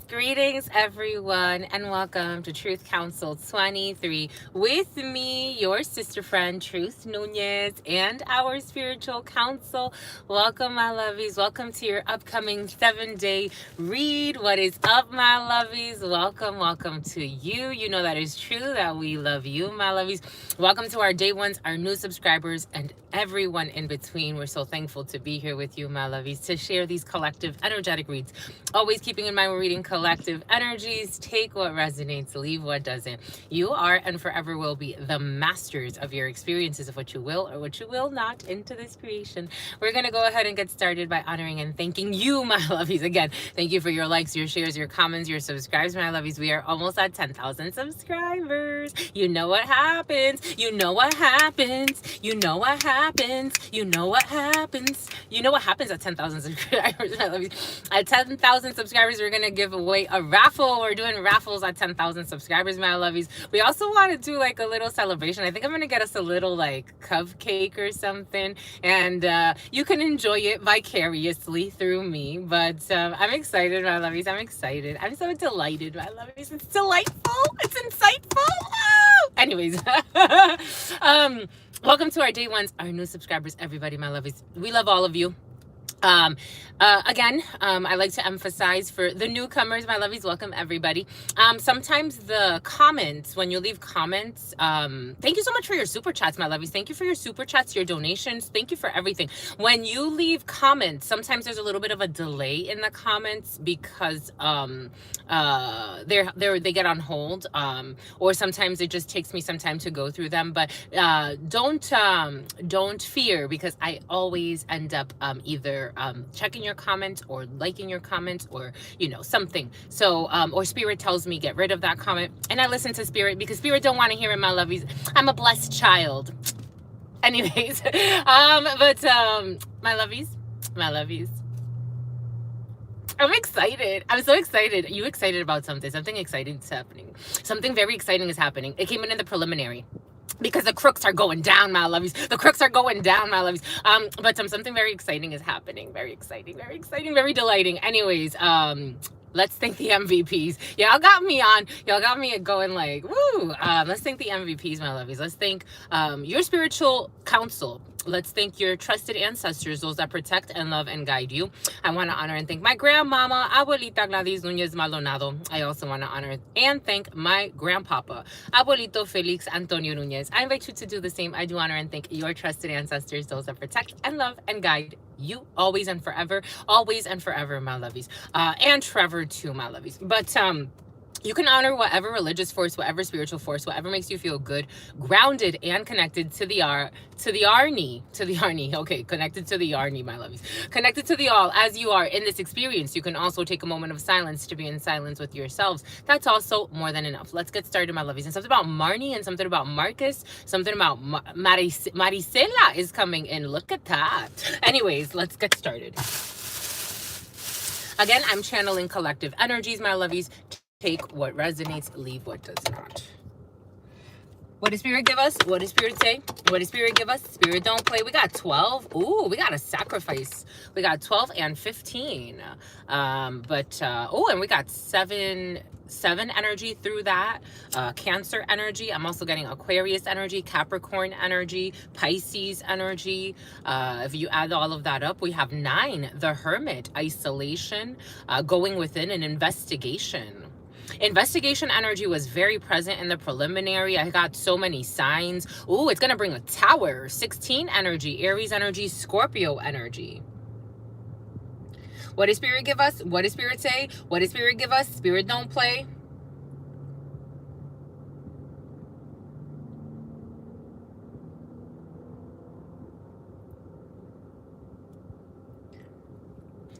Greetings, everyone, and welcome to Truth Council 23 with me, your sister friend, Truth Nunez, and our spiritual council. Welcome, my lovies. Welcome to your upcoming 7-day read. What is up, my lovies? Welcome to you. You know that is true, that we love you, my lovies. Welcome to our day ones, our new subscribers, and everyone in between. We're so thankful to be here with you, my lovies, to share these collective energetic reads. Always keeping in mind we're reading collective energies. Take what resonates, leave what doesn't. You are and forever will be the masters of your experiences, of what you will or what you will not into this creation. We're going to go ahead and get started by honoring and thanking you, my lovies. Again, thank you for your likes, your shares, your comments, your subscribes, my lovies. We are almost at 10,000 subscribers. You know what happens. You know what happens. You know what happens. You know what happens. You know what happens at 10,000 subscribers, my lovies. At 10,000 subscribers, we're going to give away a raffle. We're doing raffles at 10,000 subscribers, my lovies. We also want to do like a little celebration. I think I'm going to get us a little like cupcake or something, and you can enjoy it vicariously through me. But I'm excited, my lovies. I'm excited. I'm so delighted, my lovies. It's delightful. It's insightful. Oh! Anyways, welcome to our day ones, our new subscribers, everybody, my lovies. We love all of you. Again, I like to emphasize for the newcomers, my lovies, welcome everybody. Sometimes the comments, when you leave comments, thank you so much for your super chats, my lovies. Thank you for your super chats, your donations. Thank you for everything. When you leave comments, sometimes there's a little bit of a delay in the comments because they get on hold, or sometimes it just takes me some time to go through them. But don't fear, because I always end up either checking your comments or liking your comments, or something. So or spirit tells me get rid of that comment, and I listen to spirit because spirit don't want to hear it, my lovies. I'm a blessed child. Anyways, but my lovies, I'm excited. I'm so excited. You excited about something? Something exciting is happening. Something very exciting is happening. It came in the preliminary, because the crooks are going down, my lovies. The crooks are going down, my lovies. But something very exciting is happening. Very exciting, very delighting. Anyways, let's thank the MVPs. Y'all got me going like, woo. Let's thank the MVPs, my lovies. Let's thank your spiritual council. Let's thank your trusted ancestors, those that protect and love and guide you. I want to honor and thank my grandmama, Abuelita Gladys Núñez Maldonado. I also want to honor and thank my grandpapa, Abuelito Felix Antonio Núñez. I invite you to do the same. I do honor and thank your trusted ancestors, those that protect and love and guide you always and forever, my lovies. And Trevor too, my lovies. But you can honor whatever religious force, whatever spiritual force, whatever makes you feel good, grounded and connected to the Arni. Okay, connected to the Arni, my lovies. Connected to the all as you are in this experience. You can also take a moment of silence to be in silence with yourselves. That's also more than enough. Let's get started, my lovies. And something about Marnie and something about Marcus, something about Maricela is coming in. Look at that. Anyways, let's get started. Again, I'm channeling collective energies, my lovies. Take what resonates, leave what does not. What does spirit give us? What does spirit say? What does spirit give us? Spirit don't play. We got 12. Ooh, we got a sacrifice. We got 12 and 15. And we got seven energy through that. Cancer energy. I'm also getting Aquarius energy, Capricorn energy, Pisces energy. If you add all of that up, we have 9. The Hermit, isolation, going within, an investigation. Investigation energy was very present in the preliminary. I got so many signs. Ooh, it's going to bring a Tower. 16 energy, Aries energy, Scorpio energy. What does spirit give us? What does spirit say? What does spirit give us? Spirit don't play.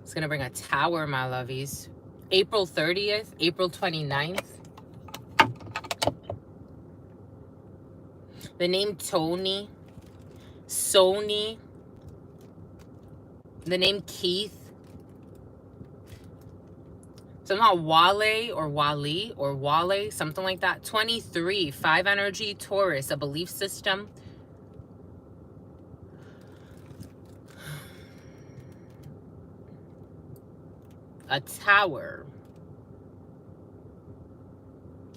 It's going to bring a Tower, my lovies. April 30th, April 29th. The name Tony, Sony, the name Keith. Somehow Wale or Wally or Wale, something like that. 23, 5 energy, Taurus, a belief system. A Tower.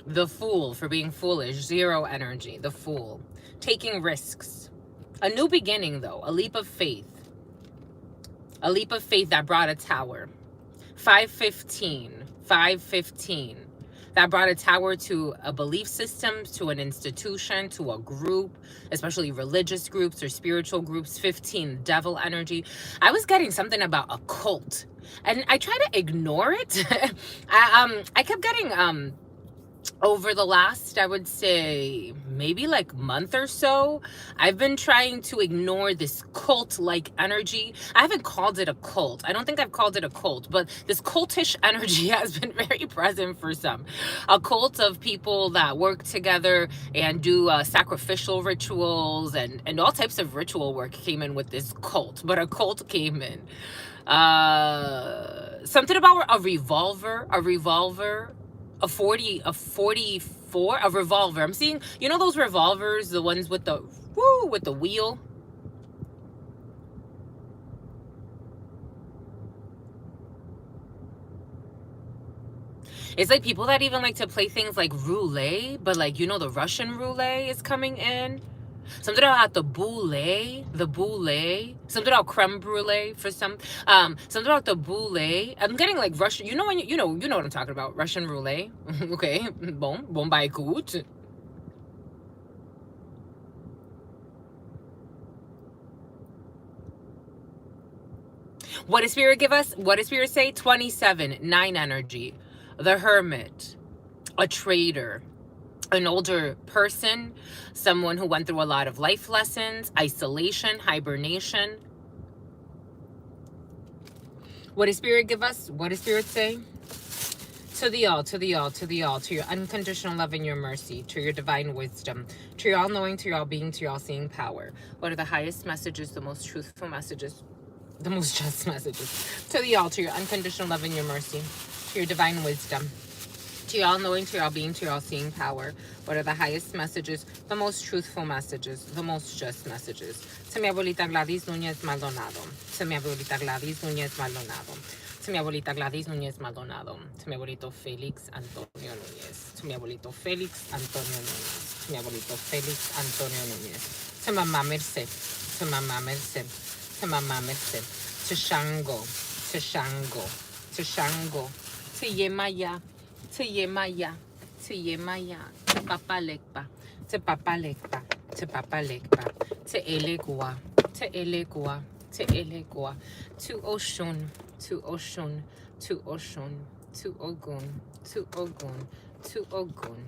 The Fool, for being foolish. 0 energy. The Fool. Taking risks. A new beginning, though. A leap of faith. A leap of faith that brought a tower. 515. 515. That brought a tower to a belief system, to an institution, to a group, especially religious groups or spiritual groups. 15, devil energy. I was getting something about a cult, and I try to ignore it. I kept getting over the last, I would say, maybe like month or so, I've been trying to ignore this cult-like energy. I haven't called it a cult. I don't think I've called it a cult, but this cultish energy has been very present for some. A cult of people that work together and do sacrificial rituals and all types of ritual work came in with this cult, but a cult came in. Something about a revolver, a 44, a revolver. I'm seeing, you know those revolvers, the ones with the wheel? It's like people that even like to play things like roulette, but like, you know, the Russian roulette is coming in. Something about the boule, something about creme brulee for some, something about the boule. I'm getting like Russian, you know, when you know what I'm talking about, Russian roulette. Okay, bon bah écoute. What does Spirit give us? What does Spirit say? 27, 9 energy. The Hermit, a trader, an older person, someone who went through a lot of life lessons, isolation, hibernation. What does Spirit give us? What does Spirit say? To the all, to the all, to the all, to your unconditional love and your mercy, to your divine wisdom, to your all-knowing, to your all-being, to your all-seeing power. What are the highest messages, the most truthful messages, the most just messages? To the all, to your unconditional love and your mercy, to your divine wisdom, to your all-knowing, to your all-being, to your all-seeing power. What are the highest messages, the most truthful messages, the most just messages? To mi abuelita Gladys Núñez Maldonado. To mi abuelita Gladys Núñez Maldonado. To mi abuelita Gladys Núñez Maldonado. To mi abuelito Félix Antonio Núñez. To mi abuelito Félix Antonio Núñez. To mi abuelito Félix Antonio Núñez. To Mamá Merced. To Mamá Merced. To Mamá Merced. To Shango. To Shango. To Shango. To Yemaya. To Yemaya, to Yemaya, to Papa Lekpa, to Papa Lekpa, to Papa Lekpa, to Elegua, to Elegua, to Elegua, to Oshun, to Oshun, to Oshun, to Ogun, to Ogun, to Ogun,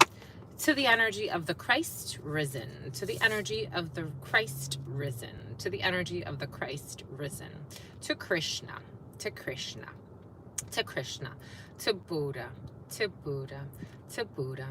to the energy of the Christ risen, to the energy of the Christ risen, to the energy of the Christ risen, to Krishna, to Krishna, to Krishna, to Buddha, to Buddha, to Buddha,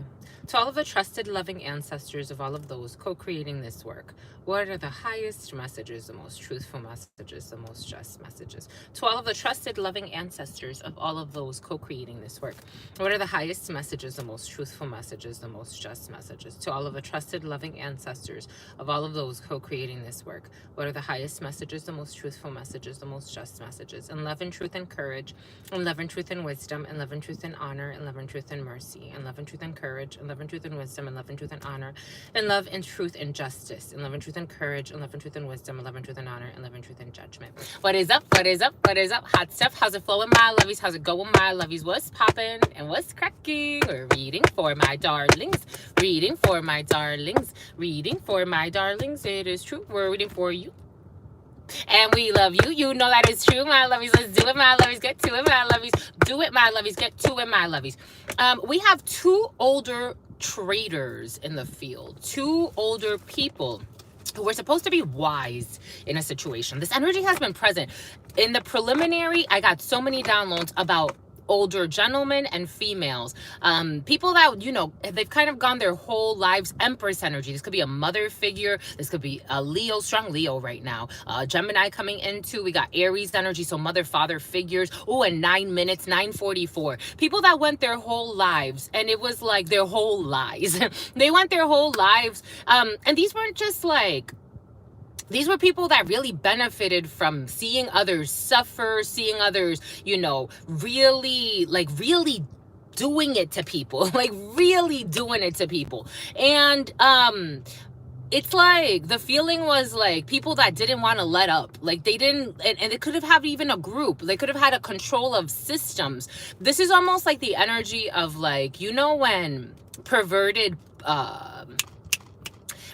to all of the trusted, loving ancestors of all of those co-creating this work. What are the highest messages, the most truthful messages, the most just messages? To all of the trusted, loving ancestors of all of those co-creating this work. What are the highest messages, the most truthful messages, the most just messages? To all of the trusted, loving ancestors of all of those co-creating this work. What are the highest messages, the most truthful messages, the most just messages? In love and truth and courage, in love and truth and wisdom, in love and truth and honor, in love and truth and mercy, in love and truth and courage, in love and truth and wisdom, in love and truth and honor, in love and truth and justice, in love and truth and courage, in love and truth and wisdom, in love and truth and honor, in love and truth and judgment. What is up? What is up? What is up? Hot stuff. How's it flowing, my lovies? How's it going, my lovies? What's popping and what's cracking? We're reading for my darlings. Reading for my darlings. Reading for my darlings. It is true. We're reading for you. And we love you. You know that is true, my lovies. Let's do it, my lovies. Get to it, my lovies. Do it, my lovies. Get to it, my lovies. We have 2 older traders in the field. 2 older people who were supposed to be wise in a situation. This energy has been present. In the preliminary, I got so many downloads about older gentlemen and females, people that, you know, they've kind of gone their whole lives. Empress energy. This could be a mother figure. This could be a Leo, strong Leo right now. Gemini coming into. We got Aries energy, so mother, father figures. Oh, and 9 minutes, 9:44. People that went their whole lives, and it was like their whole lives. They went their whole lives, and these weren't just like. These were people that really benefited from seeing others suffer, seeing others, you know, really doing it to people, like really doing it to people. And it's like the feeling was like people that didn't want to let up, like they didn't, and they could have had even a group, they could have had a control of systems. This is almost like the energy of, like, you know, when perverted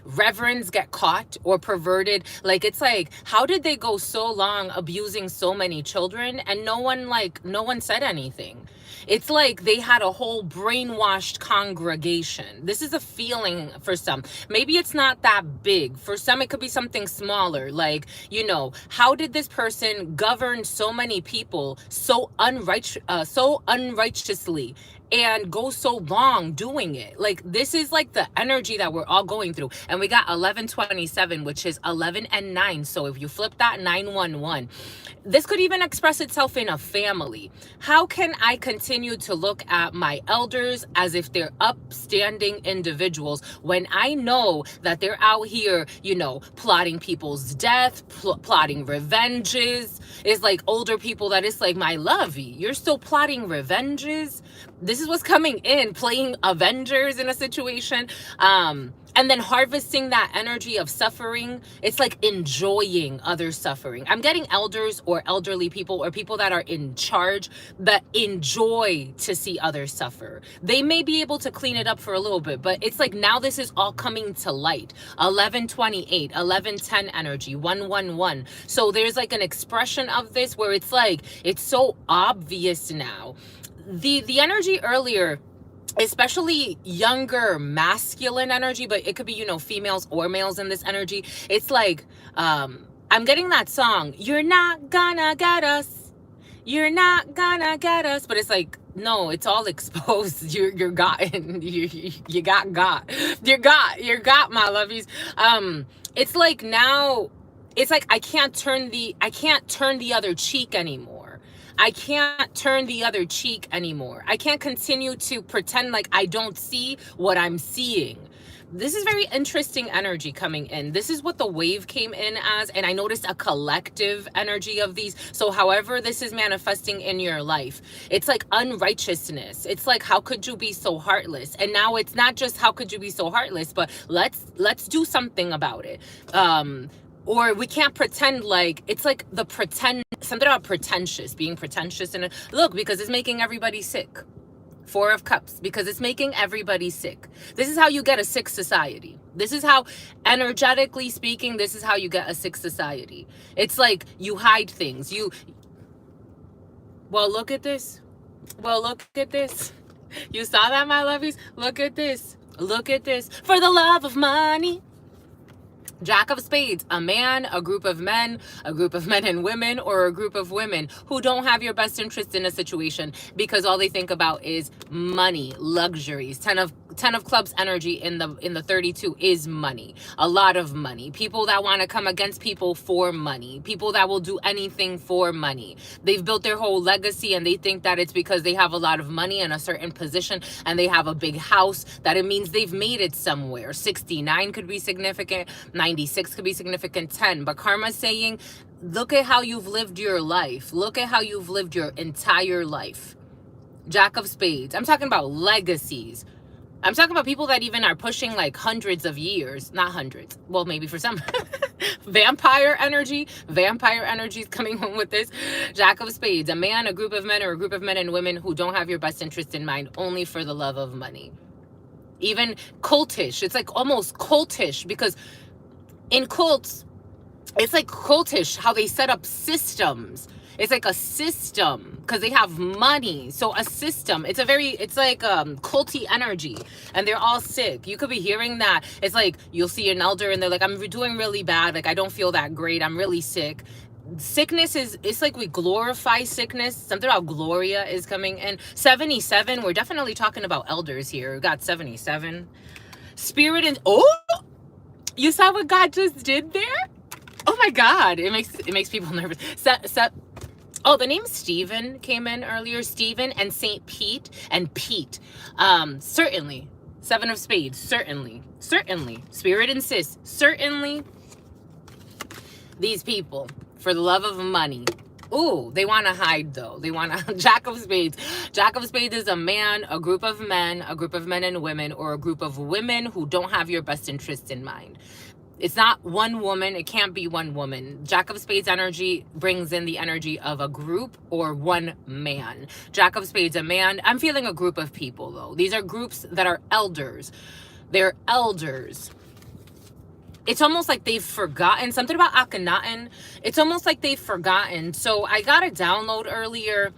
reverends get caught, or perverted, like, it's like, how did they go so long abusing so many children and no one said anything? It's like they had a whole brainwashed congregation. This is a feeling for some. Maybe it's not that big. For some, it could be something smaller. Like, you know, how did this person govern so many people so unrighteously and go so long doing it? Like, this is like the energy that we're all going through. And we got 1127, which is 11 and 9. So if you flip that, 911. This could even express itself in a family. How can I continue to look at my elders as if they're upstanding individuals when I know that they're out here, you know, plotting people's death, plotting revenges? It's like older people that it's like, my lovey, you're still plotting revenges? This is what's coming in, playing Avengers in a situation. And then harvesting that energy of suffering. It's like enjoying others' suffering. I'm getting elders or elderly people or people that are in charge that enjoy to see others suffer. They may be able to clean it up for a little bit, but it's like now this is all coming to light. 1128, 1110 energy, 111. So there's like an expression of this where it's like, it's so obvious now. The energy earlier, especially younger masculine energy, but it could be, you know, females or males in this energy. It's like, I'm getting that song, you're not gonna get us, you're not gonna get us, but it's like, no, it's all exposed. You're gotten, you got, you're got, my lovies. It's like now, it's like, I can't turn the other cheek anymore. I can't turn the other cheek anymore. I can't continue to pretend like I don't see what I'm seeing. This is very interesting energy coming in. This is what the wave came in as, and I noticed a collective energy of these. So however this is manifesting in your life, it's like unrighteousness. It's like, how could you be so heartless? And now it's not just how could you be so heartless, but let's do something about it. Or we can't pretend, like, it's like the pretend, something about pretentious, being pretentious. And look, because it's making everybody sick. 4 of Cups, because it's making everybody sick. This is how you get a sick society. This is how, energetically speaking, this is how you get a sick society. It's like you hide things. Well, look at this. Well, look at this. You saw that, my lovies? Look at this. Look at this. For the love of money. Jack of Spades, a man, a group of men and women, or a group of women who don't have your best interest in a situation because all they think about is money, luxuries. 10 of Clubs energy in the 32 is money, a lot of money. People that want to come against people for money, people that will do anything for money. They've built their whole legacy and they think that it's because they have a lot of money in a certain position and they have a big house that it means they've made it somewhere. 69 could be significant, 96 could be significant, 10. But karma's saying, look at how you've lived your life. Look at how you've lived your entire life. Jack of Spades. I'm talking about legacies. I'm talking about people that even are pushing like hundreds of years. Not hundreds. Well, maybe for some. Vampire energy. Vampire energy is coming home with this. Jack of Spades. A man, a group of men, or a group of men and women who don't have your best interest in mind, only for the love of money. Even cultish. It's like almost cultish, because in cults, it's like cultish how they set up systems. It's like a system because they have money. So a system, it's like culty energy, and they're all sick. You could be hearing that. It's like you'll see an elder and they're like, I'm doing really bad. Like, I don't feel that great. I'm really sick. Sickness it's like we glorify sickness. Something about Gloria is coming in. 77, we're definitely talking about elders here. We got 77. Spirit and, oh, you saw what God just did there? Oh my God, it makes people nervous. Oh, the name Stephen came in earlier. Stephen and Saint Pete and Pete. Certainly. 7 of Spades. Certainly. Spirit insists. Certainly. These people, for the love of money, Ooh, they want to hide though. They want to, Jack of Spades. Jack of Spades is a man, a group of men and women, or a group of women who don't have your best interest in mind. It's not one woman. It can't be one woman. Jack of Spades energy brings in the energy of a group or one man. Jack of Spades, a man. I'm feeling a group of people though. These are groups that are elders. They're elders. It's almost like they've forgotten something about Akhenaten. It's almost like they've forgotten. So I got a download earlier.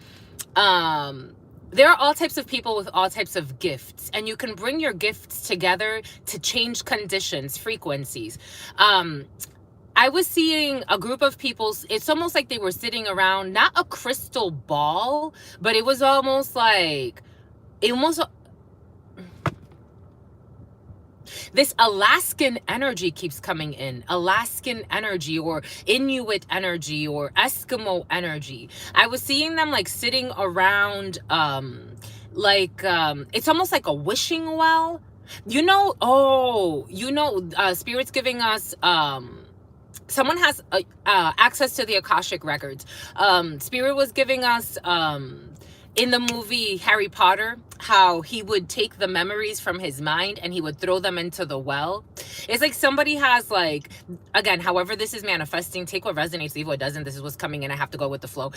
There are all types of people with all types of gifts, and you can bring your gifts together to change conditions, frequencies. I was seeing a group of people. It's almost like they were sitting around, not a crystal ball, but it was almost like, this Alaskan energy keeps coming in. Alaskan energy or Inuit energy or Eskimo energy. I was seeing them like sitting around, it's almost like a wishing well. Spirit's giving us, someone has access to the Akashic records. Spirit was giving us, in the movie Harry Potter, how he would take the memories from his mind and he would throw them into the well. It's like somebody has like, again, however this is manifesting, take what resonates, leave what doesn't. This is what's coming in. I have to go with the flow.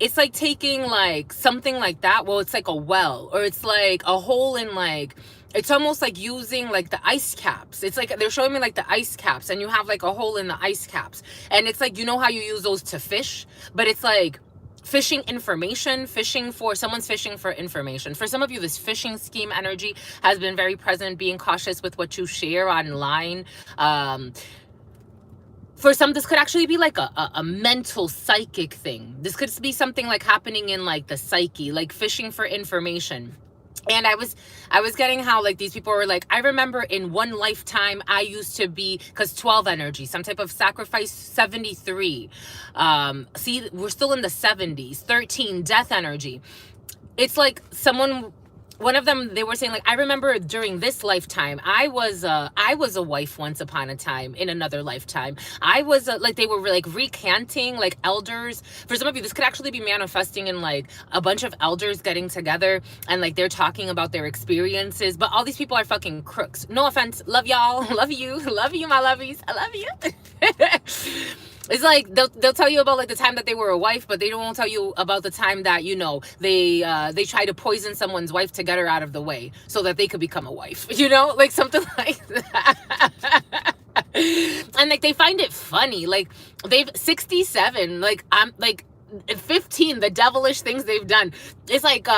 It's like taking like something like that. Well, it's like a well, or it's like a hole in like, it's almost like using like the ice caps. It's like they're showing me like the ice caps, and you have like a hole in the ice caps. And it's like, you know how you use those to fish, but it's like fishing information, someone's fishing for information. For some of you, this fishing scheme energy has been very present, being cautious with what you share online. For some, this could actually be like a mental psychic thing. This could be something like happening in like the psyche, like fishing for information. And I was getting how like these people were like, I remember in one lifetime I used to be, because 12 energy, some type of sacrifice, 73. See, we're still in the 70s. 13, death energy. It's like one of them, they were saying like, I remember during this lifetime, I was a wife once upon a time in another lifetime. I was like, they were like recanting like elders. For some of you, this could actually be manifesting in like a bunch of elders getting together and like they're talking about their experiences. But all these people are fucking crooks. No offense. Love y'all. Love you, my lovies. I love you. It's like they'll tell you about like the time that they were a wife, but they don't tell you about the time that, you know, they try to poison someone's wife to get her out of the way so that they could become a wife, you know, like something like that. And like they find it funny, like they've 67, like I'm like 15, the devilish things they've done. It's like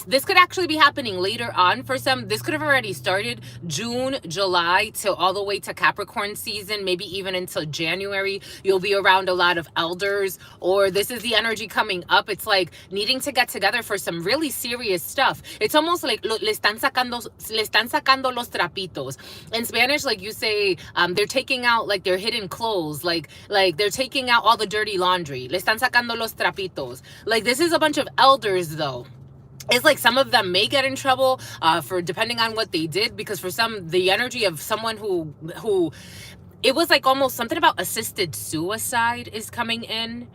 this could actually be happening later on for some. This could have already started June, July, till all the way to Capricorn season, maybe even until January. You'll be around a lot of elders, or this is the energy coming up. It's like needing to get together for some really serious stuff. It's almost like le están sacando los trapitos. In Spanish, like you say, they're taking out like their hidden clothes, like they're taking out all the dirty laundry. Le están sacando los trapitos. Like this is a bunch of elders though. It's like some of them may get in trouble for depending on what they did, because for some, the energy of someone who it was like almost something about assisted suicide is coming in.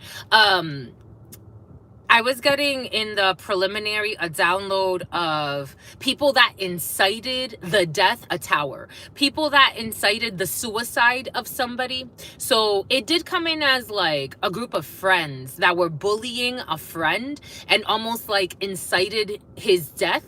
I was getting in the preliminary a download of people that incited the death, a tower. People that incited the suicide of somebody. So it did come in as like a group of friends that were bullying a friend and almost like incited his death.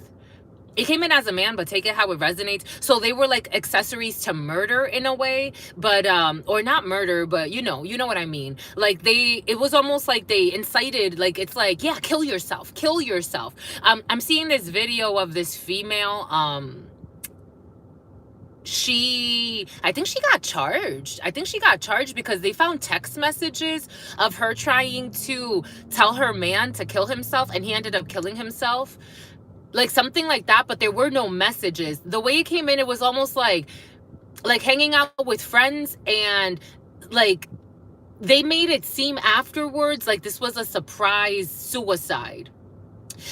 It came in as a man, but take it how it resonates. So they were like accessories to murder in a way, but or not murder, but you know what I mean. Like it was almost like they incited, like it's like, yeah, kill yourself. I'm seeing this video of this female. I think she got charged because they found text messages of her trying to tell her man to kill himself, and he ended up killing himself. Like something like that, but there were no messages. The way it came in, it was almost like hanging out with friends, and like they made it seem afterwards like this was a surprise suicide.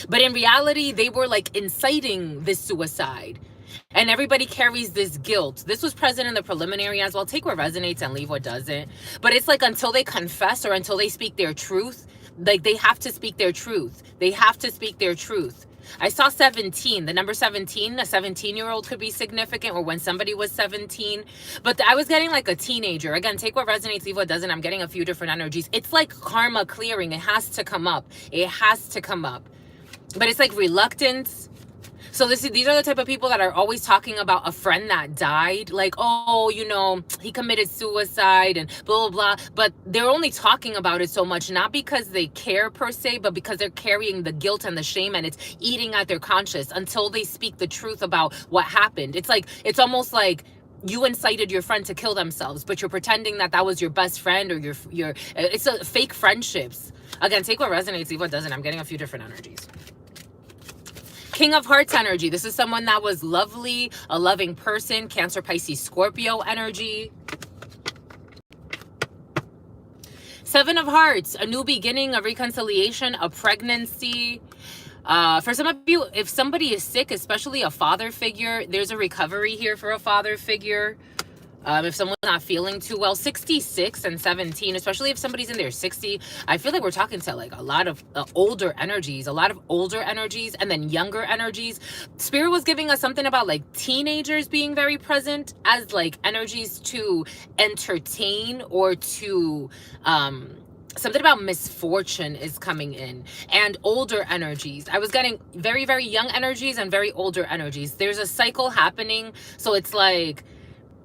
But in reality, they were like inciting this suicide. And everybody carries this guilt. This was present in the preliminary as well. Take what resonates and leave what doesn't. But it's like until they confess or until they speak their truth, like they have to speak their truth. They have to speak their truth. I saw 17, the number 17, a 17-year-old could be significant, or when somebody was 17. But I was getting like a teenager. Again, take what resonates, leave what doesn't. I'm getting a few different energies. It's like karma clearing. It has to come up. It has to come up. But it's like reluctance. So these are the type of people that are always talking about a friend that died. Like, oh, you know, he committed suicide and blah, blah, blah. But they're only talking about it so much, not because they care per se, but because they're carrying the guilt and the shame, and it's eating at their conscience until they speak the truth about what happened. It's like, it's almost like you incited your friend to kill themselves, but you're pretending that that was your best friend, or it's a fake friendships. Again, take what resonates, leave what doesn't. I'm getting a few different energies. King of Hearts energy. This is someone that was lovely, a loving person. Cancer, Pisces, Scorpio energy. Seven of Hearts, a new beginning, a reconciliation, a pregnancy. For some of you, if somebody is sick, especially a father figure, there's a recovery here for a father figure. If someone's not feeling too well, 66 and 17, especially if somebody's in their 60, I feel like we're talking to like a lot of older energies, and then younger energies. Spirit was giving us something about like teenagers being very present as like energies to entertain or to, something about misfortune is coming in, and older energies. I was getting very, very young energies and very older energies. There's a cycle happening. So it's like,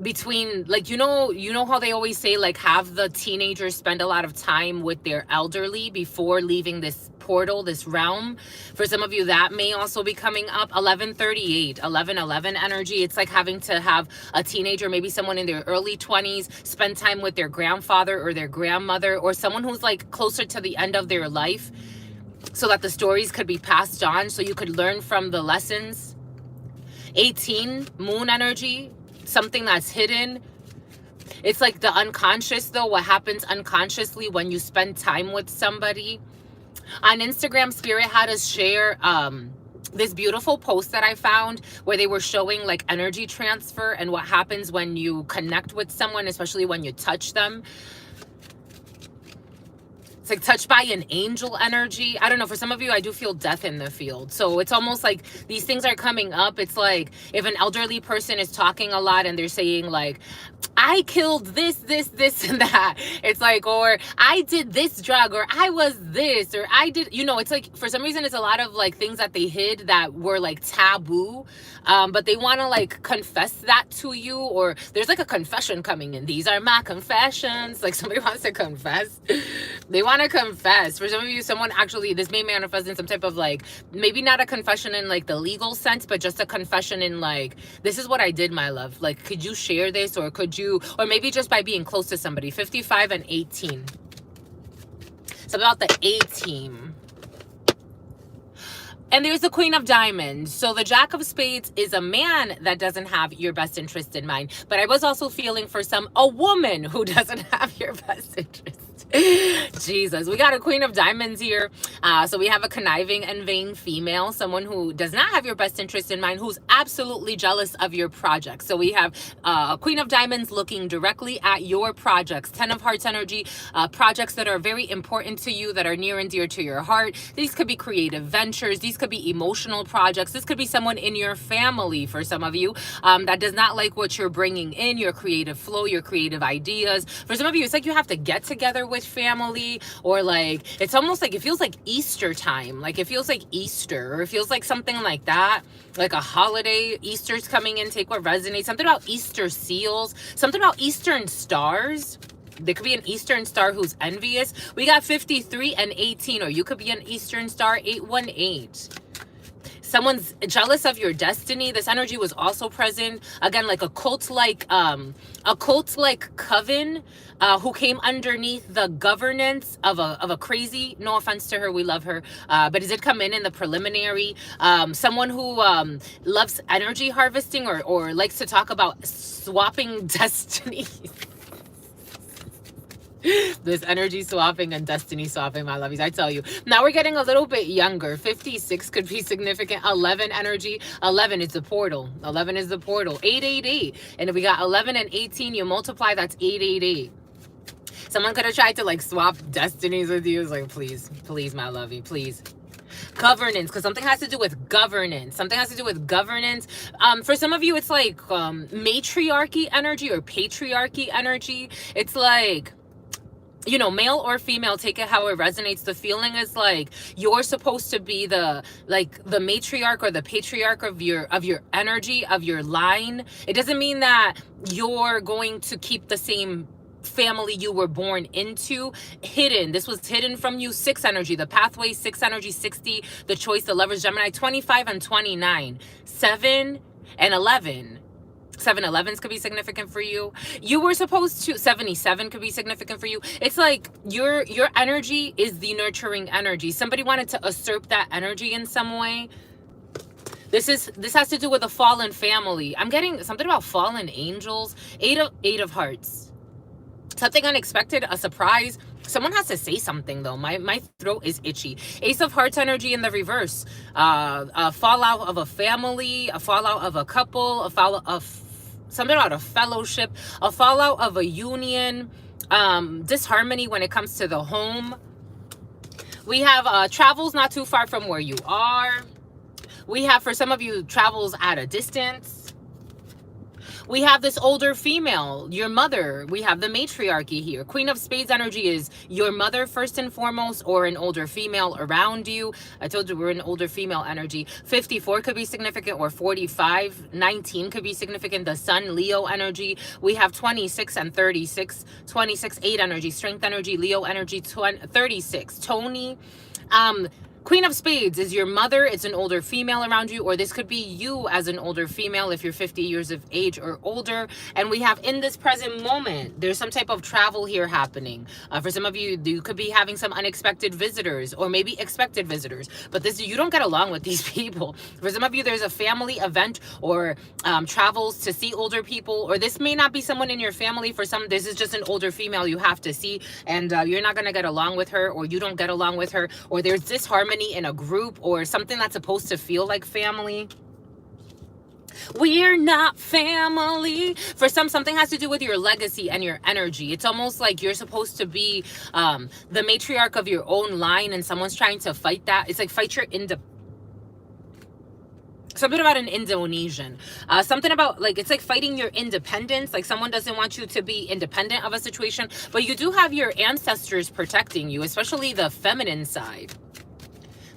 between, like, you know how they always say, like, have the teenagers spend a lot of time with their elderly before leaving this portal, this realm. For some of you, that may also be coming up. 1138, 1111 energy. It's like having to have a teenager, maybe someone in their early 20s, spend time with their grandfather or their grandmother, or someone who's like closer to the end of their life, so that the stories could be passed on, so you could learn from the lessons. 18, moon energy. Something that's hidden. It's like the unconscious, though, what happens unconsciously when you spend time with somebody. On Instagram, Spirit had us share this beautiful post that I found where they were showing like energy transfer and what happens when you connect with someone, especially when you touch them. It's like touched by an angel energy. I don't know, for some of you, I do feel death in the field. So it's almost like these things are coming up. It's like if an elderly person is talking a lot and they're saying like, I killed this, and that. It's like, or I did this drug, or I was this, or I did, you know, it's like, for some reason, it's a lot of like things that they hid that were like taboo. But they want to like confess that to you, or there's like a confession coming in. These are my confessions. Like somebody wants to confess. They want to confess. For some of you, someone actually, this may manifest in some type of like, maybe not a confession in like the legal sense, but just a confession in like, this is what I did, my love. Like, could you share this, or could you, or maybe just by being close to somebody. 55 and 18. So about the A team. And there's the Queen of Diamonds. So the Jack of Spades is a man that doesn't have your best interest in mind. But I was also feeling for a woman who doesn't have your best interest. Jesus, we got a Queen of Diamonds here. So we have a conniving and vain female, someone who does not have your best interest in mind, who's absolutely jealous of your project. So we have a Queen of Diamonds looking directly at your projects. 10 of Hearts energy, projects that are very important to you, that are near and dear to your heart. These could be creative ventures. These could be emotional projects. This could be someone in your family, for some of you, that does not like what you're bringing in, your creative flow, your creative ideas. For some of you, it's like you have to get together with family, or like, it's almost like, it feels like Easter time. Like it feels like Easter, or it feels like something like that, like a holiday. Easter's coming in. Take what resonates. Something about Easter seals, something about Eastern stars. There could be an Eastern star who's envious. We got 53 and 18, or you could be an Eastern star, 818. Someone's jealous of your destiny. This energy was also present. Again, like a cult-like coven who came underneath the governance of a crazy, no offense to her, we love her, but it did come in the preliminary. Someone who loves energy harvesting, or likes to talk about swapping destinies. This energy swapping and destiny swapping, my lovies, I tell you. Now we're getting a little bit younger. 56 could be significant. 11 energy. 11 is the portal. 11 is the portal. 888. And if we got 11 and 18, you multiply, that's 888. Someone could have tried to like swap destinies with you. It's like, please, please, my lovey, please. Governance, because something has to do with governance. Something has to do with governance. For some of you, it's like matriarchy energy or patriarchy energy. It's like, you know, male or female, take it how it resonates. The feeling is like you're supposed to be the matriarch or the patriarch of your energy, of your line. It doesn't mean that you're going to keep the same family you were born into. Hidden, this was hidden from you. 6 energy, the pathway, 6 energy, 60, the choice, the lovers, Gemini, 25 and 29, 7 and 11. 7-11s could be significant for you. You were supposed to, 77 could be significant for you. It's like your energy is the nurturing energy. Somebody wanted to usurp that energy in some way. This has to do with a fallen family. I'm getting something about fallen angels. 8 of hearts. Something unexpected, a surprise. Someone has to say something though. My throat is itchy. Ace of hearts energy in the reverse. A fallout of a family, a fallout of a couple, a fallout of something about a fellowship, a fallout of a union, disharmony when it comes to the home. We have travels not too far from where you are. We have, for some of you, travels at a distance. We have this older female, your mother. We have the matriarchy here. Queen of Spades energy is your mother first and foremost, or an older female around you. I told you we're in older female energy. 54 could be significant, or 45. 19 could be significant. The sun, Leo energy. We have 26 and 36. 26, 8 energy. Strength energy, Leo energy. 36. Tony. Queen of Spades is your mother. It's an older female around you, or this could be you as an older female if you're 50 years of age or older. And we have in this present moment, there's some type of travel here happening. For some of you, you could be having some unexpected visitors, or maybe expected visitors, but you don't get along with these people. For some of you, there's a family event or travels to see older people, or this may not be someone in your family. For some, this is just an older female you have to see, and you're not going to get along with her, or you don't get along with her, or there's disharmony in a group, or something that's supposed to feel like family. We're not family. For some, something has to do with your legacy and your energy. It's almost like you're supposed to be the matriarch of your own line, and someone's trying to fight that. It's like fight your something about an Indonesian. Something about, like, it's like fighting your independence. Like someone doesn't want you to be independent of a situation, but you do have your ancestors protecting you, especially the feminine side.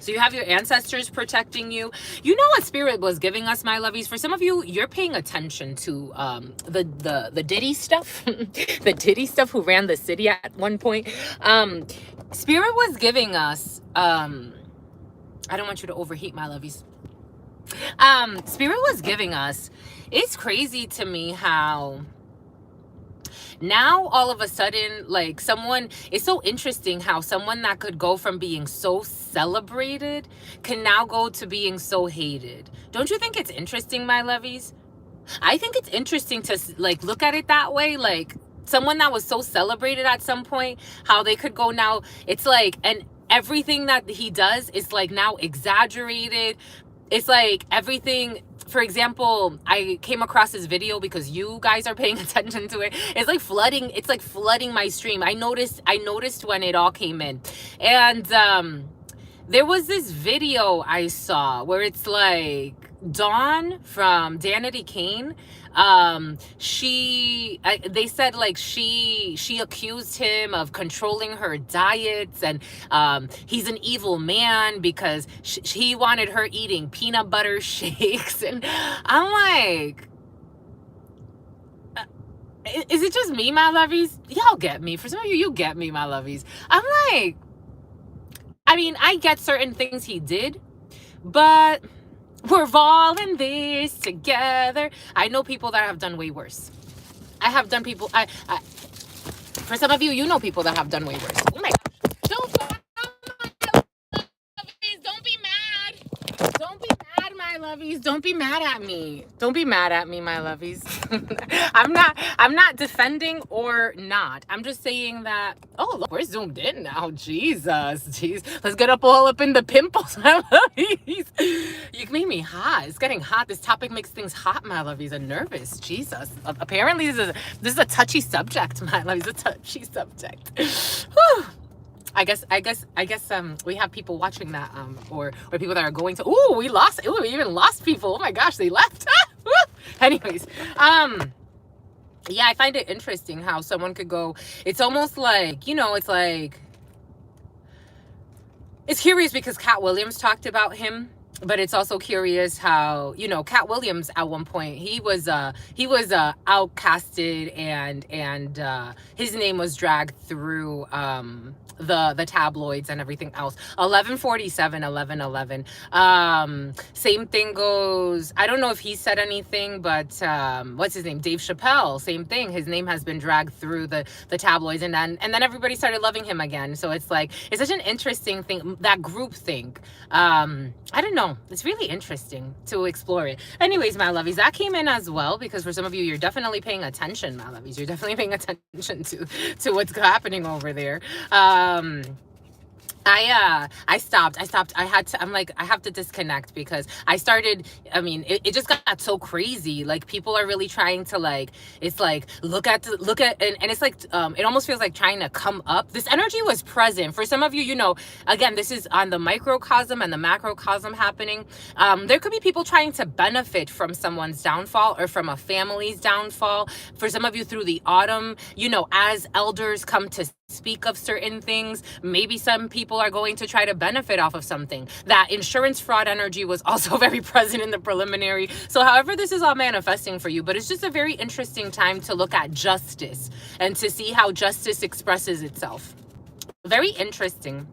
So you have your ancestors protecting you. You know what Spirit was giving us, my lovies? For some of you, you're paying attention to the Diddy stuff. The Diddy stuff, who ran the city at one point. Spirit was giving us... I don't want you to overheat, my lovies. Spirit was giving us... It's crazy to me how... Now, all of a sudden, like someone, it's so interesting how someone that could go from being so celebrated can now go to being so hated. Don't you think it's interesting, my lovies? I think it's interesting to like look at it that way. Like someone that was so celebrated at some point, how they could go now. It's like, and everything that he does is like now exaggerated. It's like everything. For example, I came across this video because you guys are paying attention to it. It's like flooding my stream. I noticed when it all came in. And there was this video I saw where it's like Dawn from Danity Kane. They said like she accused him of controlling her diets, and he's an evil man because he wanted her eating peanut butter shakes. And I'm like, is it just me, my lovies? Y'all get me. For some of you, you get me, my lovies. I'm like, I mean, I get certain things he did, but we're all in this together. I know people that have done way worse. I have done people, for some of you, you know people that have done way worse. Oh my gosh. Don't be mad. Don't be mad, my lovies. Don't be mad at me. Don't be mad at me, my lovies. I'm not defending or not. I'm just saying that, oh, look, we're zoomed in now. Jesus. Jeez. Let's get all up in the pimples, my lovies. You made me hot. It's getting hot. This topic makes things hot, my lovies. I'm nervous. Jesus. Apparently this is a touchy subject, my lovies. A touchy subject. Whew. I guess we have people watching that or people that are going to we even lost people. Oh my gosh, they left. Anyways, yeah, I find it interesting how someone could go, it's almost like, it's curious because Cat Williams talked about him, but it's also curious how, Cat Williams at one point, he was outcasted and his name was dragged through the tabloids and everything else. 11:47, 11:11. Same thing goes, I don't know if he said anything, but what's his name, Dave Chappelle, same thing, his name has been dragged through the tabloids, and then everybody started loving him again. So it's like, it's such an interesting thing, that group think. I don't know, it's really interesting to explore it. Anyways, my lovies, that came in as well, because for some of you, you're definitely paying attention, my lovies. You're definitely paying attention to what's happening over there. I stopped. I'm like, I have to disconnect, because I started, it just got so crazy. Like, people are really trying to, like, it's like, look at, and it's like, it almost feels like trying to come up. This energy was present. For some of you, again, this is on the microcosm and the macrocosm happening. There could be people trying to benefit from someone's downfall or from a family's downfall. For some of you, through the autumn, as elders come to speak of certain things, maybe some people are going to try to benefit off of something. That insurance fraud energy was also very present in the preliminary. So however this is all manifesting for you, but it's just a very interesting time to look at justice and to see how justice expresses itself. Very interesting.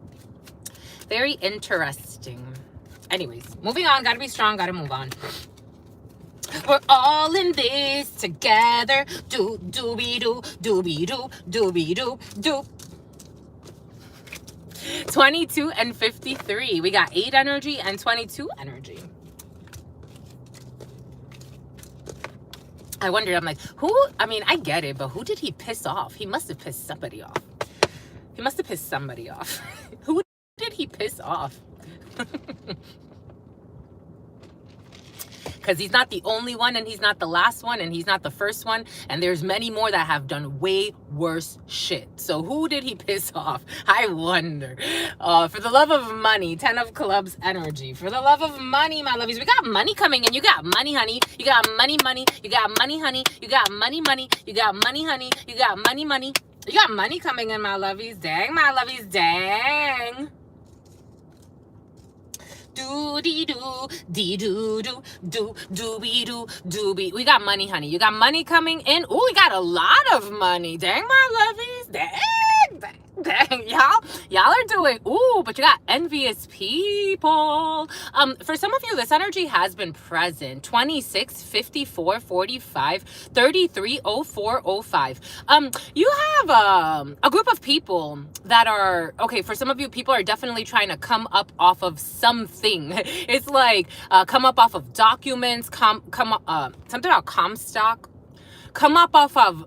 Very interesting. Anyways, moving on. Gotta be strong, gotta move on. We're all in this together. Doobie-doo, doobie-doo, doobie-doo, doo. 22 and 53. We got 8 energy and 22 energy. I wondered, I'm like, I get it, but who did he piss off? He must have pissed somebody off. Who did he piss off? Because he's not the only one, and he's not the last one, and he's not the first one, and there's many more that have done way worse shit. So who did he piss off? I wonder. For the love of money, 10 of clubs energy. For the love of money, my lovies, we got money coming in. You got money, honey. You got money, money. You got money, honey. You got money, money. You got money, honey. You got money, money. You got money coming in, my lovies. Dang, my lovies, dang. Do-dee-doo, dee-doo-doo, do-doo-be-doo, do-be. We got money, honey. You got money coming in. Ooh, we got a lot of money. Dang, my lovies. Dang. Y'all are doing, but you got envious people. For some of you, this energy has been present. 26, 54, 45, 33, 04, 05. You have a group of people that are, okay, for some of you, people are definitely trying to come up off of something. It's like, come up off of documents, something about Comstock. Come up off of,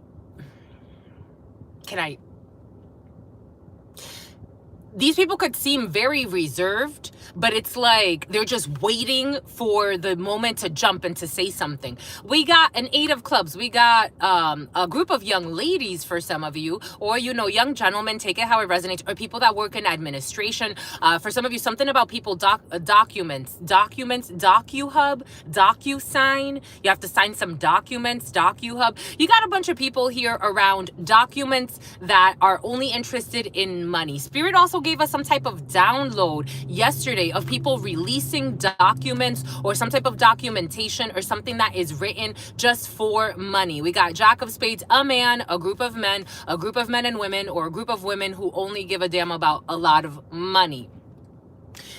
these people could seem very reserved, but it's like they're just waiting for the moment to jump and to say something. We got an 8 of clubs. We got a group of young ladies for some of you, or, young gentlemen, take it how it resonates, or people that work in administration. For some of you, something about people, documents, DocuHub, DocuSign. You have to sign some documents, DocuHub. You got a bunch of people here around documents that are only interested in money. Spirit also gave us some type of download yesterday of people releasing documents or some type of documentation or something that is written just for money. We got Jack of Spades, a man, a group of men and women, or a group of women who only give a damn about a lot of money.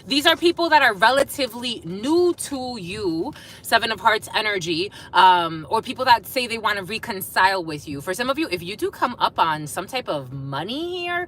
These are people that are relatively new to you, Seven of Hearts energy, or people that say they want to reconcile with you. For some of you, if you do come up on some type of money here,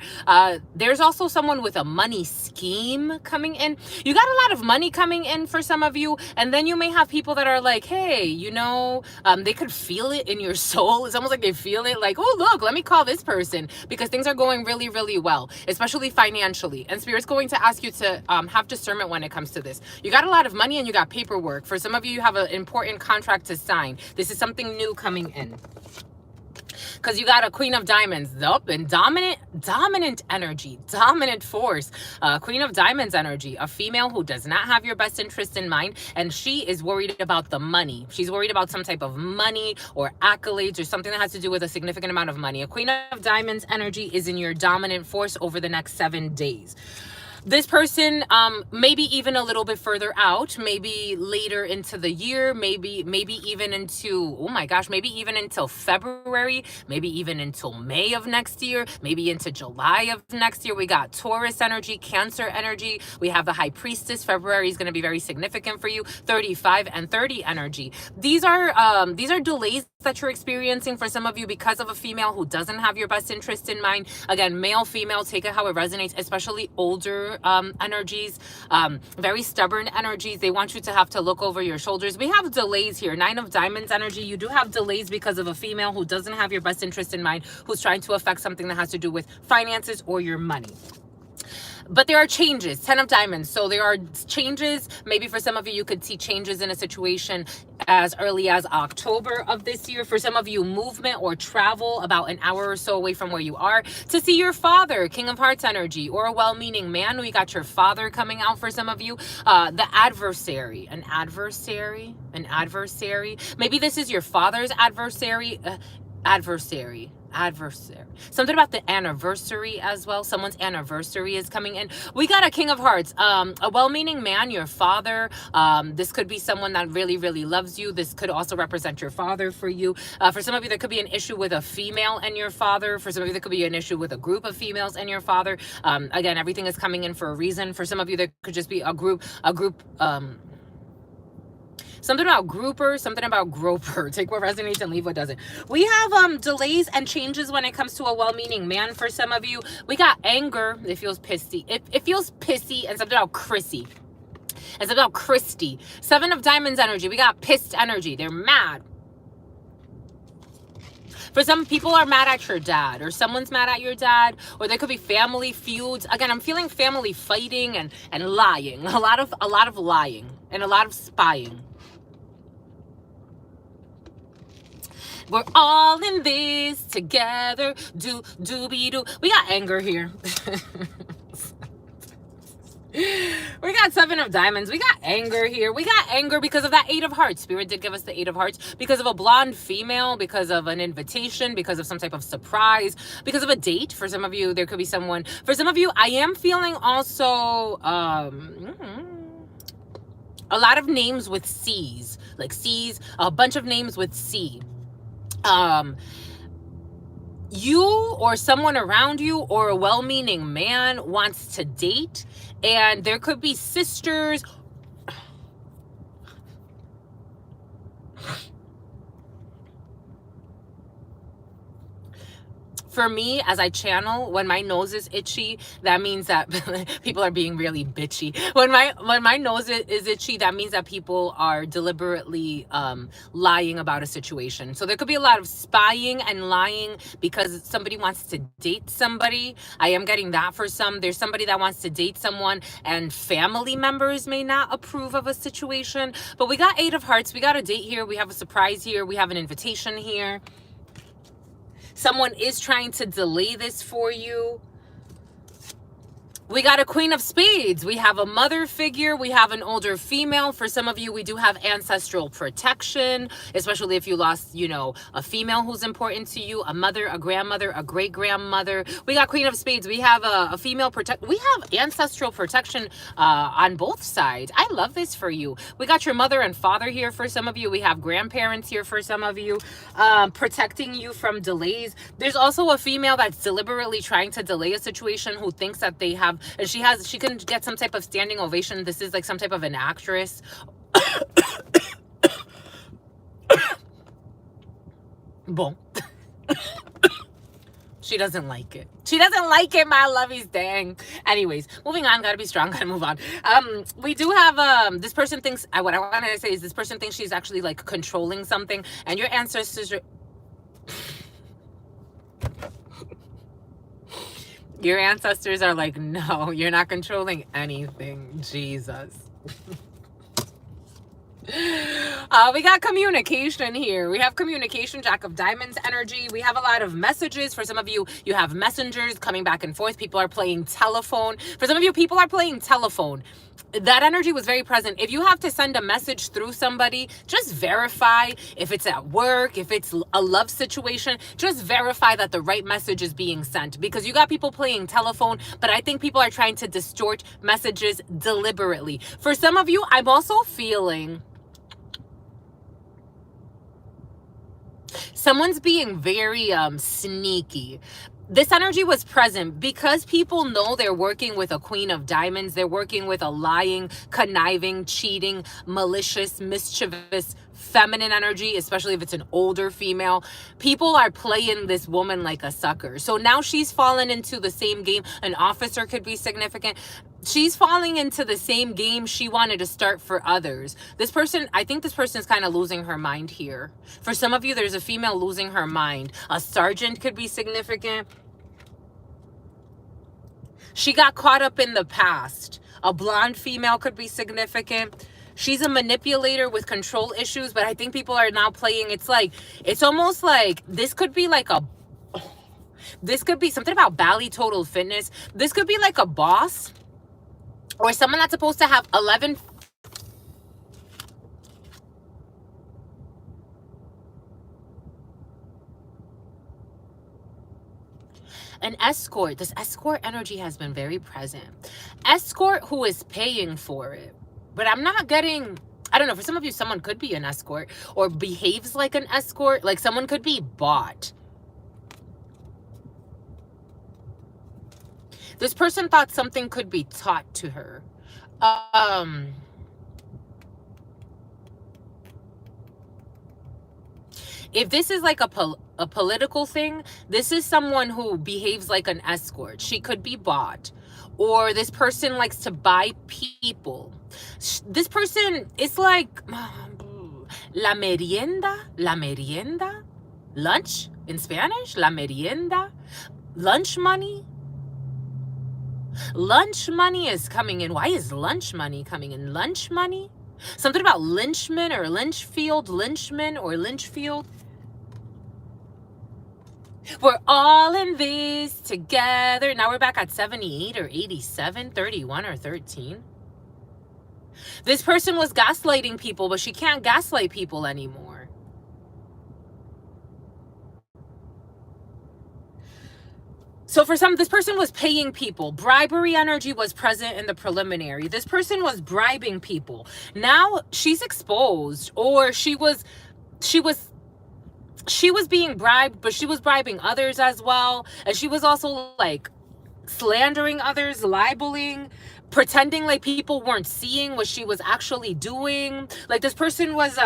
there's also someone with a money scheme coming in. You got a lot of money coming in for some of you, and then you may have people that are like, hey, you know, they could feel it in your soul. It's almost like they feel it like, oh, look, let me call this person, because things are going really, really well, especially financially. And Spirit's going to ask you to have discernment when it comes to this. You got a lot of money and you got paperwork. For some of you, you have an important contract to sign. This is something new coming in. Because you got a Queen of Diamonds, nope, and dominant energy, dominant force. Queen of Diamonds energy, a female who does not have your best interest in mind, and she is worried about the money. She's worried about some type of money or accolades or something that has to do with a significant amount of money. A Queen of Diamonds energy is in your dominant force over the next 7 days. This person, maybe even a little bit further out, maybe later into the year, maybe even into, oh my gosh, maybe even until February, maybe even until May of next year, maybe into July of next year. We got Taurus energy, Cancer energy. We have the High Priestess. February is going to be very significant for you. 35 and 30 energy. These are delays that you're experiencing for some of you because of a female who doesn't have your best interest in mind. Again, male, female, take it how it resonates, especially older energies, very stubborn energies. They want you to have to look over your shoulders. We have delays here. 9 of Diamonds energy. You do have delays because of a female who doesn't have your best interest in mind, who's trying to affect something that has to do with finances or your money. But there are changes. 10 of Diamonds. So there are changes. Maybe for some of you, you could see changes in a situation as early as October of this year. For some of you, movement or travel about an hour or so away from where you are to see your father, King of Hearts energy, or a well-meaning man. We got your father coming out for some of you. The adversary, an adversary. Maybe this is your father's adversary. Adversary. Something about the anniversary as well. Someone's anniversary is coming in. We got a King of Hearts, a well-meaning man, your father. This could be someone that really, really loves you. This could also represent your father for you. For some of you, there could be an issue with a female and your father. For some of you, there could be an issue with a group of females and your father. Again, everything is coming in for a reason. For some of you, there could just be a group, something about grouper, something about groper. Take what resonates and leave what doesn't. We have delays and changes when it comes to a well-meaning man for some of you. We got anger. It feels pissy. It feels pissy, and something about Chrissy. It's about Christy. 7 of Diamonds energy. We got pissed energy. They're mad. For some people are mad at your dad, or someone's mad at your dad, or there could be family feuds. Again, I'm feeling family fighting and lying. A lot of lying and a lot of spying. We're all in this together. Do-be-do. We got anger here. We got 7 of Diamonds. We got anger here. We got anger because of that 8 of Hearts. Spirit did give us the 8 of Hearts. Because of a blonde female, because of an invitation, because of some type of surprise, because of a date. For some of you, there could be someone. For some of you, I am feeling also a lot of names with C's. Like C's, a bunch of names with C. You or someone around you or a well-meaning man wants to date, and there could be sisters. For me, as I channel, when my nose is itchy, that means that people are being really bitchy. When my nose is itchy, that means that people are deliberately lying about a situation. So there could be a lot of spying and lying because somebody wants to date somebody. I am getting that for some. There's somebody that wants to date someone, and family members may not approve of a situation. But we got 8 of Hearts. We got a date here. We have a surprise here. We have an invitation here. Someone is trying to delay this for you. We got a Queen of Spades. We have a mother figure. We have an older female. For some of you, we do have ancestral protection, especially if you lost, you know, a female who's important to you, a mother, a grandmother, a great-grandmother. We got Queen of Spades. We have a female protect. We have ancestral protection on both sides. I love this for you. We got your mother and father here for some of you. We have grandparents here for some of you, protecting you from delays. There's also a female that's deliberately trying to delay a situation who thinks that they have of, and she can get some type of standing ovation. This is like some type of an actress. Bon. She doesn't like it. She doesn't like it, my lovies, dang. Anyways, moving on, gotta be strong, gotta move on. We do have, this person thinks, what I want to say is this person thinks she's actually like controlling something, and your ancestors are, your ancestors are like, no, you're not controlling anything, Jesus. We got communication here. We have communication, Jack of Diamonds energy. We have a lot of messages. For some of you, you have messengers coming back and forth. People are playing telephone. For some of you, people are playing telephone. That energy was very present. If you have to send a message through somebody, just verify if it's at work, if it's a love situation, just verify that the right message is being sent, because you got people playing telephone, but I think people are trying to distort messages deliberately. For some of you, I'm also feeling someone's being very sneaky. This energy was present because people know they're working with a Queen of Diamonds. They're working with a lying, conniving, cheating, malicious, mischievous, feminine energy, especially if it's an older female. People are playing this woman like a sucker. So now she's fallen into the same game. An officer could be significant. She's falling into the same game she wanted to start for others. This person, I think this person is kind of losing her mind here. For some of you, there's a female losing her mind. A sergeant could be significant. She got caught up in the past. A blonde female could be significant. She's a manipulator with control issues, but I think people are now playing. It's almost like this could be like this could be something about Bali Total Fitness. This could be like a boss or someone that's supposed to have 11. An escort. This escort energy has been very present. Escort who is paying for it. But I'm not getting, I don't know, for some of you, someone could be an escort or behaves like an escort. Like someone could be bought. This person thought something could be taught to her. If this is like a political thing, this is someone who behaves like an escort. She could be bought. Or this person likes to buy people. This person is like la merienda, lunch in Spanish, la merienda, lunch money. Lunch money is coming in. Why is lunch money coming in? Lunch money? Something about Lynchman or Lynchman or Lynchfield. We're all in this together. Now we're back at 78 or 87, 31 or 13. This person was gaslighting people, but she can't gaslight people anymore. So for some, this person was paying people. Bribery energy was present in the preliminary. This person was bribing people. Now she's exposed, or she was being bribed, but she was bribing others as well. And she was also like slandering others, libeling, pretending like people weren't seeing what she was actually doing. Like this person was,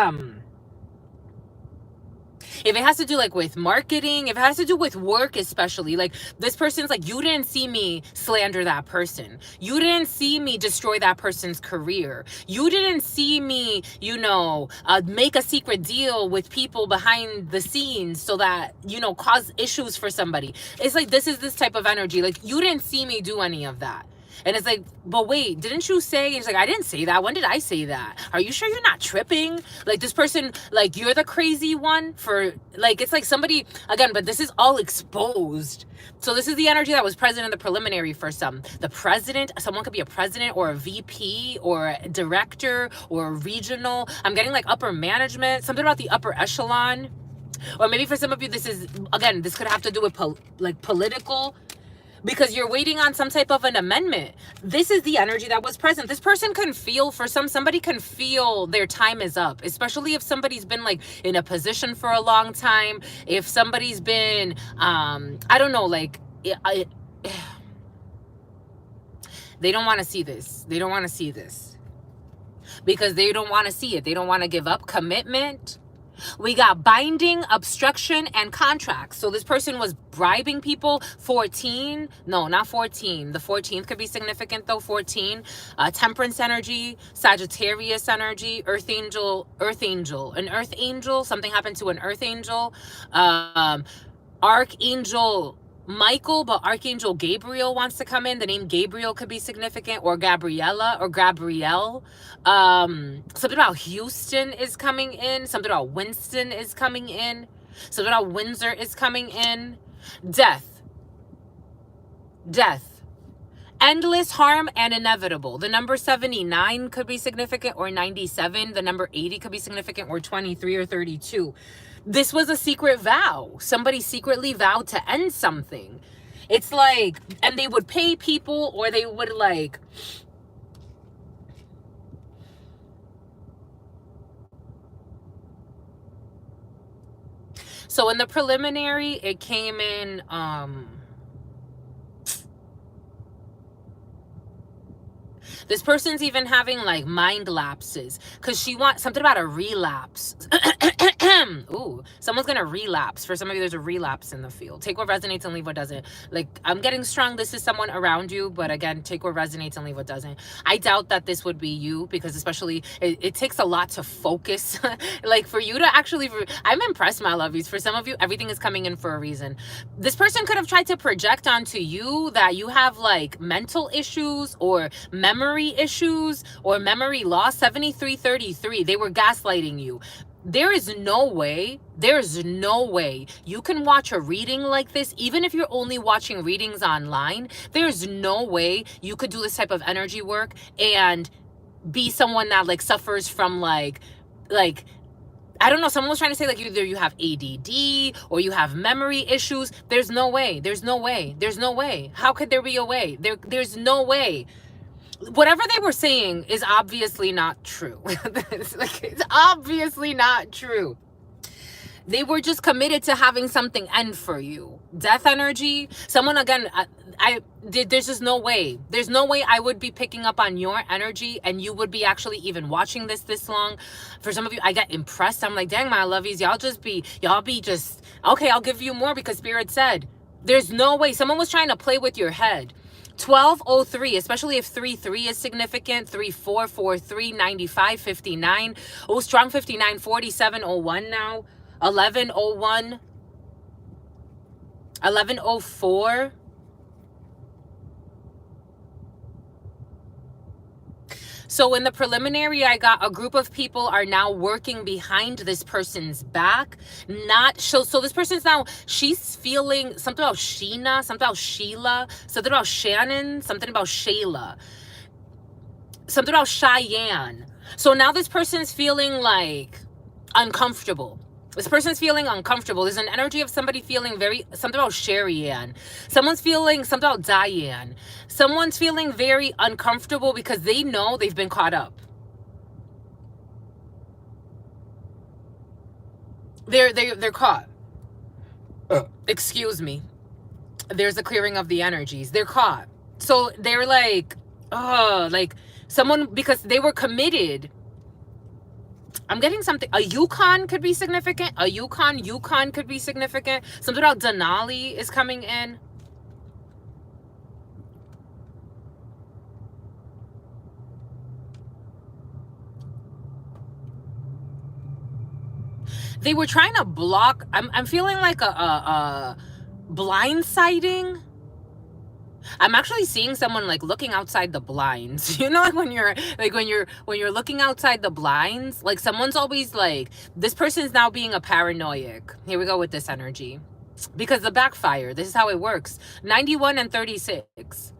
if it has to do like with marketing, if it has to do with work especially, like this person's like, you didn't see me slander that person. You didn't see me destroy that person's career. You didn't see me, you know, make a secret deal with people behind the scenes so that, you know, cause issues for somebody. It's like, this is this type of energy. Like you didn't see me do any of that. And it's like, but wait, didn't you say? And it's like, I didn't say that. When did I say that? Are you sure you're not tripping? Like this person, like you're the crazy one for, like, it's like somebody, again, but this is all exposed. So this is the energy that was present in the preliminary for some. The president, someone could be a president or a VP or a director or a regional. I'm getting like upper management, something about the upper echelon. Or maybe for some of you, this is, again, this could have to do with political, because you're waiting on some type of an amendment. This is the energy that was present. This person can feel, for somebody can feel their time is up, especially if somebody's been like in a position for a long time. If somebody's been, I don't know, like, They don't want to see this. They don't want to see this. Because they don't want to see it. They don't want to give up commitment. We got binding, obstruction, and contracts. So this person was bribing people. 14. No, not 14. The 14th could be significant though. 14. Temperance energy, Sagittarius energy, earth angel, an earth angel. Something happened to an earth angel. Archangel Michael, but Archangel Gabriel wants to come in. The name Gabriel could be significant, or Gabriella, or Gabrielle. Something about Houston is coming in. Something about Winston is coming in. Something about Windsor is coming in. Death. Endless harm and inevitable. The number 79 could be significant, or 97. The number 80 could be significant, or 23 or 32. This was a secret vow. Somebody secretly vowed to end something. It's like, and they would pay people, or they would like, so in the preliminary, it came in, this person's even having like mind lapses because she wants something about a relapse. Ooh, someone's gonna relapse. For some of you, there's a relapse in the field. Take what resonates and leave what doesn't. Like, I'm getting strong. This is someone around you, but again, take what resonates and leave what doesn't. I doubt that this would be you, because especially it takes a lot to focus. Like, for you to actually, I'm impressed, my lovies. For some of you, everything is coming in for a reason. This person could have tried to project onto you that you have like mental issues or memory issues or memory loss. 7333. They were gaslighting you. There's no way you can watch a reading like this, even if you're only watching readings online. There's no way you could do this type of energy work and be someone that like suffers from like I don't know, someone was trying to say like either you have ADD or you have memory issues. There's no way. How could there be a way? There's no way. Whatever they were saying is obviously not true. It's obviously not true. They were just committed to having something end for you. Death energy. Someone, again, there's just no way. There's no way I would be picking up on your energy and you would be actually even watching this long. For some of you, I get impressed. I'm like, dang, my lovies, y'all be just, okay, I'll give you more because Spirit said. There's no way. Someone was trying to play with your head. 1203, especially if 33 is significant. 34, 43, 95, 59. Oh, strong 59, 4701 now. 1101. 1104. So in the preliminary, I got a group of people are now working behind this person's back. So this person's now, she's feeling something about Sheena, something about Sheila, something about Shannon, something about Shayla, something about Cheyenne. So now this person's feeling like uncomfortable. This person's feeling uncomfortable. There's an energy of somebody feeling something about Sherry Ann. Someone's feeling something about Diane. Someone's feeling very uncomfortable because they know they've been caught up. They're caught. Excuse me. There's a clearing of the energies. They're caught. So they're like, like someone, because they were committed. I'm getting something. A Yukon could be significant. A Yukon could be significant. Something about Denali is coming in. They were trying to block. I'm feeling like a blindsiding. I'm actually seeing someone like looking outside the blinds. You know, like when you're looking outside the blinds, like someone's always like, this person's now being a paranoiac. Here we go with this energy. Because the backfire, this is how it works. 91 and 36.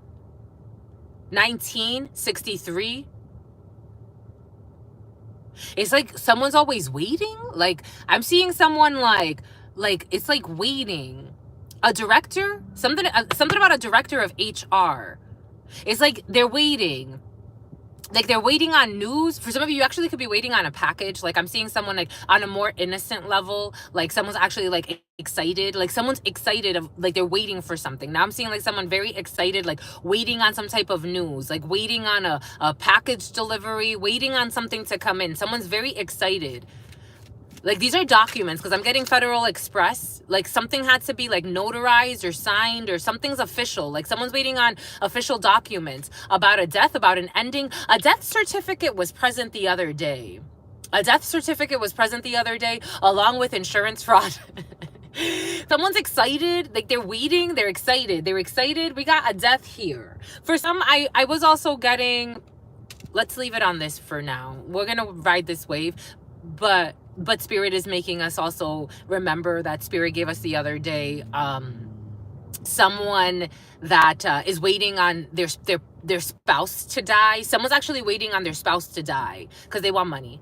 19, 63. It's like someone's always waiting. Like I'm seeing someone like it's like waiting. A director, something about a director of HR. It's like they're waiting. like they're waiting on news. For some of you, you actually could be waiting on a package. Like I'm seeing someone like on a more innocent level, like someone's actually like excited, like someone's excited of like they're waiting for something. Now I'm seeing like someone very excited, like waiting on some type of news, like waiting on a package delivery, waiting on something to come in. Someone's very excited. Like these are documents, because I'm getting Federal Express. Like something had to be like notarized or signed, or something's official. Like someone's waiting on official documents about a death, about an ending. A death certificate was present the other day. A death certificate was present the other day along with insurance fraud. Someone's excited, like they're waiting, they're excited. They're excited. We got a death here. For some, I was also getting, let's leave it on this for now. We're going to ride this wave, but Spirit is making us also remember that Spirit gave us the other day someone that is waiting on their spouse to die. Someone's actually waiting on their spouse to die because they want money.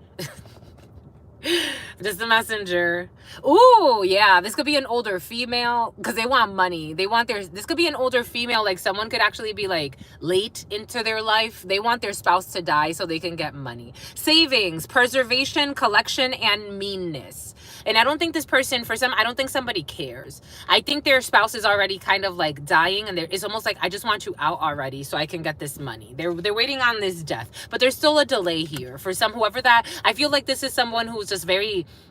Just a messenger. Ooh, yeah, this could be an older female because they want money. They want this could be an older female, like someone could actually be like late into their life. They want their spouse to die so they can get money. Savings, preservation, collection, and meanness. And I don't think this person, for some, I don't think somebody cares. I think their spouse is already kind of like dying, and it's almost like, I just want you out already so I can get this money. They're waiting on this death, but there's still a delay here. For some, whoever that, I feel like this is someone who's just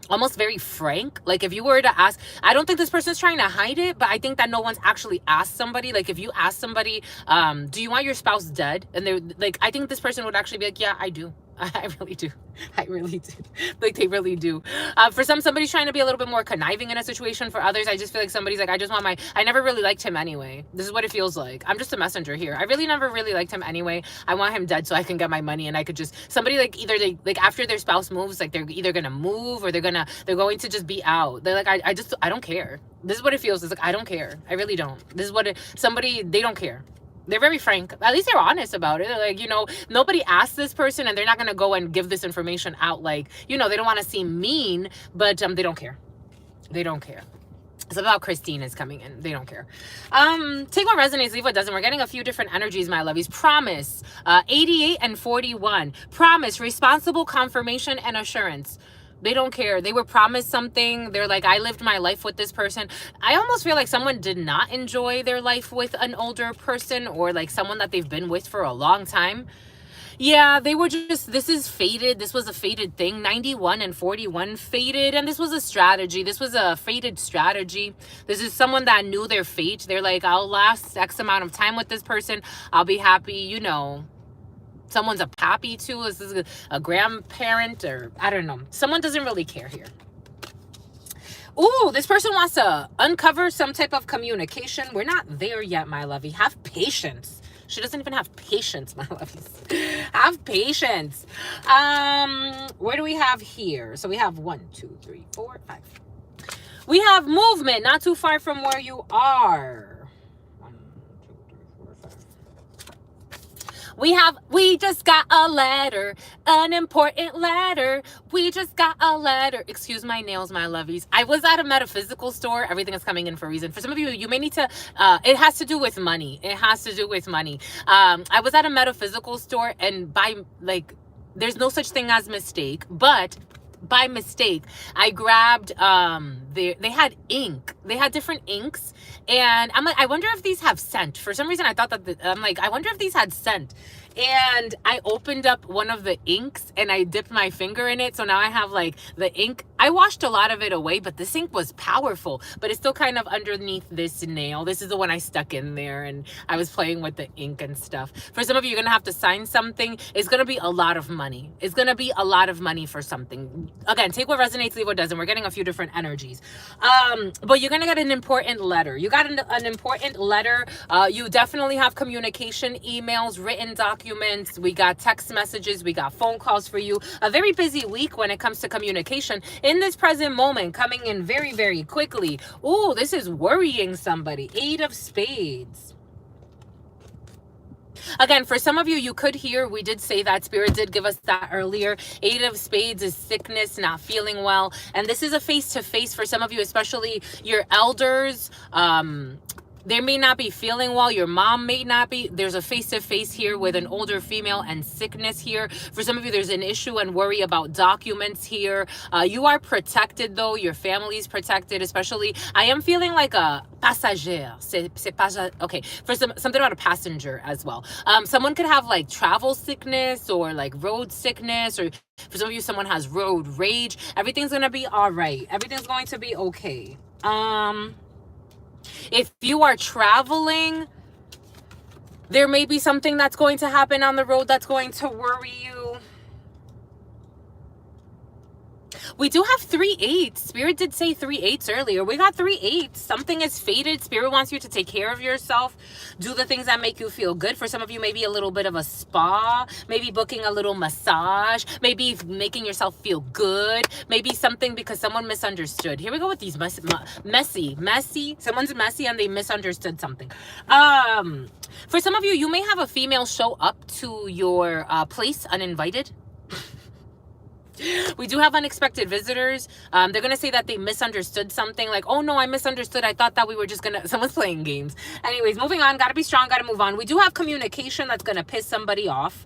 almost very frank. Like if you were to ask, I don't think this person's trying to hide it, but I think that no one's actually asked somebody. Like if you ask somebody, do you want your spouse dead? And they're like, I think this person would actually be like, yeah, I do. I really do. I really do. Like they really do. For some, somebody's trying to be a little bit more conniving in a situation. For others, I just feel like somebody's like, I never really liked him anyway. This is what it feels like. I'm just a messenger here. I really never really liked him anyway. I want him dead so I can get my money, and I could just, somebody like either like after their spouse moves, like they're either going to move or they're going to just be out. They're like, I don't care. This is what it feels. It's like, I don't care. I really don't. This is what they don't care. They're very frank. At least they're honest about it. They're like, nobody asked this person, and they're not going to go and give this information out. Like, they don't want to seem mean, but they don't care. They don't care. It's about Christine is coming in. They don't care. Take what resonates, leave what doesn't. We're getting a few different energies, my lovies. Promise, 88 and 41. Promise, responsible confirmation and assurance. They don't care. They were promised something. They're like, I lived my life with this person. I almost feel like someone did not enjoy their life with an older person, or like someone that they've been with for a long time. Yeah, they were just, this is fated. This was a fated thing. 91 and 41 fated. And this was a strategy. This was a fated strategy. This is someone that knew their fate. They're like, I'll last X amount of time with this person. I'll be happy, Someone's a pappy too. This is a grandparent, or I don't know. Someone doesn't really care here. Ooh, this person wants to uncover some type of communication. We're not there yet, my lovey. Have patience. She doesn't even have patience, my lovies. Have patience. Where do we have here? So we have 1, 2, 3, 4, 5. We have movement not too far from where you are. We just got a letter, an important letter. We just got a letter. Excuse my nails, my lovies. I was at a metaphysical store. Everything is coming in for a reason. For some of you, you may need to, it has to do with money. It has to do with money. I was at a metaphysical store, and there's no such thing as mistake, but by mistake, I grabbed, they had ink. They had different inks. And I'm like, I wonder if these have scent. For some reason, I thought that, I'm like, I wonder if these had scent. And I opened up one of the inks and I dipped my finger in it. So now I have like the ink. I washed a lot of it away, but this ink was powerful, but it's still kind of underneath this nail. This is the one I stuck in there, and I was playing with the ink and stuff. For some of you, you're going to have to sign something. It's going to be a lot of money. It's going to be a lot of money for something. Again, take what resonates, leave what doesn't. We're getting a few different energies. But you're going to get an important letter. You got an important letter. You definitely have communication, emails, written documents. We got text messages. We got phone calls for you. A very busy week when it comes to communication. In this present moment, coming in very, very quickly. Oh, this is worrying somebody. 8 of Spades. Again, for some of you, you could hear, we did say that, Spirit did give us that earlier. 8 of Spades is sickness, not feeling well. And this is a face-to-face for some of you, especially your elders, They may not be feeling well. Your mom may not be. There's a face-to-face here with an older female and sickness here. For some of you, there's an issue and worry about documents here. You are protected, though. Your family's protected, especially. I am feeling like a passager. Okay, for something about a passenger as well. Someone could have like travel sickness or like road sickness, or for some of you, someone has road rage. Everything's going to be all right. Everything's going to be okay. If you are traveling, there may be something that's going to happen on the road that's going to worry you. We do have 3 8s. Spirit did say 3 8s earlier. We got 3 8s. Something is fated. Spirit wants you to take care of yourself. Do the things that make you feel good. For some of you, maybe a little bit of a spa. Maybe booking a little massage. Maybe making yourself feel good. Maybe something because someone misunderstood. Here we go with these messy. Someone's messy and they misunderstood something. For some of you, you may have a female show up to your place uninvited. We do have unexpected visitors. They're going to say that they misunderstood something. Like, oh, no, I misunderstood. I thought that we were just going to... Someone's playing games. Anyways, moving on. Got to be strong. Got to move on. We do have communication that's going to piss somebody off.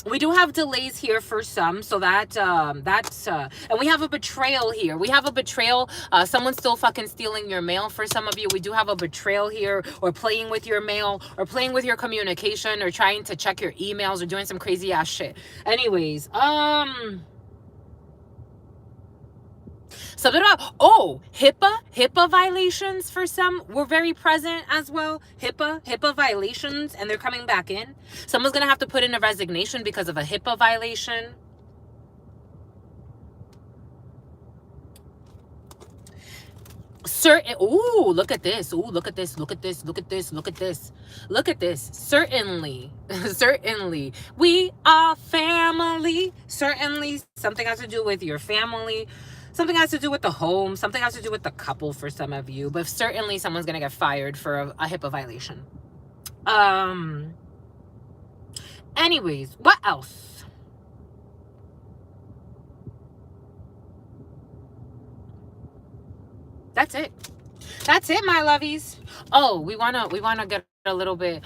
We do have delays here for some. So and we have a betrayal here. We have a betrayal. Someone's still fucking stealing your mail for some of you. We do have a betrayal here, or playing with your mail, or playing with your communication, or trying to check your emails, or doing some crazy ass shit. Anyways, something about, HIPAA violations for some were very present as well. HIPAA violations, and they're coming back in. Someone's going to have to put in a resignation because of a HIPAA violation. Look at this. Look at this. Look at this. Look at this. Look at this. Look at this. Certainly. We are family. Certainly. Something has to do with your family. Something has to do with the home. Something has to do with the couple for some of you. But certainly someone's going to get fired for a HIPAA violation. Anyways, what else? That's it. That's it, my lovies. Oh, we wanna get a little bit.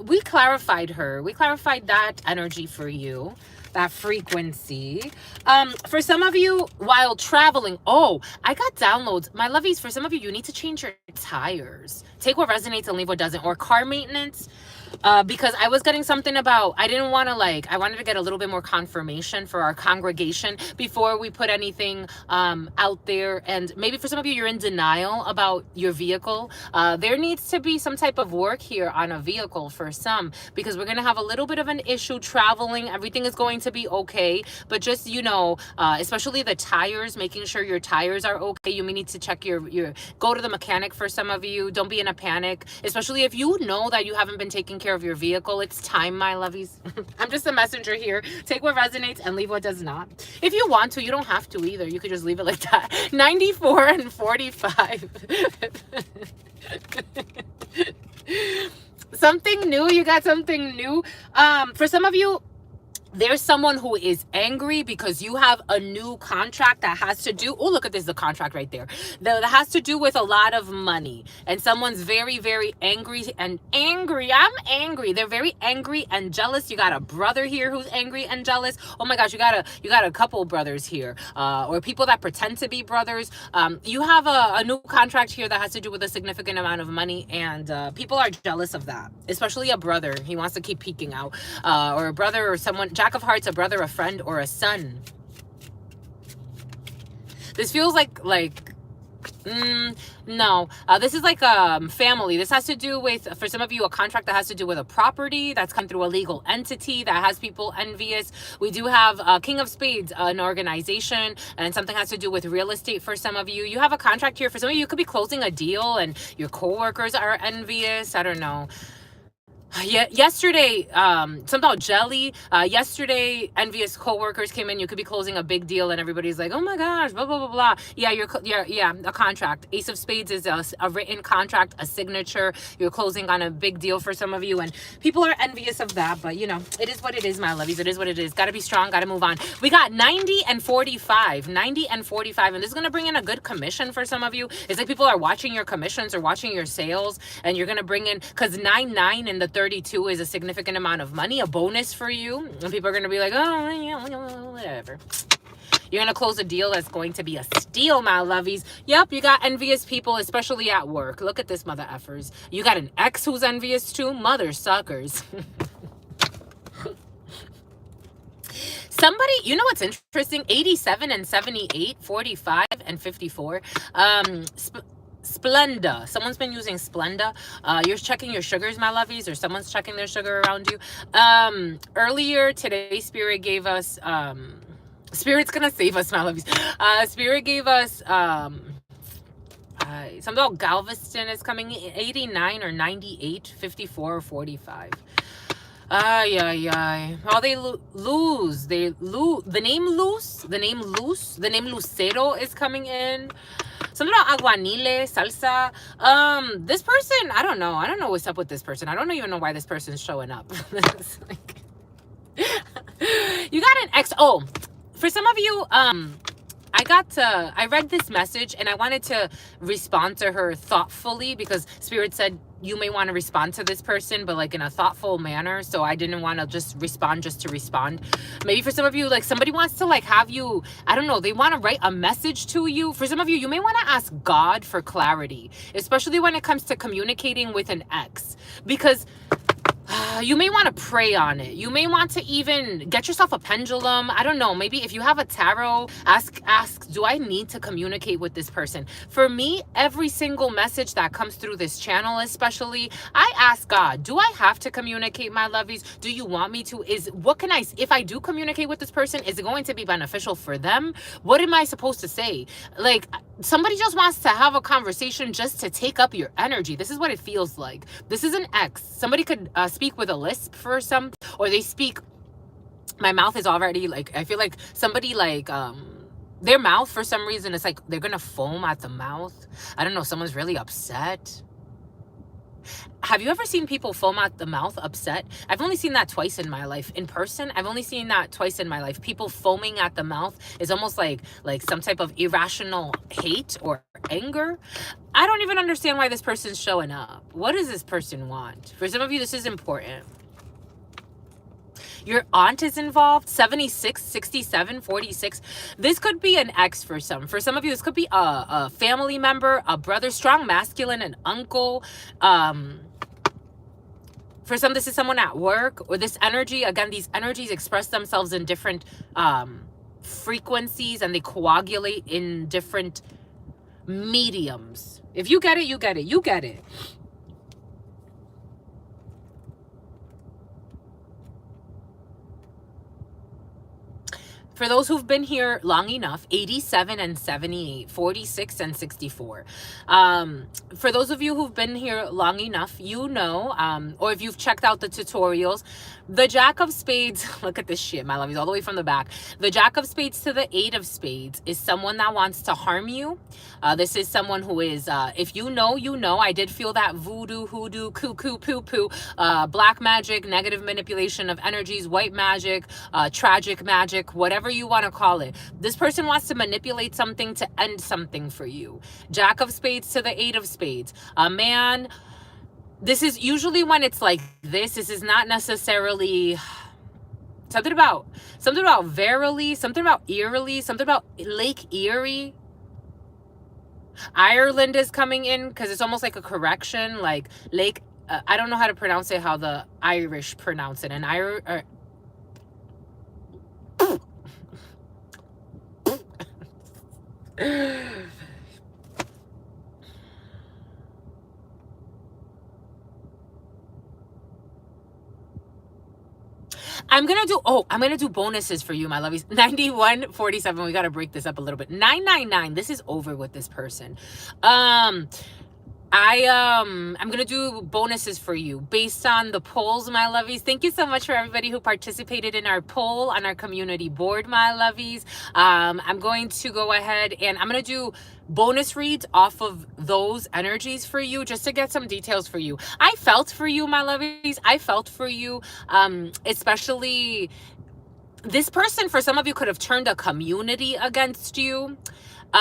We clarified that energy for you, that frequency. For some of you, while traveling, I got downloads. My lovies, for some of you, you need to change your tires. Take what resonates and leave what doesn't. Or car maintenance. Because I was getting something about, I wanted to get a little bit more confirmation for our congregation before we put anything out there. And maybe for some of you, you're in denial about your vehicle. There needs to be some type of work here on a vehicle for some, because we're going to have a little bit of an issue traveling. Everything is going to be okay. But just, especially the tires, making sure your tires are okay. You may need to check go to the mechanic for some of you. Don't be in a panic, especially if you know that you haven't been taking care of your vehicle. It's time, my lovies. I'm just a messenger here. Take what resonates and leave what does not. If you want to, you don't have to either. You could just leave it like that. 94 and 45. Something new. You got something new. For some of you, there's someone who is angry because you have a new contract that has to do, look at this, the contract right there. That has to do with a lot of money. And someone's very, very angry. I'm angry. They're very angry and jealous. You got a brother here who's angry and jealous. Oh my gosh, you got a couple brothers here. Or people that pretend to be brothers. You have a new contract here that has to do with a significant amount of money. And people are jealous of that. Especially a brother. He wants to keep peeking out. Or a brother or someone, Jack of Hearts, a brother, a friend, or a son. This feels like no. This is like family. This has to do with, for some of you, a contract that has to do with a property that's come through a legal entity that has people envious. We do have King of Spades, an organization, and something has to do with real estate for some of you. You have a contract here. For some of you, you could be closing a deal and your coworkers are envious. I don't know. Yeah, yesterday, something about jelly. Yesterday, envious coworkers came in. You could be closing a big deal, and everybody's like, "Oh my gosh, blah blah blah blah." Yeah, yeah, a contract. Ace of Spades is a written contract, a signature. You're closing on a big deal for some of you, and people are envious of that. But you know, it is what it is, my lovies. It is what it is. Got to be strong. Got to move on. We got 90 and 45, 90 and 45, and this is gonna bring in a good commission for some of you. It's like people are watching your commissions or watching your sales, and you're gonna bring in, because 9 and the 32 is a significant amount of money, a bonus for you, and people are going to be like, oh yeah, whatever. You're going to close a deal that's going to be a steal, my lovies. Yep, you got envious people, especially at work. Look at this, mother effers. You got an ex who's envious too. Mother suckers. Somebody, you know what's interesting? 87 and 78, 45 and 54. Splenda. Someone's been using Splenda. You're checking your sugars, my lovies, or someone's checking their sugar around you. Earlier today, Spirit gave us, Spirit's gonna save us, my lovies. Spirit gave us, something about Galveston is coming, 89 or 98, 54 or 45. Well, they lose. The name Lucero is coming in. Something about aguanile, salsa. This person, I don't know what's up with this person. I don't even know why this person's showing up. Like, you got an ex. Oh, for some of you, I read this message and I wanted to respond to her thoughtfully, because Spirit said you may want to respond to this person, but like in a thoughtful manner. So I didn't want to just to respond. Maybe for some of you, like somebody wants to like have you, I don't know, they want to write a message to you. For some of you, you may want to ask God for clarity, especially when it comes to communicating with an ex, because you may want to pray on it. You may want to even get yourself a pendulum. I don't know. Maybe if you have a tarot, ask, do I need to communicate with this person? For me, every single message that comes through this channel, especially, I ask God, do I have to communicate, my lovies? Do you want me to? If I do communicate with this person, is it going to be beneficial for them? What am I supposed to say? Like, somebody just wants to have a conversation just to take up your energy. This is what it feels like. This is an ex. Somebody could speak with a lisp for some, or they speak, my mouth is already like, I feel like somebody like, their mouth for some reason, it's like they're gonna foam at the mouth. I don't know, someone's really upset. Have you ever seen people foam at the mouth upset? I've only seen that twice in my life. In person, I've only seen that twice in my life. People foaming at the mouth is almost like some type of irrational hate or anger. I don't even understand why this person's showing up. What does this person want? For some of you, this is important. Your aunt is involved, 76, 67, 46. This could be an ex for some. For some of you, this could be a family member, a brother, strong masculine, an uncle. For some, this is someone at work, or this energy. Again, these energies express themselves in different frequencies, and they coagulate in different mediums. If you get it, you get it. You get it. For those who've been here long enough, 87 and 78, 46 and 64. For those of you who've been here long enough, you know, or if you've checked out the tutorials, the Jack of Spades, look at this shit, my lovies, all the way from the back. The Jack of Spades to the 8 of Spades is someone that wants to harm you. This is someone who is, if you know, you know. I did feel that voodoo, hoodoo, cuckoo, poo-poo, black magic, negative manipulation of energies, white magic, tragic magic, whatever you want to call it. This person wants to manipulate something to end something for you. Jack of Spades to the 8 of Spades. A man, this is usually when it's like this is not necessarily something about verily, something about eerily, something about Lake Erie. Ireland is coming in because it's almost like a correction, like Lake, I don't know how to pronounce it, how the Irish pronounce it. And I'm gonna do bonuses for you, my lovies. 91, 47. We gotta break this up a little bit. 999. This is over with this person. I'm gonna do bonuses for you based on the polls, my lovies. Thank you so much for everybody who participated in our poll on our community board, my lovies. I'm going to go ahead and I'm gonna do bonus reads off of those energies for you, just to get some details for you. I felt for you, my lovies. I felt for you, especially this person. For some of you, could have turned a community against you.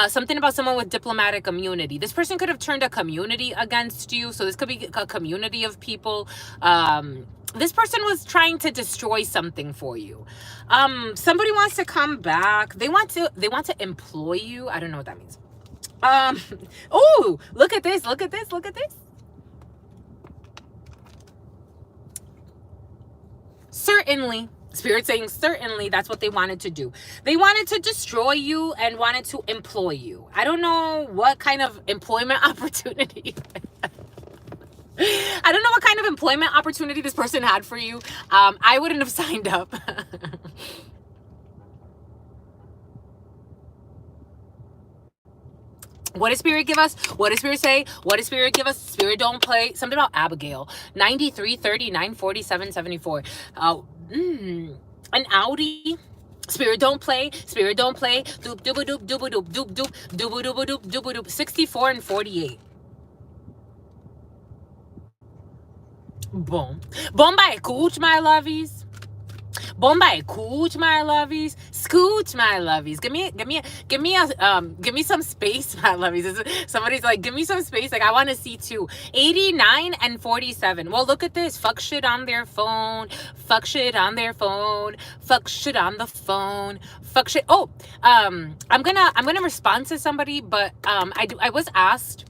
Something about someone with diplomatic immunity. This person could have turned a community against you. So this could be a community of people. This person was trying to destroy something for you. Somebody wants to come back. They want to employ you. I don't know what that means. Oh, look at this. Look at this. Look at this. Certainly. Spirit saying certainly that's what they wanted to do. They wanted to destroy you and wanted to employ you. I don't know what kind of employment opportunity. I don't know what kind of employment opportunity this person had for you. I wouldn't have signed up. What does Spirit give us? What does Spirit say? What does Spirit give us? Spirit don't play. Something about Abigail. 93, 39, 47, 74. An Audi. Spirit don't play. Spirit don't play. Doop doop doop doop doop doop doop doop doop doop doop doop. 64 and 48. Boom. Bombay cooch, my lovies. Bombay cooch, my lovies. Scooch, my lovies. Give me some space, my lovies. Somebody's like, give me some space. Like, I want to see too. 89 and 47. Well, look at this. Fuck shit on their phone. Fuck shit on their phone. Fuck shit on the phone. Fuck shit. Oh, I'm gonna respond to somebody, but I was asked.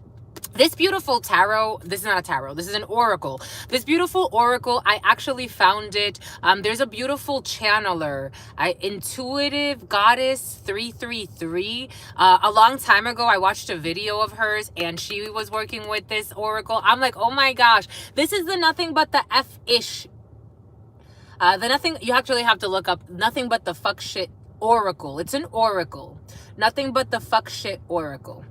This beautiful tarot, this is not a tarot, this is an oracle. This beautiful oracle, I actually found it. There's a beautiful channeler, Intuitive Goddess 333. A long time ago, I watched a video of hers and she was working with this oracle. I'm like, oh my gosh, this is the nothing but the F-ish. The nothing, you actually have to look up nothing but the fuck shit oracle. It's an oracle. Nothing but the fuck shit oracle.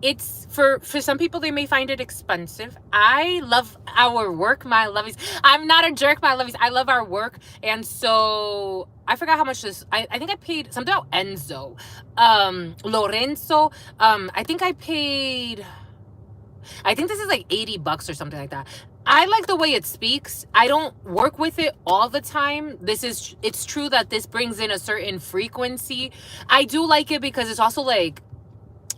It's for some people, they may find it expensive. I love our work, my lovies. I'm not a jerk, my lovies. I love our work. And so I forgot how much this, I think I paid something about Enzo, Lorenzo. I think this is like $80 or something like that. I like the way it speaks. I don't work with it all the time. It's true that this brings in a certain frequency. I do like it because it's also like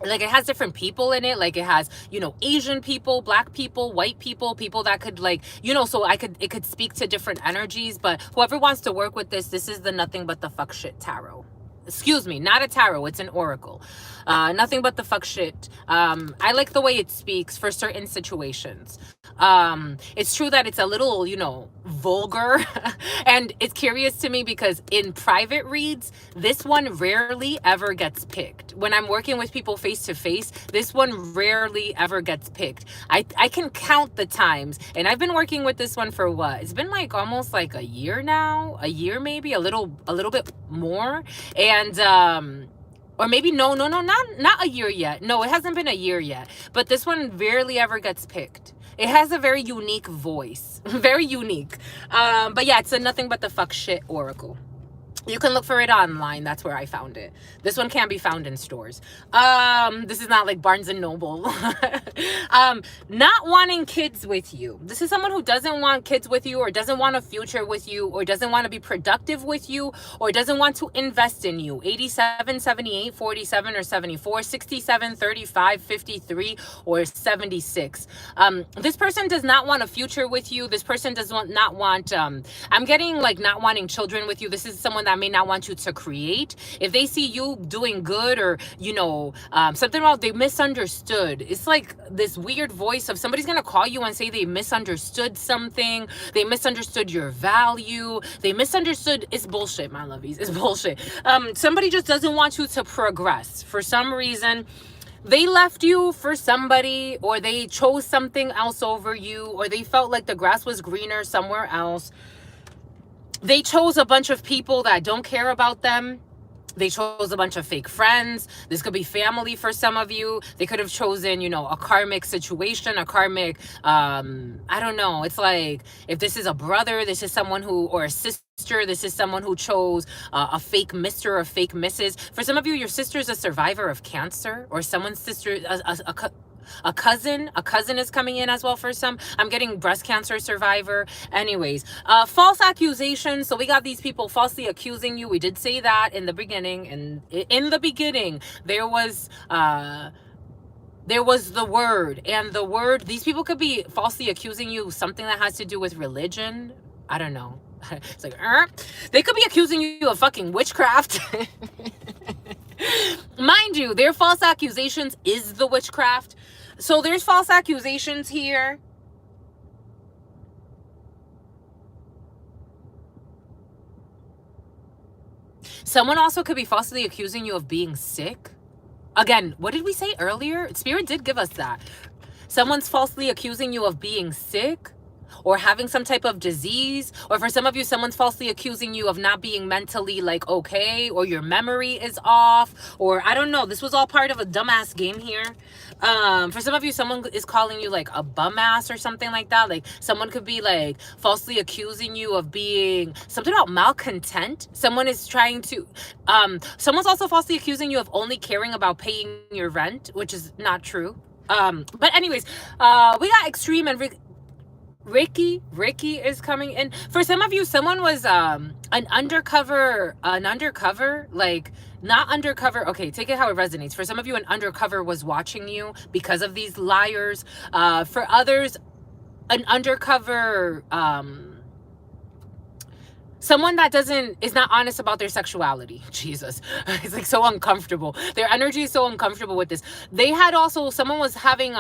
it has different people in it. Like it has, Asian people, black people, white people, people that could so it could speak to different energies. But whoever wants to work with this is the nothing but the fuck shit tarot. Excuse me, not a tarot, it's an oracle. Nothing but the fuck shit. I like the way it speaks for certain situations. It's true that it's a little, vulgar. And it's curious to me because in private reads, this one rarely ever gets picked. When I'm working with people face to face, this one rarely ever gets picked. I can count the times, and I've been working with this one for what? It's been like almost like a year now, maybe a little bit more. And or maybe no, not a year yet. No, it hasn't been a year yet. But this one rarely ever gets picked. It has a very unique voice. Very unique. But yeah, it's a nothing but the fuck shit oracle. You can look for it online. That's where I found it. This one can't be found in stores. This is not like Barnes and Noble. Not wanting kids with you. This is someone who doesn't want kids with you, or doesn't want a future with you, or doesn't want to be productive with you, or doesn't want to invest in you. 87, 78, 47, or 74, 67, 35, 53, or 76. This person does not want a future with you. This person does not want, I'm getting like not wanting children with you. This is someone that may not want you to create. If they see you doing good, or something about they misunderstood, it's like this weird voice of somebody's gonna call you and say they misunderstood something, they misunderstood your value, they misunderstood. It's bullshit, my lovies. It's bullshit. Somebody just doesn't want you to progress for some reason. They left you for somebody, or they chose something else over you, or they felt like the grass was greener somewhere else. They chose a bunch of people that don't care about them. They chose a bunch of fake friends. This could be family for some of you. They could have chosen, you know, a karmic situation, a karmic, I don't know. It's like, if this is a brother, this is someone who, or a sister, this is someone who chose a fake Mr. or fake Mrs. For some of you, your sister is a survivor of cancer, or someone's sister, a cousin is coming in as well for some. I'm getting breast cancer survivor. Anyways, false accusations. So we got these people falsely accusing you. We did say that in the beginning, and in the beginning there was the word, and the word, these people could be falsely accusing you of something that has to do with religion. I don't know. It's like, they could be accusing you of fucking witchcraft. Mind you, their false accusations is the witchcraft. So there's false accusations here. Someone also could be falsely accusing you of being sick. Again, what did we say earlier? Spirit did give us that. Someone's falsely accusing you of being sick, or having some type of disease, or for some of you, someone's falsely accusing you of not being mentally like okay, or your memory is off, or I don't know. This was all part of a dumbass game here. For some of you, someone is calling you like a bum ass or something like that. Like someone could be like falsely accusing you of being something about malcontent. Someone is trying to, someone's also falsely accusing you of only caring about paying your rent, which is not true. But anyways, we got extreme and Ricky is coming in. For some of you, someone was an undercover, like not undercover. Okay, take it how it resonates. For some of you, an undercover was watching you because of these liars. For others, an undercover, someone that is not honest about their sexuality. Jesus, it's like so uncomfortable. Their energy is so uncomfortable with this. They had also, someone was having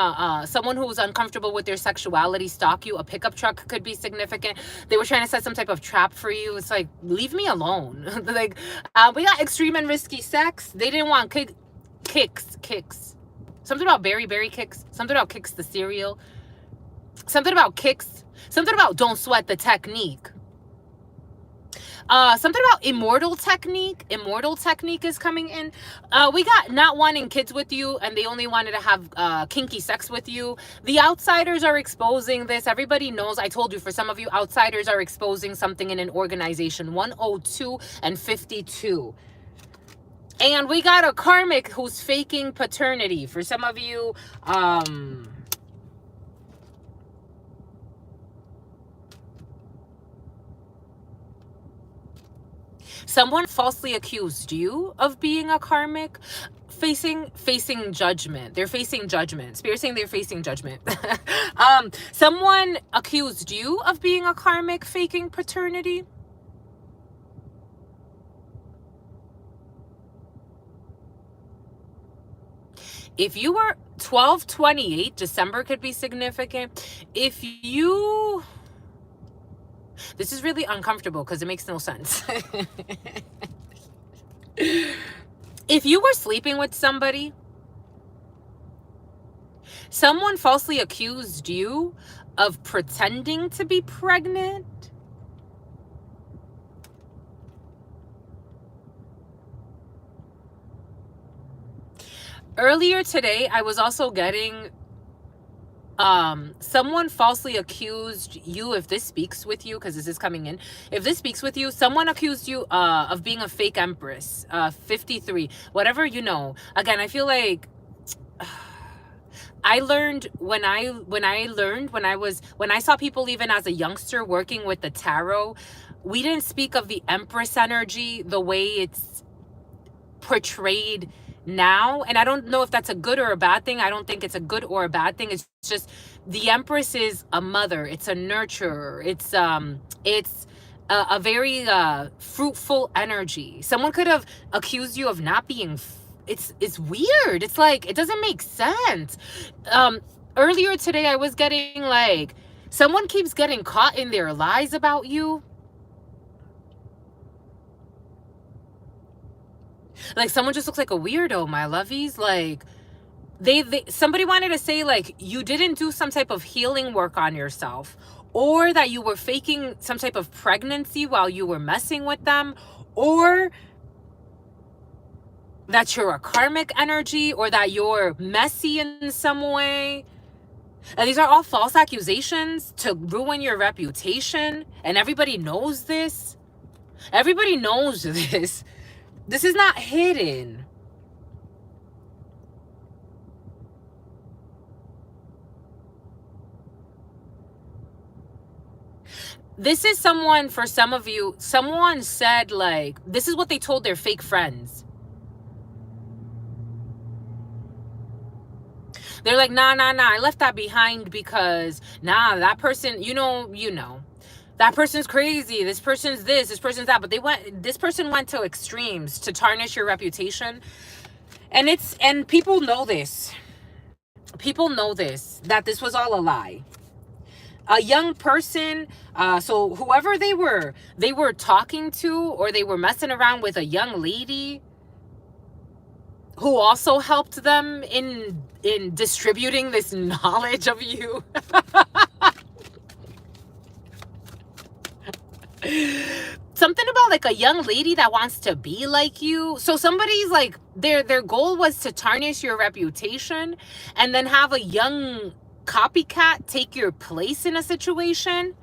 someone who was uncomfortable with their sexuality stalk you. A pickup truck could be significant. They were trying to set some type of trap for you. It's like, leave me alone. Like, we got extreme and risky sex. They didn't want kicks. Something about berry kicks. Something about Kix the cereal. Something about Kix. Something about don't sweat the technique. Something about immortal technique is coming in. We got not wanting kids with you, and they only wanted to have kinky sex with you. The outsiders are exposing this. Everybody knows. I told you, for some of you, outsiders are exposing something in an organization. 102 and 52. And we got a karmic who's faking paternity. For some of you, someone falsely accused you of being a karmic, facing judgment. They're facing judgment. Spirit saying they're facing judgment. Someone accused you of being a karmic, faking paternity. If you were 12/28, December could be significant. If you... This is really uncomfortable because it makes no sense. If you were sleeping with somebody, someone falsely accused you of pretending to be pregnant. Earlier today, I was also getting someone falsely accused you, if this speaks with you, because this is coming in, if this speaks with you, someone accused you of being a fake empress. 53, whatever, you know. Again, I feel like I learned when I saw people even as a youngster working with the tarot, we didn't speak of the empress energy the way it's portrayed now. And I don't know if that's a good or a bad thing. I don't think it's a good or a bad thing. It's just the empress is a mother. It's a nurturer. It's a very fruitful energy. Someone could have accused you of not being it's weird. It's like, it doesn't make sense. Earlier today, I was getting like, someone keeps getting caught in their lies about you. Like, someone just looks like a weirdo, my lovies. Like, somebody wanted to say, like, you didn't do some type of healing work on yourself, or that you were faking some type of pregnancy while you were messing with them, or that you're a karmic energy, or that you're messy in some way. And these are all false accusations to ruin your reputation. And everybody knows this. Everybody knows this. This is not hidden. This is someone, for some of you, someone said, like, this is what they told their fake friends. They're like, nah, I left that behind because, nah, that person, you know, that person's crazy. This person's this person's that. But this person went to extremes to tarnish your reputation. And people know this. People know this, that this was all a lie. A young person, so whoever they were talking to, or they were messing around with a young lady who also helped them in distributing this knowledge of you. Something about like a young lady that wants to be like you. So somebody's like, their goal was to tarnish your reputation and then have a young copycat take your place in a situation.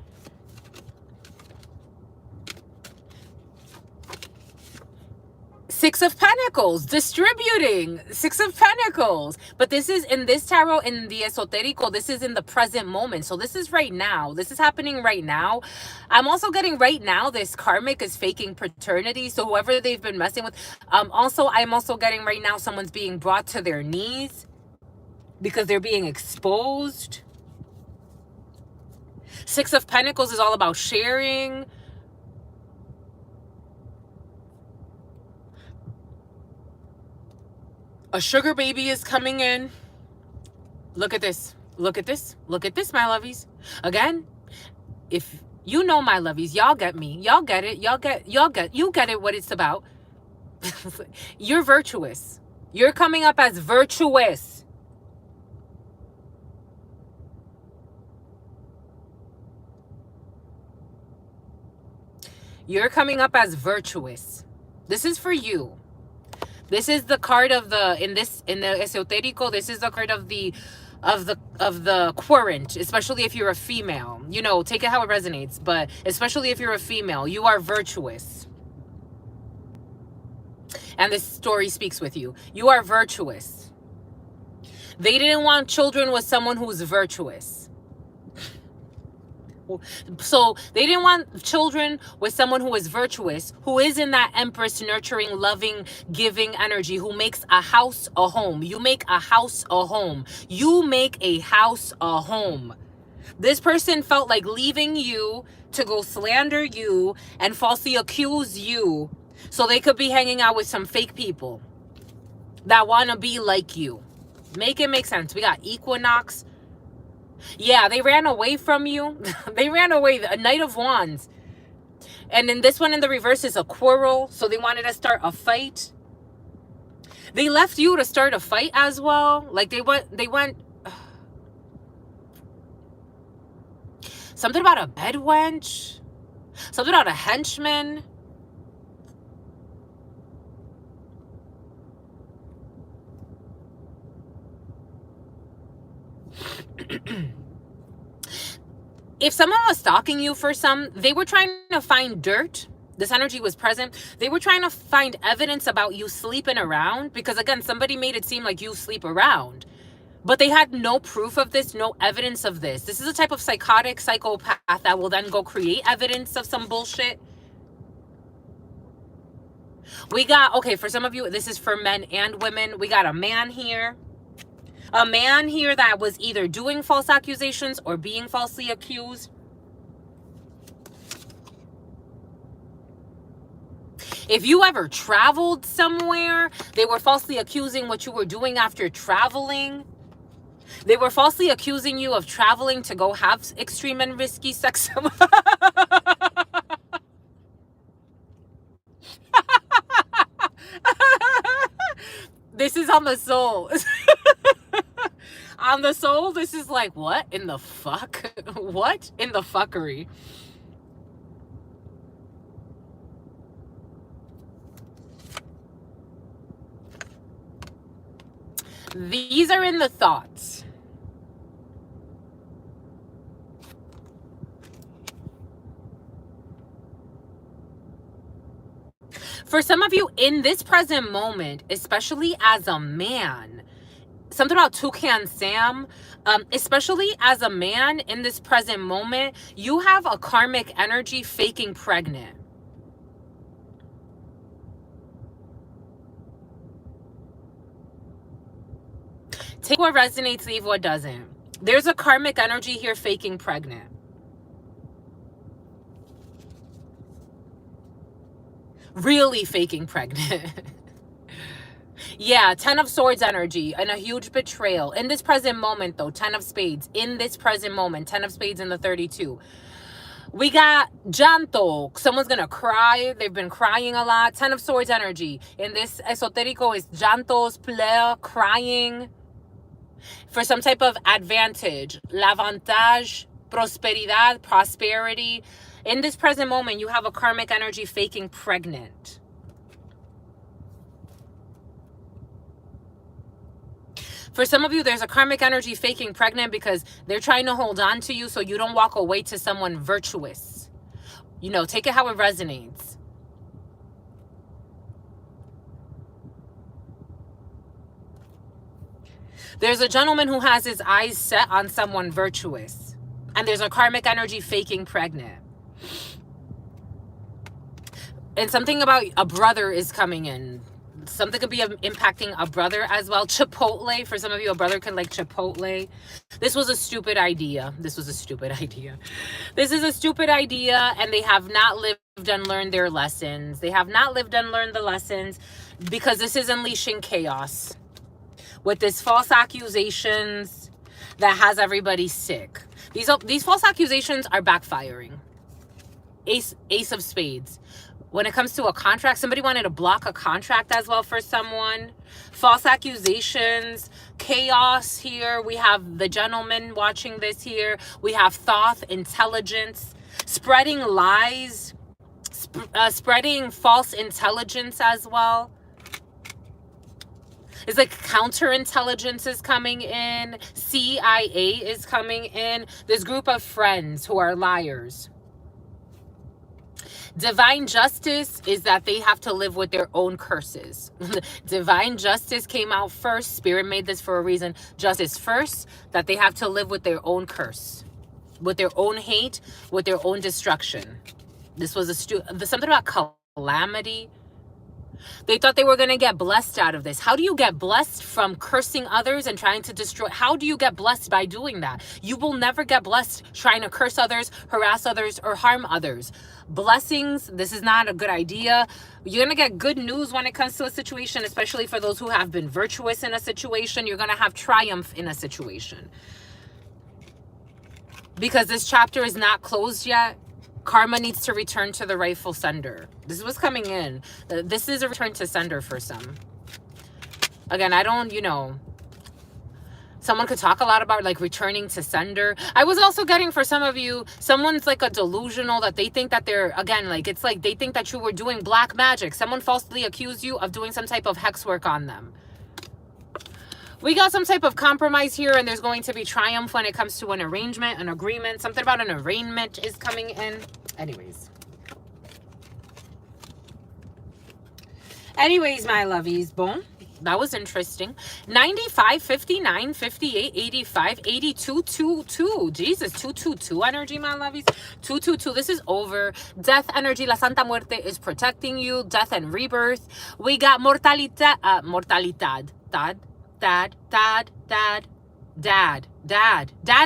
Six of Pentacles, distributing. Six of Pentacles. But this is in this tarot, in the esoterico, this is in the present moment. So this is right now. This is happening right now. I'm also getting right now, this karmic is faking paternity. So whoever they've been messing with. I'm also getting right now, someone's being brought to their knees because they're being exposed. Six of Pentacles is all about sharing. A sugar baby is coming in. Look at this. Look at this. Look at this, my lovies. Again, if you know, my lovies, y'all get me. Y'all get it. You get it what it's about. You're virtuous. You're coming up as virtuous. You're coming up as virtuous. This is for you. This is the card of the, in the esoterico, this is the card of the querent, especially if you're a female. You know, take it how it resonates, but especially if you're a female, you are virtuous. And this story speaks with you. You are virtuous. They didn't want children with someone who's virtuous. So they didn't want children with someone who is virtuous, who is in that empress, nurturing, loving, giving energy, who makes a house a home. You make a house a home. You make a house a home. This person felt like leaving you to go slander you and falsely accuse you so they could be hanging out with some fake people that want to be like you. Make it make sense. We got equinox. Yeah, they ran away from you. They ran away. A Knight of Wands. And then this one in the reverse is a quarrel. So they wanted to start a fight. They left you to start a fight as well. Like they went. Something about a bed wench. Something about a henchman. If someone was stalking you for they were trying to find dirt. This energy was present. They were trying to find evidence about you sleeping around, because again, somebody made it seem like you sleep around, but they had no proof of this, no evidence of this. This is a type of psychotic psychopath that will then go create evidence of some bullshit. We got, okay, for some of you, this is for men and women. We got a man here. A man here that was either doing false accusations or being falsely accused. If you ever traveled somewhere, they were falsely accusing what you were doing after traveling. They were falsely accusing you of traveling to go have extreme and risky sex. This is on the soul. On the soul, this is like, what in the fuck? What in the fuckery? These are in the thoughts. For some of you in this present moment, especially as a man, something about Toucan Sam, especially as a man in this present moment, you have a karmic energy faking pregnant. Take what resonates, leave what doesn't. There's a karmic energy here faking pregnant. Really faking pregnant. Yeah, 10 of Swords energy and a huge betrayal. In this present moment, though, 10 of Spades. In this present moment, 10 of Spades in the 32. We got llanto. Someone's going to cry. They've been crying a lot. 10 of Swords energy. In this esoterico is llantos, pleurs, crying. For some type of advantage. L'avantage, prosperidad, prosperity. In this present moment, you have a karmic energy faking pregnant. For some of you, there's a karmic energy faking pregnant because they're trying to hold on to you so you don't walk away to someone virtuous. You know, take it how it resonates. There's a gentleman who has his eyes set on someone virtuous. And there's a karmic energy faking pregnant. And something about a brother is coming in. Something could be impacting a brother as well. Chipotle. For some of you, a brother could like Chipotle. This was a stupid idea. This was a stupid idea. This is a stupid idea. And they have not lived and learned their lessons. They have not lived and learned the lessons because this is unleashing chaos. With this false accusations that has everybody sick. These false accusations are backfiring. Ace of Spades. When it comes to a contract, somebody wanted to block a contract as well for someone. False accusations, chaos here. We have the gentleman watching this here. We have thought, intelligence, spreading lies, spreading false intelligence as well. It's like counterintelligence is coming in. CIA is coming in. This group of friends who are liars. Divine justice is that they have to live with their own curses. Divine justice came out first. Spirit made this for a reason. Justice first, that they have to live with their own curse, with their own hate, with their own destruction. This was something about calamity. They thought they were going to get blessed out of this. How do you get blessed from cursing others and trying to destroy? How do you get blessed by doing that? You will never get blessed trying to curse others, harass others, or harm others. Blessings, this is not a good idea. You're going to get good news when it comes to a situation, especially for those who have been virtuous in a situation. You're going to have triumph in a situation. Because this chapter is not closed yet. Karma needs to return to the rightful sender. This is what's coming in. This is a return to sender for some. Again, I don't, someone could talk a lot about like returning to sender. I was also getting for some of you, someone's like a delusional that they think that they're, again, like it's like they think that you were doing black magic. Someone falsely accused you of doing some type of hex work on them. We got some type of compromise here, and there's going to be triumph when it comes to an arrangement, an agreement. Something about an arraignment is coming in. Anyways, my lovies, boom. That was interesting. 95, 59, 58, 85, 82, 22. Jesus, 222 energy, my lovies. 222. This is over. Death energy. La Santa Muerte is protecting you. Death and rebirth. We got mortalidad. Dad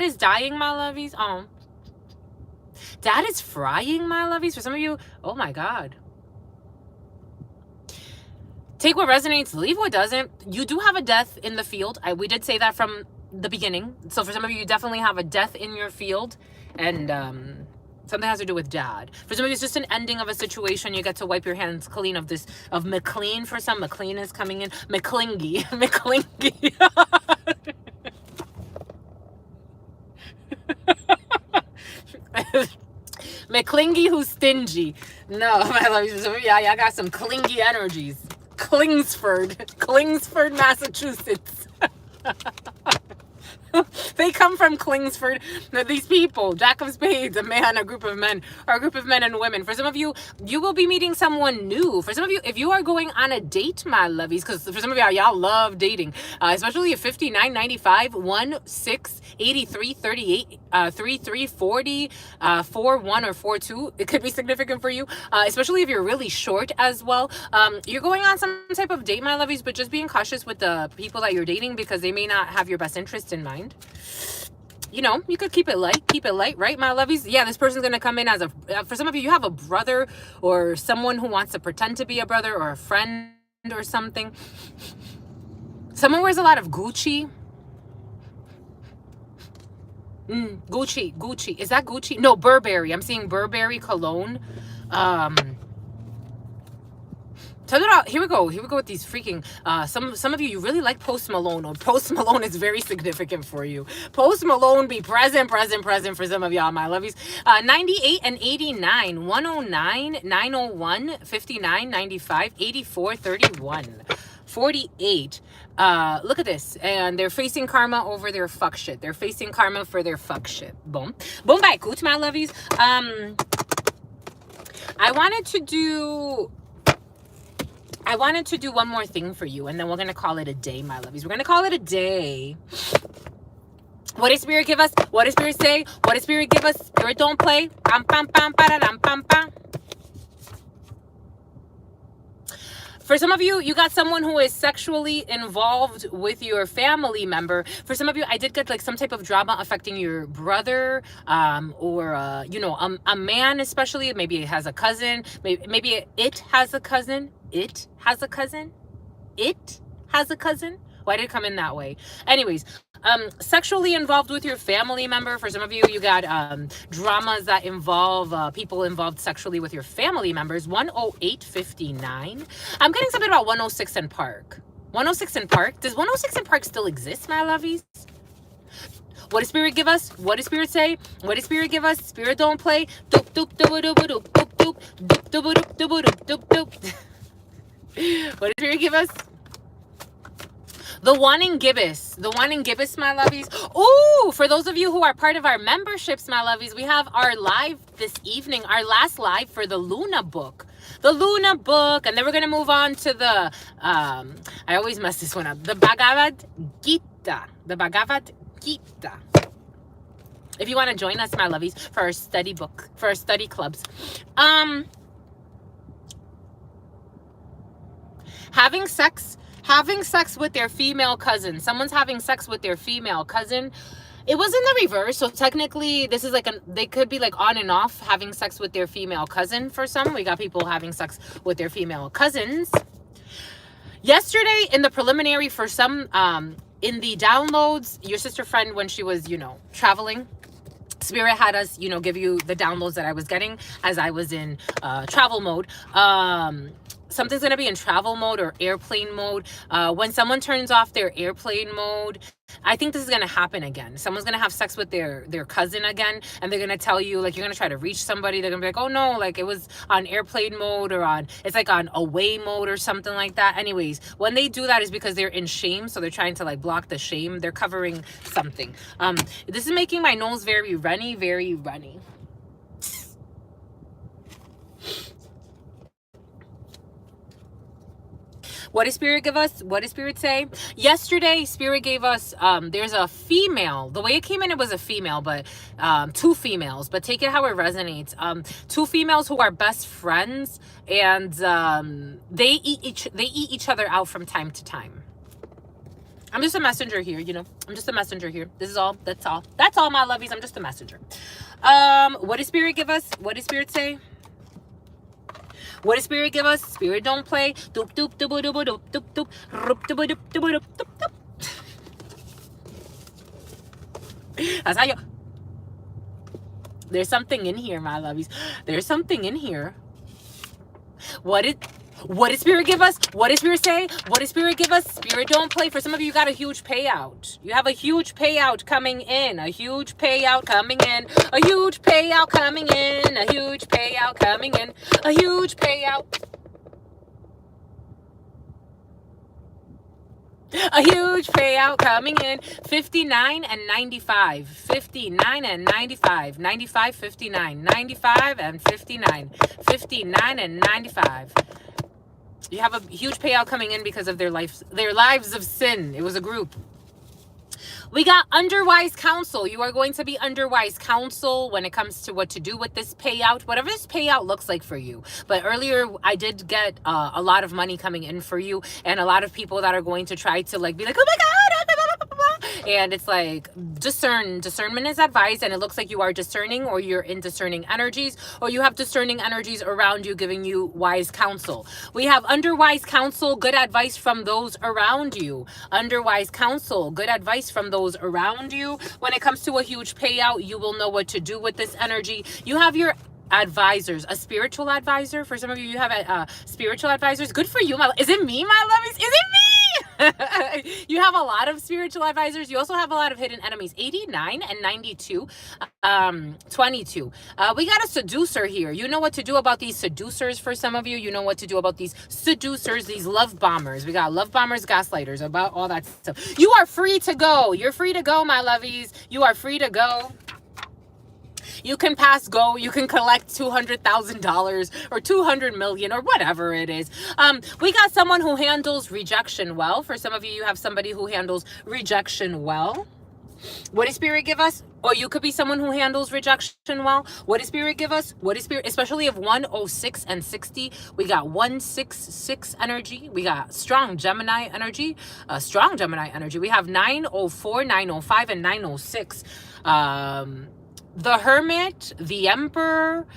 is dying, my lovies. Dad is frying, my lovies. For some of you, oh my God. Take what resonates, leave what doesn't. You do have a death in the field. We did say that from the beginning. So for some of you, you definitely have a death in your field. And something has to do with dad. For some of you, it's just an ending of a situation. You get to wipe your hands clean of McLean. For some, McLean is coming in. McClingy. McClingy. McClingy who's stingy. No, my love. Yeah, I got some clingy energies. Klingsford, Massachusetts. They come from Klingsford. These people, Jack of Spades, a man, a group of men, or a group of men and women. For some of you, you will be meeting someone new. For some of you, if you are going on a date, my lovies, because for some of y'all love dating, especially at 59, 95, 1, 6, 83, 38, 33, 40, 4, 1, or 4, 2. It could be significant for you, especially if you're really short as well. You're going on some type of date, my lovies, but just being cautious with the people that you're dating because they may not have your best interest in mind. You know, you could keep it light, right, my lovies? Yeah, this person's going to come in as a, for some of you have a brother or someone who wants to pretend to be a brother or a friend or something. Someone wears a lot of Gucci. Gucci. Is that Gucci? No, Burberry. I'm seeing Burberry cologne. Here we go with these freaking some of you really like Post Malone, or Post Malone is very significant for you. Post Malone be present for some of y'all, my lovies. 98 and 89, 109, 901, 59, 95, 84, 31, 48. Look at this, and they're facing karma over their fuck shit. They're facing karma for their fuck shit. Boom by coot, my lovies. I wanted to do one more thing for you, and then we're going to call it a day, my lovies. We're going to call it a day. What does Spirit give us? What does Spirit say? What does Spirit give us? Spirit don't play. Pam, pam, pam, pa-da-dam, pam, pam. For some of you, you got someone who is sexually involved with your family member. For some of you, I did get like some type of drama affecting your brother, or you know, a man especially. Maybe it has a cousin. Maybe it has a cousin. It has a cousin. It has a cousin. Why did it come in that way? Anyways, sexually involved with your family member. For some of you, you got dramas that involve people involved sexually with your family members. 108.59. I'm getting something about 106 and Park. 106 and Park. Does 106 and Park still exist, my lovies? What does Spirit give us? What does Spirit say? What does Spirit give us? Spirit don't play. Doop doop doop doop doop doop doop doop doop doop doop doop. What does Spirit give us? The one in Gibbous. The one in Gibbous, my lovies. Ooh, for those of you who are part of our memberships, my lovies, we have our live this evening, our last live for the Luna book. The Luna book. And then we're going to move on to the, I always mess this one up. The Bhagavad Gita. The Bhagavad Gita. If you want to join us, my lovies, for our study book, for our study clubs. Having sex with their female cousin. Someone's having sex with their female cousin. It was in the reverse, so technically this is like they could be like on and off having sex with their female cousin. For some, we got people having sex with their female cousins. Yesterday in the preliminary, for some, in the downloads, your sister friend, when she was, you know, traveling, Spirit had us, you know, give you the downloads that I was getting as I was in travel mode. Something's going to be in travel mode or airplane mode. When someone turns off their airplane mode, I think this is going to happen again. Someone's going to have sex with their cousin again, and they're going to tell you, like, you're going to try to reach somebody. They're going to be like, oh no, like it was on airplane mode, or it's like on away mode or something like that. Anyways, when they do that is because they're in shame. So they're trying to like block the shame. They're covering something. This is making my nose very runny, very runny. What does Spirit give us? What does Spirit say? Yesterday, Spirit gave us, there's a female. The way it came in, it was a female, but two females. But take it how it resonates. Two females who are best friends, and they eat each other out from time to time. I'm just a messenger here, you know. I'm just a messenger here. This is all. That's all. That's all, my lovies. I'm just a messenger. What does Spirit give us? What does Spirit say? What does Spirit give us? Spirit don't play. Doop doop doop doop doop doop doop doop doop doop doop doop doop. That's how you. There's something in here, my lovies. There's something in here. What does Spirit give us? What does Spirit say? What does Spirit give us? Spirit don't play. For some of you, you got a huge payout. You have a huge payout coming in. A huge payout coming in. A huge payout coming in. A huge payout coming in. A huge payout. A huge payout coming in. 59 and 95. 59 and 95. 95, 59. 95 and 59. 59 and 95. You have a huge payout coming in because of their lives of sin. It was a group. We got under wise counsel. You are going to be under wise counsel when it comes to what to do with this payout, whatever this payout looks like for you. But earlier I did get a lot of money coming in for you, and a lot of people that are going to try to like be like, oh my God. And it's like, discernment is advised, and it looks like you are discerning, or you're in discerning energies, or you have discerning energies around you giving you wise counsel. We have under wise counsel, good advice from those around you. Under wise counsel, good advice from those around you. When it comes to a huge payout, you will know what to do with this energy. You have your advisors, a spiritual advisor. For some of you, you have spiritual advisors. Good for you. Is it me, my lovies? Is it me? You have a lot of spiritual advisors. You also have a lot of hidden enemies. 89 and 92. 22. We got a seducer here. You know what to do about these seducers. For some of you, you know what to do about these seducers, these love bombers. We got love bombers, gaslighters, about all that stuff. You are free to go. You're free to go, my lovies. You are free to go. You can pass go. You can collect $200,000 or 200 million or whatever it is. We got someone who handles rejection well. For some of you, you have somebody who handles rejection well. What does Spirit give us? Or you could be someone who handles rejection well. What does Spirit give us? What is Spirit, especially of 106 and 60? We got 166 energy. We got strong Gemini energy. Strong Gemini energy. We have 904, 905, and 906. The Hermit, the Emperor,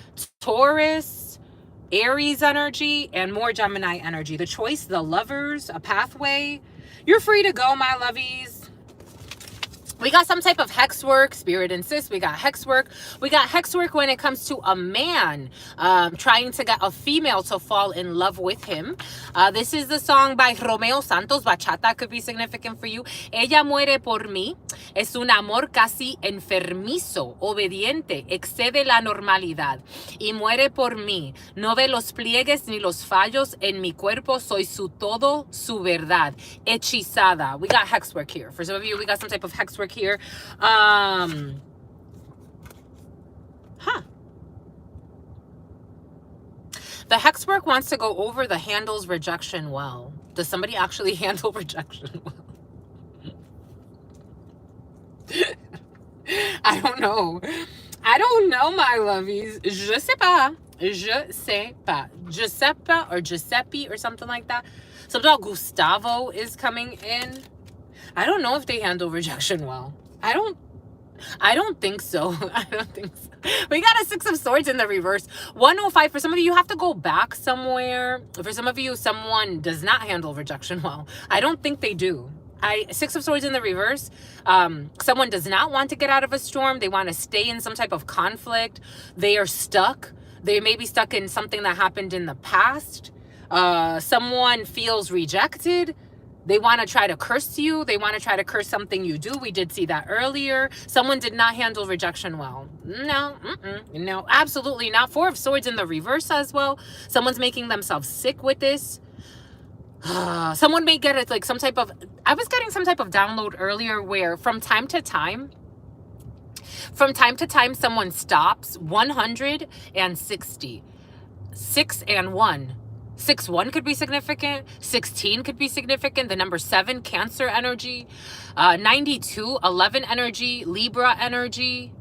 Taurus, Aries energy, and more Gemini energy. The Choice, the Lovers, a Pathway. You're free to go, my lovies. We got some type of hex work. Spirit insists we got hex work. We got hex work when it comes to a man trying to get a female to fall in love with him. This is the song by Romeo Santos. Bachata could be significant for you. Ella muere por mí. Es un amor casi enfermizo, obediente, excede la normalidad. Y muere por mí. No ve los pliegues ni los fallos en mi cuerpo. Soy su todo, su verdad. Hechizada. We got hex work here. For some of you, we got some type of hex work here. The hex work wants to go over the handles rejection well. Does somebody actually handle rejection well? I don't know. I don't know, my lovies. Je sais pas. Je sais pas. Giuseppe or Giuseppe or something like that. Something about Gustavo is coming in. I don't know if they handle rejection well. I don't think so. I don't think so. We got a 6 of Swords in the reverse. 105. For some of you, you have to go back somewhere. For some of you, someone does not handle rejection well. I don't think they do. 6 of Swords in the reverse. Someone does not want to get out of a storm. They want to stay in some type of conflict. They are stuck. They may be stuck in something that happened in the past. Someone feels rejected. They want to try to curse you. They want to try to curse something you do. We did see that earlier. Someone did not handle rejection well. No, no, absolutely not. 4 of Swords in the reverse as well. Someone's making themselves sick with this. Someone may get it like some type of, I was getting some type of download earlier where from time to time, someone stops. 160. 6 and 1. 6-1 could be significant. 16 could be significant. The number 7, Cancer energy. 92, 11 energy, Libra energy.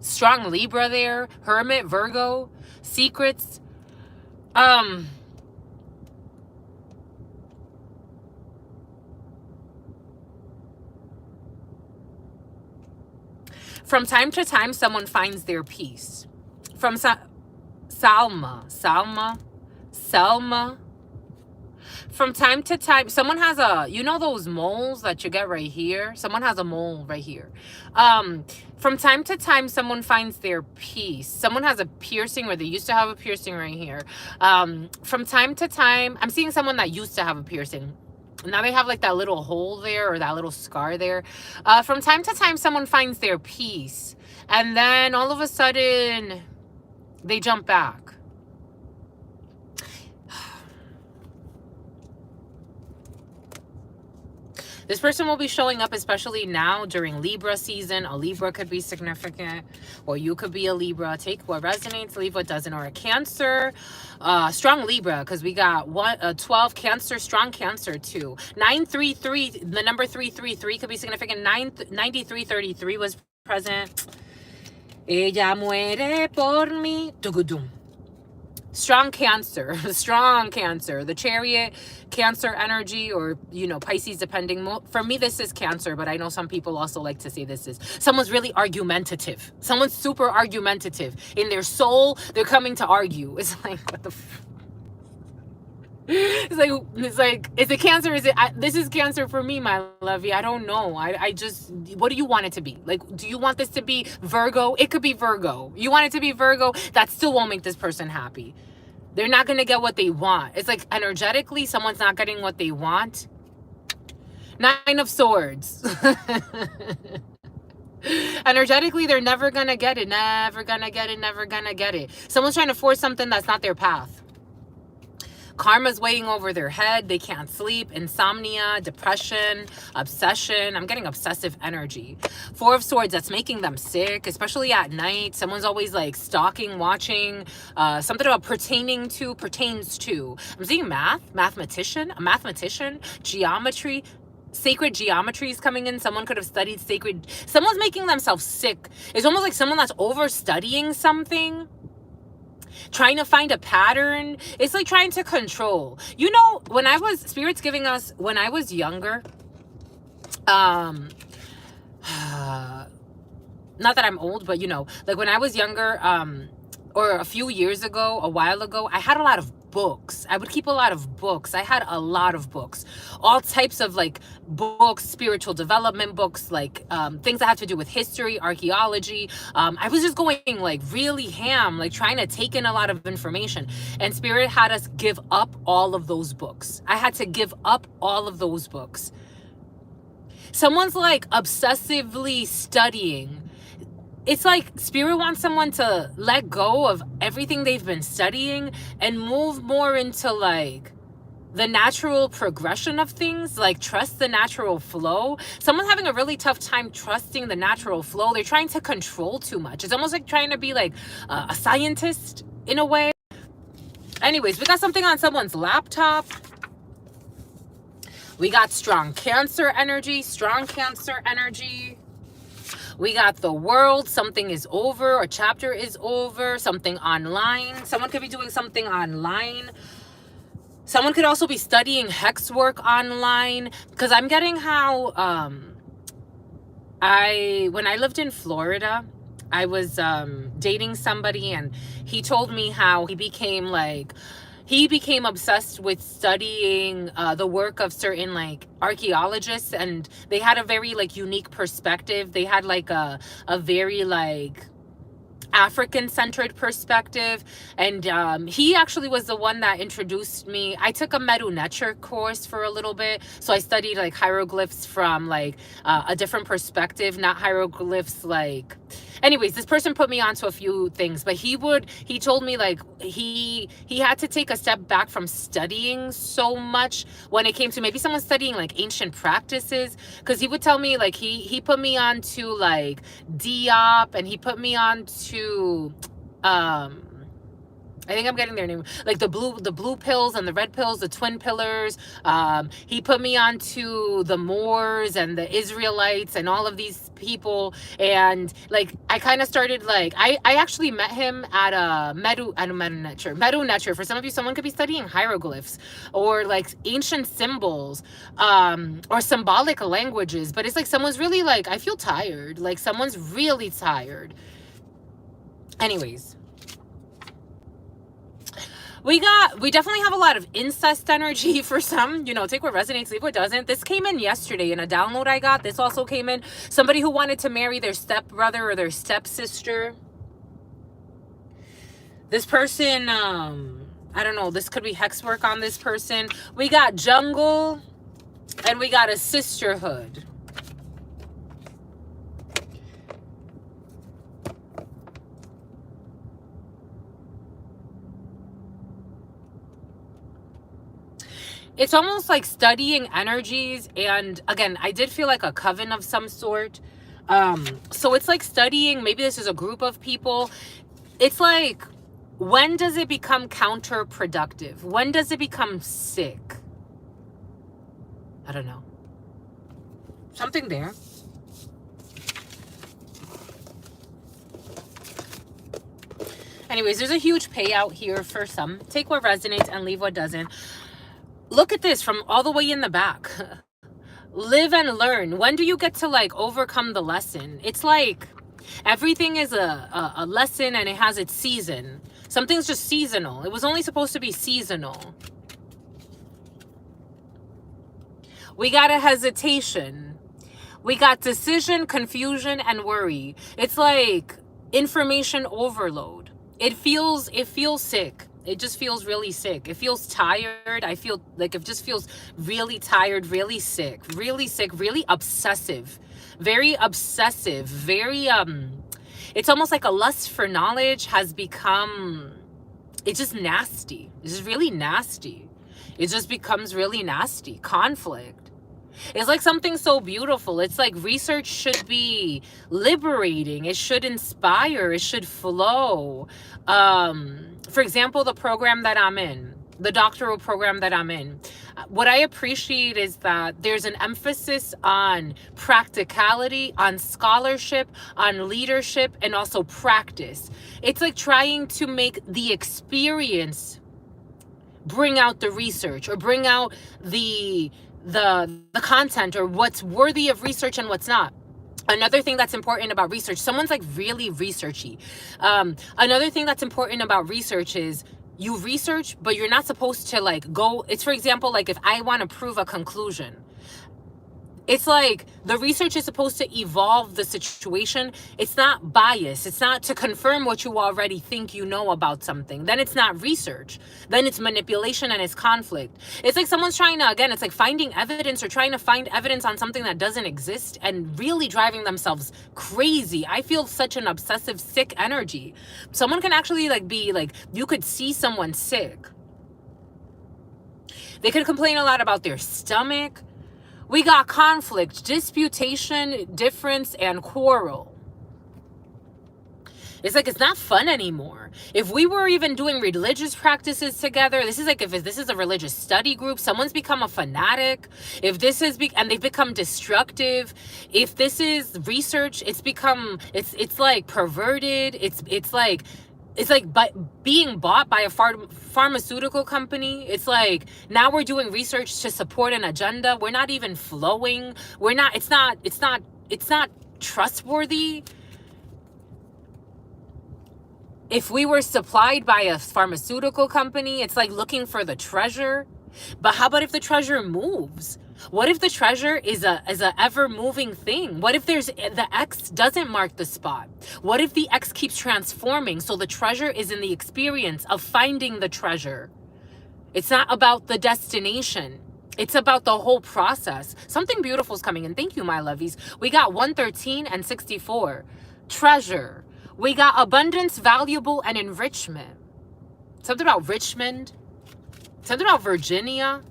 Strong Libra there. Hermit, Virgo. Secrets. From time to time, someone finds their peace. From Selma. From time to time, someone has you know those moles that you get right here? Someone has a mole right here. From time to time, someone finds their peace. Someone has a piercing, or they used to have a piercing right here. From time to time, I'm seeing someone that used to have a piercing. Now they have like that little hole there, or that little scar there. From time to time, someone finds their peace. And then all of a sudden, they jump back. This person will be showing up, especially now during Libra season. A Libra could be significant, or you could be a Libra. Take what resonates, leave what doesn't. Or a Cancer, strong Libra, because we got 12 Cancer, strong Cancer too. 933, the number 333 could be significant. 9333 was present. Ella muere por mí. Dugudum. Strong Cancer, strong Cancer, the chariot, Cancer energy, or, you know, Pisces, depending. For me, this is Cancer, but I know some people also like to say this is someone's really argumentative. Someone's super argumentative. In their soul, they're coming to argue. It's like, what the it's like, is it Cancer? Is it, this is Cancer for me, my lovey. I don't know. I just, what do you want it to be? Like, do you want this to be Virgo? It could be Virgo. You want it to be Virgo? That still won't make this person happy. They're not going to get what they want. It's like energetically, someone's not getting what they want. 9 of Swords. Energetically, they're never going to get it. Never going to get it. Never going to get it. Someone's trying to force something that's not their path. Karma's weighing over their head. They can't sleep. Insomnia, depression, obsession. I'm getting obsessive energy. 4 of Swords, that's making them sick, especially at night. Someone's always like stalking, watching, something about pertains to. I'm seeing math, mathematician, a mathematician, geometry. Sacred geometry is coming in. Someone could have studied sacred. Someone's making themselves sick. It's almost like someone that's over studying something, trying to find a pattern. It's like trying to control. You know, when I was, Spirit's giving us, when I was younger, not that I'm old, but you know, like when I was younger, or a few years ago, a while ago, I had a lot of books. I would keep a lot of books. I had a lot of books, all types of like books, spiritual development books, like things that have to do with history, archaeology. I was just going like really ham, like trying to take in a lot of information, and Spirit had us give up all of those books. I had to give up all of those books. Someone's like obsessively studying. It's like Spirit wants someone to let go of everything they've been studying and move more into like the natural progression of things, like trust the natural flow. Someone's having a really tough time trusting the natural flow. They're trying to control too much. It's almost like trying to be like a scientist in a way. Anyways, we got something on someone's laptop. We got strong Cancer energy, strong Cancer energy. We got the world. Something is over. A chapter is over. Something online. Someone could be doing something online. Someone could also be studying hex work online. Because I'm getting how when I lived in Florida, I was dating somebody, and he told me how he became obsessed with studying the work of certain like archaeologists, and they had a very like unique perspective. They had like a very like African-centered perspective, and he actually was the one that introduced me. I took a Medu Nature course for a little bit, so I studied like hieroglyphs from like a different perspective, not hieroglyphs like. Anyways, this person put me onto a few things, but he told me like he had to take a step back from studying so much when it came to maybe someone studying like ancient practices, because he would tell me like he put me onto like Diop, and he put me onto I think I'm getting their name, like the blue pills and the red pills, the twin pillars. He put me onto the Moors and the Israelites and all of these people, and like I kind of started like I actually met him at a Medu Nature. For some of you, someone could be studying hieroglyphs or like ancient symbols, or symbolic languages. But it's like someone's really like, I feel tired. Like someone's really tired. Anyways. We definitely have a lot of incest energy for some, you know, take what resonates, leave what doesn't. This came in yesterday in a download I got. This also came in. Somebody who wanted to marry their stepbrother or their stepsister. This person, I don't know, this could be hex work on this person. We got jungle, and we got a sisterhood. It's almost like studying energies. And again, I did feel like a coven of some sort. So it's like studying, maybe this is a group of people. It's like, when does it become counterproductive? When does it become sick? I don't know. Something there. Anyways, there's a huge payout here for some. Take what resonates and leave what doesn't. Look at this from all the way in the back. Live and learn. When do you get to like overcome the lesson? It's like everything is a lesson and it has its season. Something's just seasonal. It was only supposed to be seasonal. We got a hesitation. We got decision, confusion, and worry. It's like information overload. It feels sick. It just feels really sick. It feels tired. I feel like it just feels really tired, really sick, really obsessive. Very obsessive, very it's almost like a lust for knowledge has become, it's just nasty. It's just really nasty. It just becomes really nasty. Conflict. It's like something so beautiful. It's like research should be liberating. It should inspire. It should flow. For example, the program that I'm in, the doctoral program that I'm in, what I appreciate is that there's an emphasis on practicality, on scholarship, on leadership, and also practice. It's like trying to make the experience bring out the research, or bring out the content, or what's worthy of research and what's not. Another thing that's important about research, someone's like really researchy. Another thing that's important about research is you research, but you're not supposed to like go. It's, for example, like if I want to prove a conclusion, it's like the research is supposed to evolve the situation. It's not bias. It's not to confirm what you already think you know about something. Then it's not research. Then it's manipulation and it's conflict. It's like someone's trying to, again, it's like finding evidence or trying to find evidence on something that doesn't exist and really driving themselves crazy. I feel such an obsessive, sick energy. Someone can actually like be like, you could see someone sick. They could complain a lot about their stomach. We got conflict, disputation, difference, and quarrel. It's like, it's not fun anymore. If we were even doing religious practices together, this is like, if this is a religious study group, someone's become a fanatic. If this is, and they've become destructive. If this is research, it's become, it's like perverted. It's like being bought by a pharmaceutical company. It's like, now we're doing research to support an agenda. We're not even flowing. We're not, it's not trustworthy. If we were supplied by a pharmaceutical company, it's like looking for the treasure. But how about if the treasure moves? What if the treasure is a ever moving thing? What if the X doesn't mark the spot? What if the X keeps transforming? So the treasure is in the experience of finding the treasure. It's not about the destination. It's about the whole process. Something beautiful is coming in. Thank you, my lovies. We got 113 and 64. Treasure. We got abundance, valuable, and enrichment. Something about Richmond. Something about Virginia.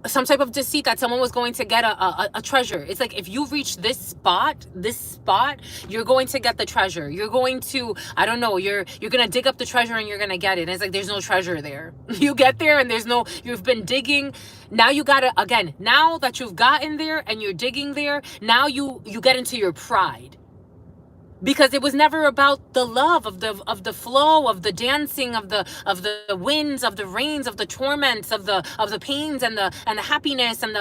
Some type of deceit that someone was going to get a treasure. It's like, if you reach this spot, you're going to get the treasure. You're going to, I don't know, you're going to dig up the treasure and you're going to get it. And it's like, there's no treasure there. You get there and there's no, you've been digging. Now you got to, again, now that you've gotten there and you're digging there, now you get into your pride. Because it was never about the love of the flow, of the dancing, of the winds, of the rains, of the torments, of the pains and the happiness and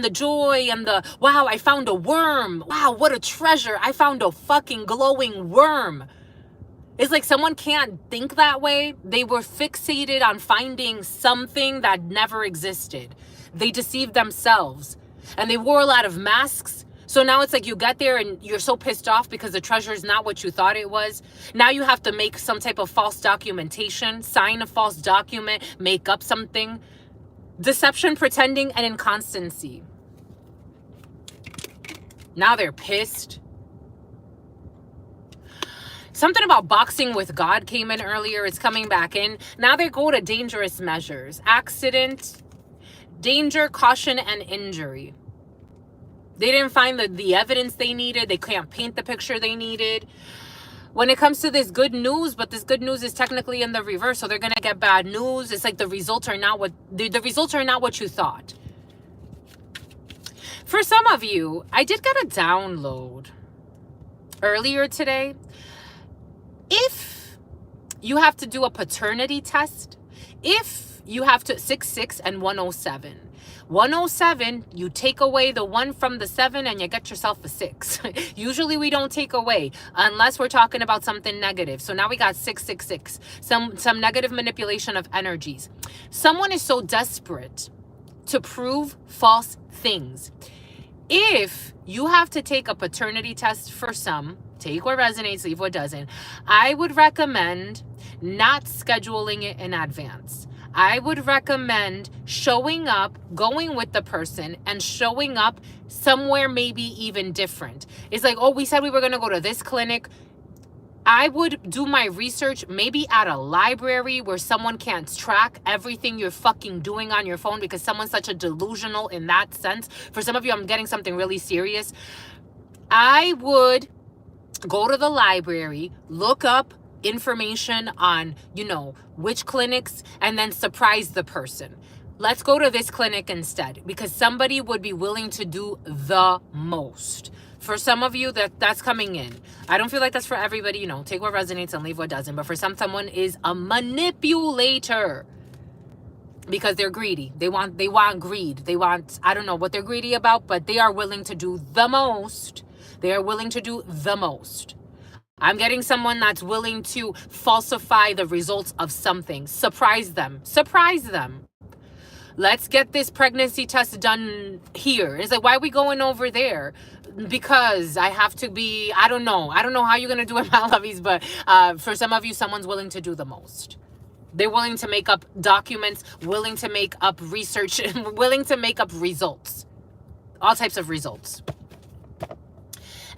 the joy and the, wow, I found a worm. Wow, what a treasure. I found a fucking glowing worm. It's like someone can't think that way. They were fixated on finding something that never existed. They deceived themselves and they wore a lot of masks. So now it's like you get there and you're so pissed off because the treasure is not what you thought it was. Now you have to make some type of false documentation, sign a false document, make up something. Deception, pretending, and inconstancy. Now they're pissed. Something about boxing with God came in earlier. It's coming back in. Now they go to dangerous measures. Accident, danger, caution, and injury. They didn't find the evidence they needed. They can't paint the picture they needed. When it comes to this good news, but this good news is technically in the reverse, so they're gonna get bad news. It's like the results are not what you thought. For some of you, I did get a download earlier today. If you have to do a paternity test, if you have to 66 and 107. 107, you take away the 1 from the 7 and you get yourself a 6. Usually we don't take away unless we're talking about something negative. So now we got 666, some negative manipulation of energies. Someone is so desperate to prove false things. If you have to take a paternity test, for some, take what resonates, leave what doesn't, I would recommend not scheduling it in advance. I would recommend showing up, going with the person and showing up somewhere maybe even different. It's like, oh, we said we were going to go to this clinic. I would do my research maybe at a library where someone can't track everything you're fucking doing on your phone because someone's such a delusional in that sense. For some of you, I'm getting something really serious. I would go to the library, look up information on, which clinics, and then surprise the person. Let's go to this clinic instead, because somebody would be willing to do the most. For some of you, that's coming in. I don't feel like that's for everybody, take what resonates and leave what doesn't. But for someone is a manipulator because they're greedy. They want greed. They want, I don't know what they're greedy about, but they are willing to do the most. They are willing to do the most. I'm getting someone that's willing to falsify the results of something. Surprise them. Surprise them. Let's get this pregnancy test done here. It's like, why are we going over there? Because I have to be, I don't know how you're going to do it, my lovies, but for some of you, someone's willing to do the most. They're willing to make up documents, willing to make up research, willing to make up results. All types of results.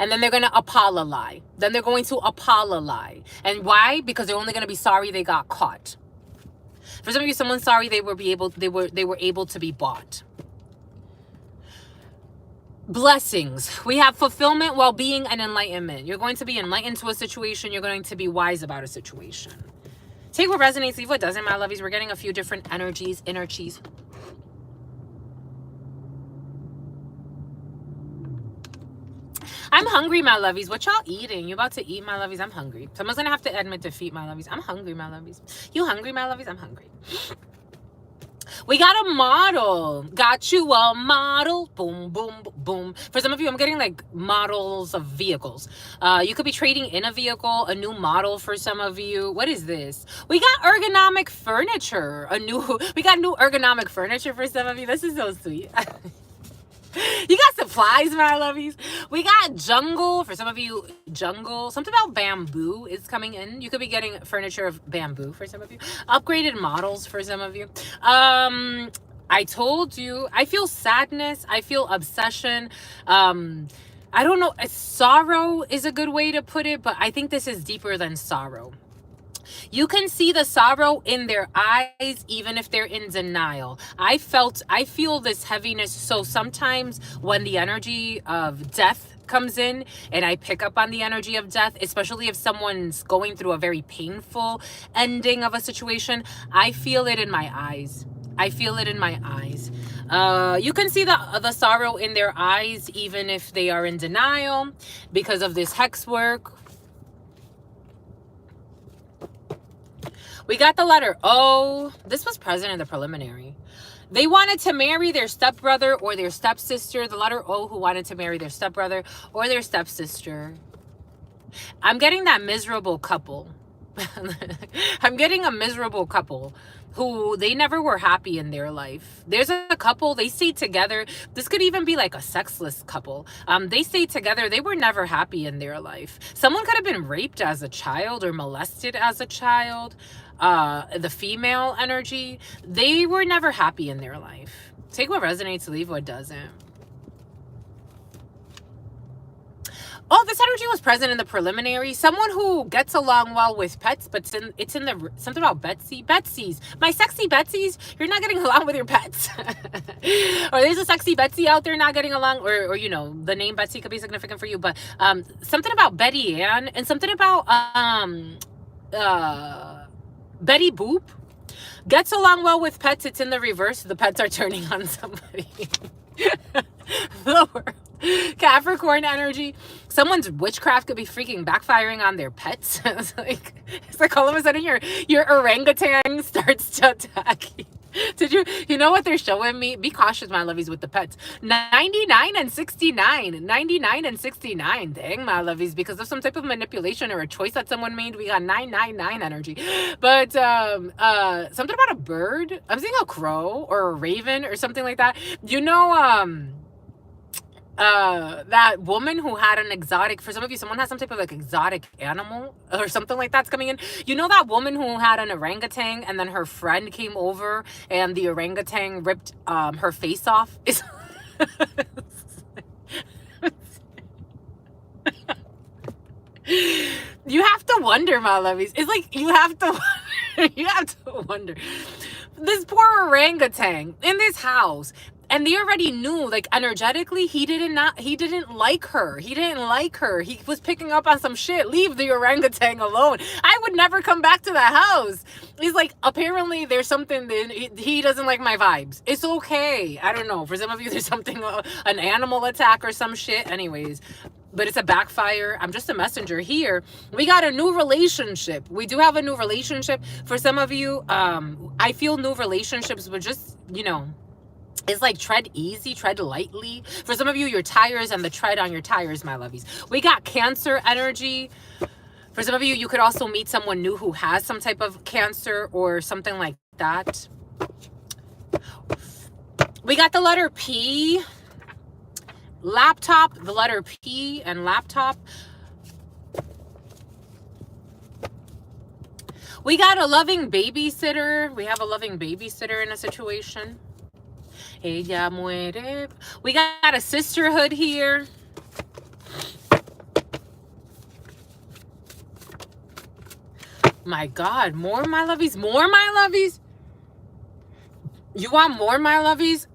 And then they're going to apologize. Then they're going to apologize. And why? Because they're only going to be sorry they got caught. For some of you, someone's sorry they were able to be bought. Blessings. We have fulfillment, well-being, and enlightenment. You're going to be enlightened to a situation. You're going to be wise about a situation. Take what resonates, leave what doesn't, my lovies. We're getting a few different energies, energies. I'm hungry, my lovies. What y'all eating? You about to eat, my lovies? I'm hungry. Someone's gonna have to admit defeat, my lovies. I'm hungry, my lovies. You hungry, my lovies? I'm hungry. We got a model. Got you a model. Boom, boom, boom. For some of you, I'm getting like models of vehicles. You could be trading in a vehicle, a new model for some of you. What is this? We got ergonomic furniture. We got new ergonomic furniture for some of you. This is so sweet. You got supplies, my lovies. We got jungle. For some of you, jungle. Something about bamboo is coming in. You could be getting furniture of bamboo for some of you. Upgraded models for some of you. I told you, I feel sadness. I feel obsession. I don't know. Sorrow is a good way to put it, but I think this is deeper than sorrow. You can see the sorrow in their eyes, even if they're in denial. I feel this heaviness. So sometimes when the energy of death comes in and I pick up on the energy of death, especially if someone's going through a very painful ending of a situation, I feel it in my eyes. I feel it in my eyes. You can see the sorrow in their eyes, even if they are in denial because of this hex work. We got the letter O. This was present in the preliminary. They wanted to marry their stepbrother or their stepsister. The letter O, who wanted to marry their stepbrother or their stepsister. I'm getting that miserable couple. I'm getting a miserable couple who they never were happy in their life. There's a couple, they stayed together. This could even be like a sexless couple. They stayed together. They were never happy in their life. Someone could have been raped as a child or molested as a child. The female energy, they were never happy in their life. Take what resonates, leave what doesn't. Oh, this energy was present in the preliminary. Someone who gets along well with pets, but it's in the something about Betsy's. My sexy Betsy's, you're not getting along with your pets. Or there's a sexy Betsy out there not getting along, or you know, the name Betsy could be significant for you, but something about Betty Ann and something about Betty Boop gets along well with pets. It's in the reverse. The pets are turning on somebody. The world. Capricorn energy. Someone's witchcraft could be freaking backfiring on their pets. It's like all of a sudden your orangutan starts to attack you. You know what they're showing me? Be cautious, my lovies, with the pets. 99 and 69. 99 and 69. Dang, my lovies, because of some type of manipulation or a choice that someone made, we got 999 energy. But something about a bird. I'm seeing a crow or a raven or something like that. You know, that woman who had an exotic, for some of you, someone has some type of like exotic animal or something like that's coming in. You know that woman who had an orangutan and then her friend came over and the orangutan ripped her face off? You have to wonder, my lovies. It's like you have to wonder. This poor orangutan in this house. And they already knew, like, energetically, he didn't like her. He didn't like her. He was picking up on some shit. Leave the orangutan alone. I would never come back to that house. He's like, apparently there's something that he doesn't like my vibes. It's okay. I don't know. For some of you, there's something, an animal attack or some shit. Anyways, but it's a backfire. I'm just a messenger here. We got a new relationship. We do have a new relationship. For some of you, I feel new relationships were just, you know, it's like tread easy, tread lightly. For some of you, your tires and the tread on your tires, my lovies. We got Cancer energy. For some of you, you could also meet someone new who has some type of Cancer or something like that. We got the letter P. Laptop, the letter P and laptop. We got a loving babysitter. We have a loving babysitter in a situation. Ella muere. We got a sisterhood here. My God, more, my lovies? More, my lovies? You want more, my lovies?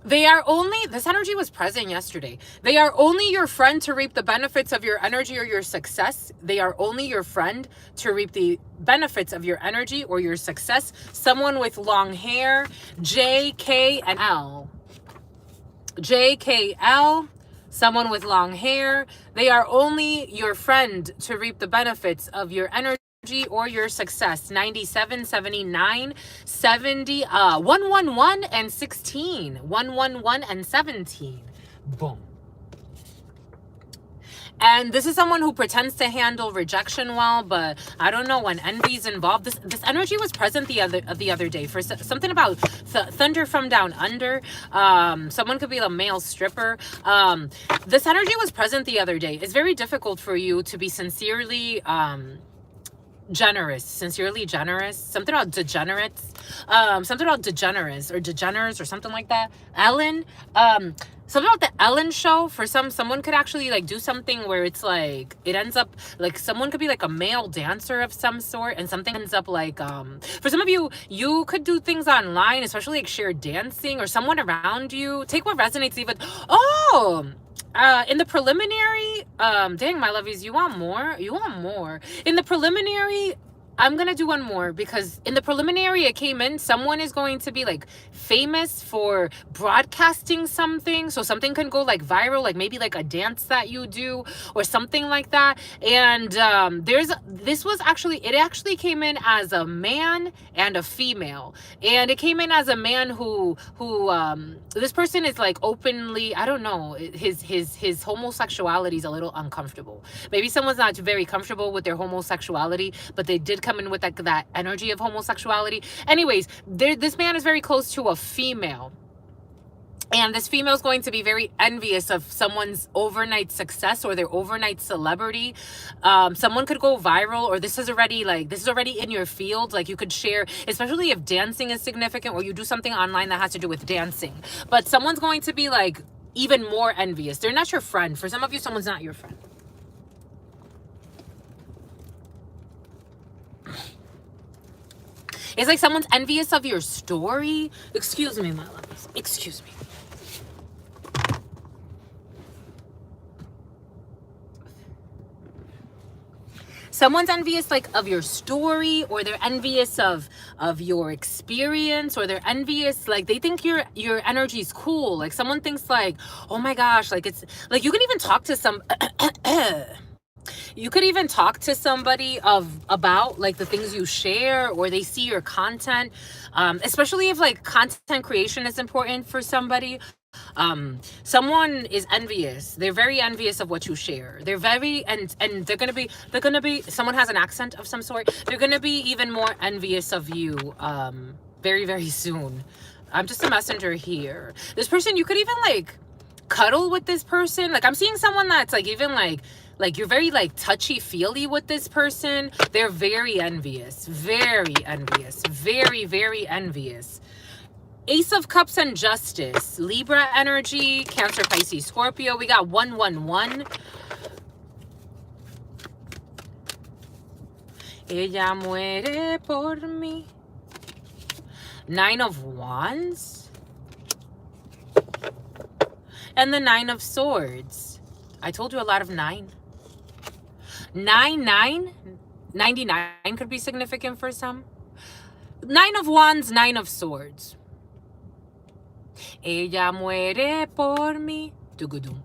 They are only, this energy was present yesterday. They are only your friend to reap the benefits of your energy or your success. They are only your friend to reap the benefits of your energy or your success. Someone with long hair, J, K, and L. J, K, L. Someone with long hair. They are only your friend to reap the benefits of your energy or your success. 97, 79, 70, 111 and 16. 111 and 17. Boom. And this is someone who pretends to handle rejection well, but I don't know, when envy's involved. This energy was present the other day for something about thunder from down under. Someone could be a male stripper. This energy was present the other day. It's very difficult for you to be sincerely sincerely generous. Something about degenerates. Something about degenerates or degenerates or something like that. Ellen. Something about the Ellen show. For someone could actually like do something where it's like it ends up like someone could be like a male dancer of some sort, and something ends up like for some of you, you could do things online, especially like share dancing or someone around you. Take what resonates. Even in the preliminary, dang, my lovies, you want more? You want more. In the preliminary, I'm going to do one more because in the preliminary, it came in, someone is going to be like famous for broadcasting something. So something can go like viral, like maybe like a dance that you do or something like that. And it actually came in as a man and a female. And it came in as a man who this person is like openly, I don't know, his homosexuality is a little uncomfortable. Maybe someone's not very comfortable with their homosexuality, but they did come in with that energy of homosexuality. Anyways, this man is very close to a female. And this female is going to be very envious of someone's overnight success or their overnight celebrity. Someone could go viral, or this is already in your field. Like you could share, especially if dancing is significant, or you do something online that has to do with dancing. But someone's going to be like even more envious. They're not your friend. For some of you, someone's not your friend. It's like someone's envious of your story. Excuse me, my loves. Excuse me. Someone's envious like of your story, or they're envious of your experience, or they're envious, like they think your energy is cool. Like someone thinks like, oh my gosh, like it's like you can even talk to some you could even talk to somebody about like the things you share, or they see your content, especially if like content creation is important for somebody. Someone is envious. They're very envious of what you share. They're very, and they're gonna be, someone has an accent of some sort. They're gonna be even more envious of you, very, very soon. I'm just a messenger here. This person, you could even like cuddle with this person. Like I'm seeing someone that's like even like you're very like touchy-feely with this person. They're very envious, very envious, very, very envious. Ace of Cups and Justice, Libra energy, Cancer, Pisces, Scorpio. We got 111. Ella muere por mí. 9 of Wands. And the 9 of Swords. I told you a lot of 9. 99 could be significant for some. 9 of Wands, 9 of Swords. Ella muere por mí. Tugudum.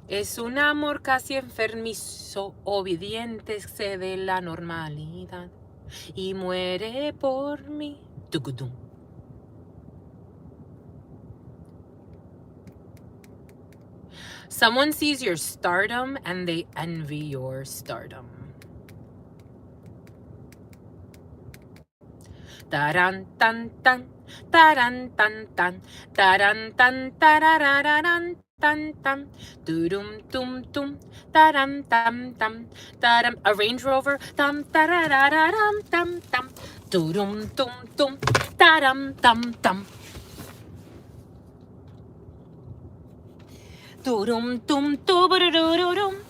Es un amor casi enfermizo, obediente, excede la normalidad y muere por mí. Tugudum. Someone sees your stardom and they envy your stardom. Taran tan tan, taran tan tan, taran tan tarararan tan tan, dum tum tum, taram tam tam, taram. A Range Rover, tam tarararam tam tam, dum tum tum, taram tam tam. Dum tum tum tum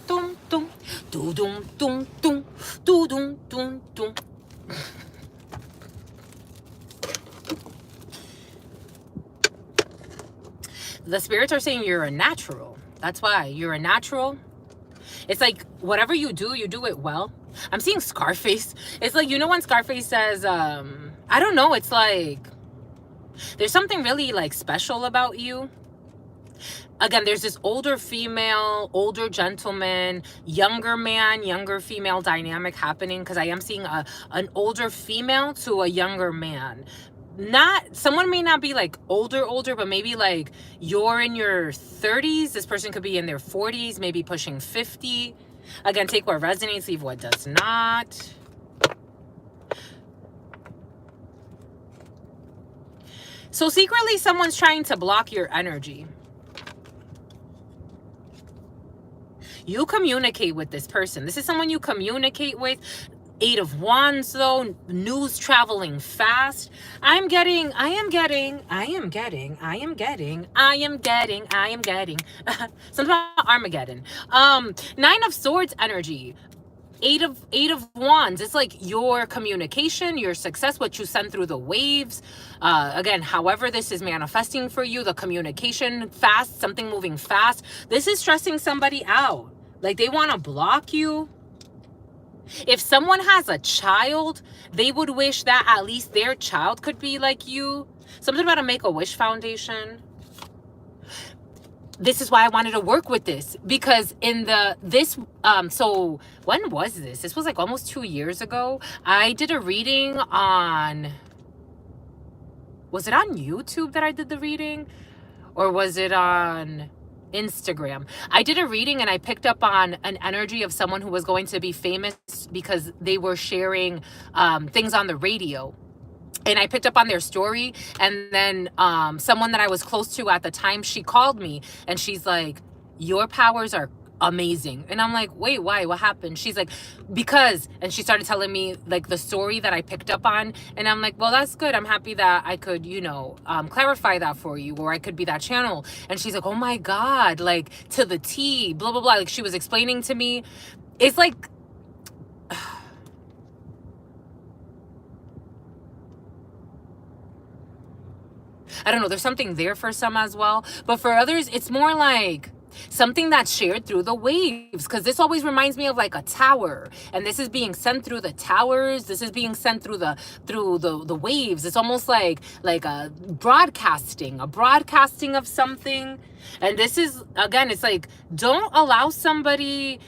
tum tum tum tum tum tum tum. The spirits are saying you're a natural. That's why you're a natural. It's like whatever you do it well. I'm seeing Scarface. It's like, you know when Scarface says, I don't know, it's like there's something really like special about you. Again, there's this older female, older gentleman, younger man, younger female dynamic happening, because I am seeing an older female to a younger man. Not, someone may not be like older, but maybe like you're in your 30s. This person could be in their 40s, maybe pushing 50. Again, take what resonates, leave what does not. So secretly, someone's trying to block your energy. You communicate with this person. This is someone you communicate with. 8 of Wands though, news traveling fast. I am getting something about Armageddon. 9 of Swords energy. 8 of Wands. It's like your communication, your success, what you send through the waves. Again, however this is manifesting for you, the communication fast, something moving fast. This is stressing somebody out. Like they want to block you. If someone has a child, they would wish that at least their child could be like you. Something about a Make-A-Wish Foundation. This is why I wanted to work with this, because in so when was this? This was like almost 2 years ago. I did a reading on, was it on YouTube that I did the reading? Or was it on Instagram? I did a reading and I picked up on an energy of someone who was going to be famous because they were sharing things on the radio. And I picked up on their story, and then someone that I was close to at the time, she called me and she's like, your powers are amazing. And I'm like, wait, why? What happened? She's like, because, and she started telling me like the story that I picked up on. And I'm like, well, that's good. I'm happy that I could, you know, clarify that for you, or I could be that channel. And she's like, oh my God, like to the T, blah, blah, blah. Like she was explaining to me. It's like, I don't know, there's something there for some as well. But for others, it's more like something that's shared through the waves, because this always reminds me of like a tower, and this is being sent through the towers. This is being sent through the waves. It's almost like a broadcasting of something. And this is, again, it's like, don't allow somebody.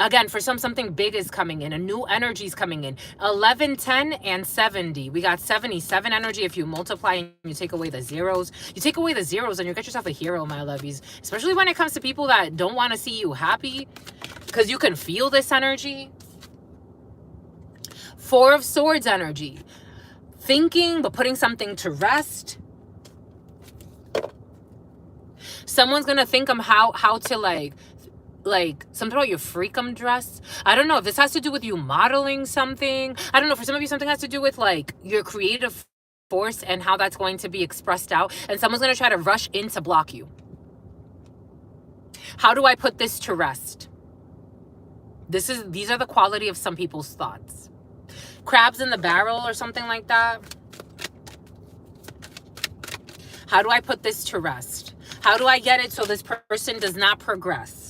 Again, for something big is coming in. A new energy is coming in. 11, 10, and 70. We got 77 energy. If you multiply and you take away the zeros, and you get yourself a hero, my lovies. Especially when it comes to people that don't want to see you happy, because you can feel this energy. 4 of Swords energy. Thinking, but putting something to rest. Someone's going to think of how to like something about your freakum dress. I don't know if this has to do with you modeling something. I don't know, for some of you something has to do with like your creative force and how that's going to be expressed out, and someone's going to try to rush in to block you. How do I put this to rest? These are the quality of some people's thoughts. Crabs in the barrel or something like that. How do I put this to rest? How do I get it so this person does not progress?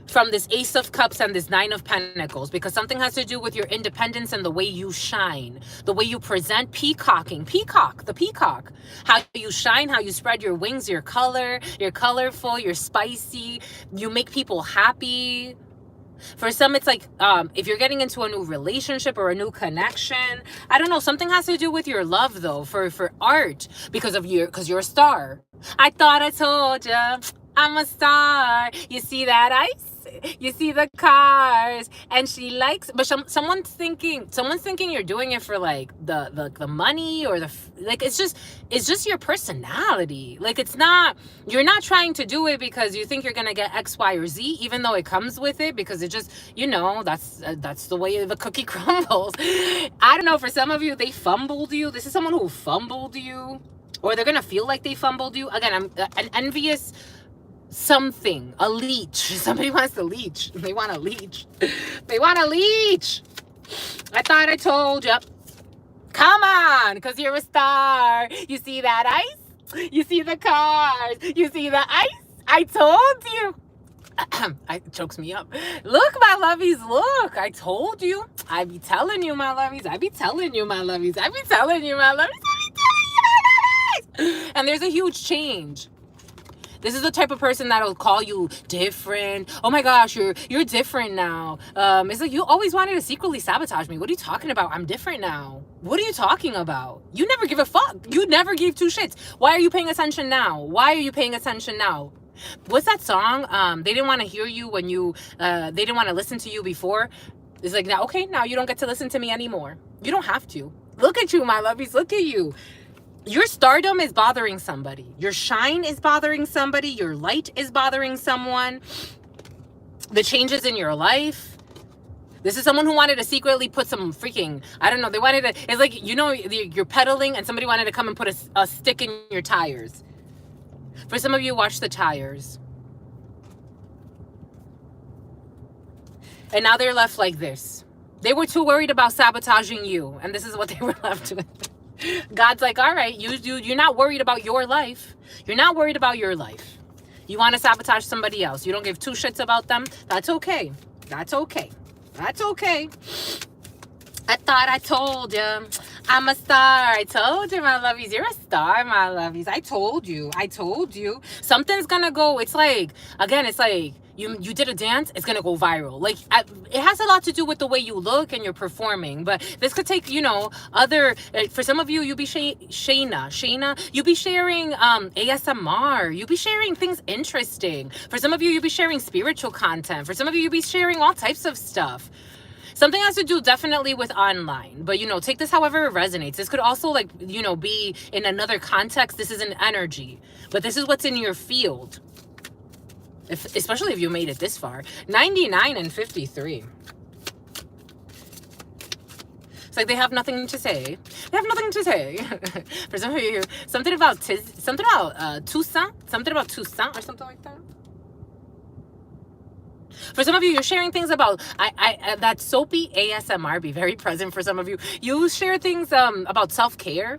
From this Ace of Cups and this 9 of Pentacles, because something has to do with your independence and the way you shine, the way you present, peacocking, the peacock, how you shine, how you spread your wings, your color, you're colorful, you're spicy, you make people happy. For some, it's like, if you're getting into a new relationship or a new connection, I don't know, something has to do with your love though, for art, because you're a star. I thought I told ya, I'm a star. You see that ice? You see the cars, and she likes, but someone's thinking you're doing it for like the money, or like it's just your personality. Like you're not trying to do it because you think you're gonna get X, Y, or Z, even though it comes with it, because it just, you know, that's the way the cookie crumbles. I don't know, for some of you, they fumbled you. This is someone who fumbled you, or they're gonna feel like they fumbled you. Again, I'm an envious something, a leech. Somebody wants to leech. They want a leech. They want a leech. I thought I told you. Come on, because you're a star. You see that ice? You see the cars? You see the ice? I told you. It chokes me up. Look, my lovies, look. I told you. I be telling you, my lovies. I be telling you, my lovies. I be telling you, my lovies. I be telling you, my lovies. And there's a huge change. This is the type of person that'll call you different. Oh my gosh, you're different now. It's like, you always wanted to secretly sabotage me. What are you talking about? I'm different now. What are you talking about? You never give a fuck. You never gave 2 shits. Why are you paying attention now? Why are you paying attention now? What's that song? They didn't want to hear you when you, they didn't want to listen to you before. It's like, now, okay, now you don't get to listen to me anymore. You don't have to. Look at you, my lovies. Look at you. Your stardom is bothering somebody. Your shine is bothering somebody. Your light is bothering someone. The changes in your life. This is someone who wanted to secretly put some freaking, I don't know, they wanted to, it's like, you know, you're pedaling and somebody wanted to come and put a stick in your tires. For some of you, watch the tires. And now they're left like this. They were too worried about sabotaging you, and this is what they were left with. God's like, all right, you're not worried about your life. You're not worried about your life. You want to sabotage somebody else. You don't give 2 shits about them. That's okay. That's okay. That's okay. I thought I told you. I'm a star. I told you, my lovies. You're a star, my lovies. I told you. I told you. Something's gonna go. It's like, again, it's like, you did a dance, it's gonna go viral. Like, it has a lot to do with the way you look and you're performing, but this could take, you know, other, for some of you, you'll be Shayna, you'll be sharing ASMR, you'll be sharing things interesting. For some of you, you'll be sharing spiritual content. For some of you, you'll be sharing all types of stuff. Something has to do definitely with online, but, you know, take this however it resonates. This could also, like, you know, be in another context. This is an energy, but this is what's in your field. Especially if you made it this far. 99 and 53. It's like they have nothing to say. They have nothing to say. For some of you, something about Toussaint, something about Toussaint or something like that. For some of you, you're sharing things about that soapy ASMR be very present for some of you. You share things about self-care.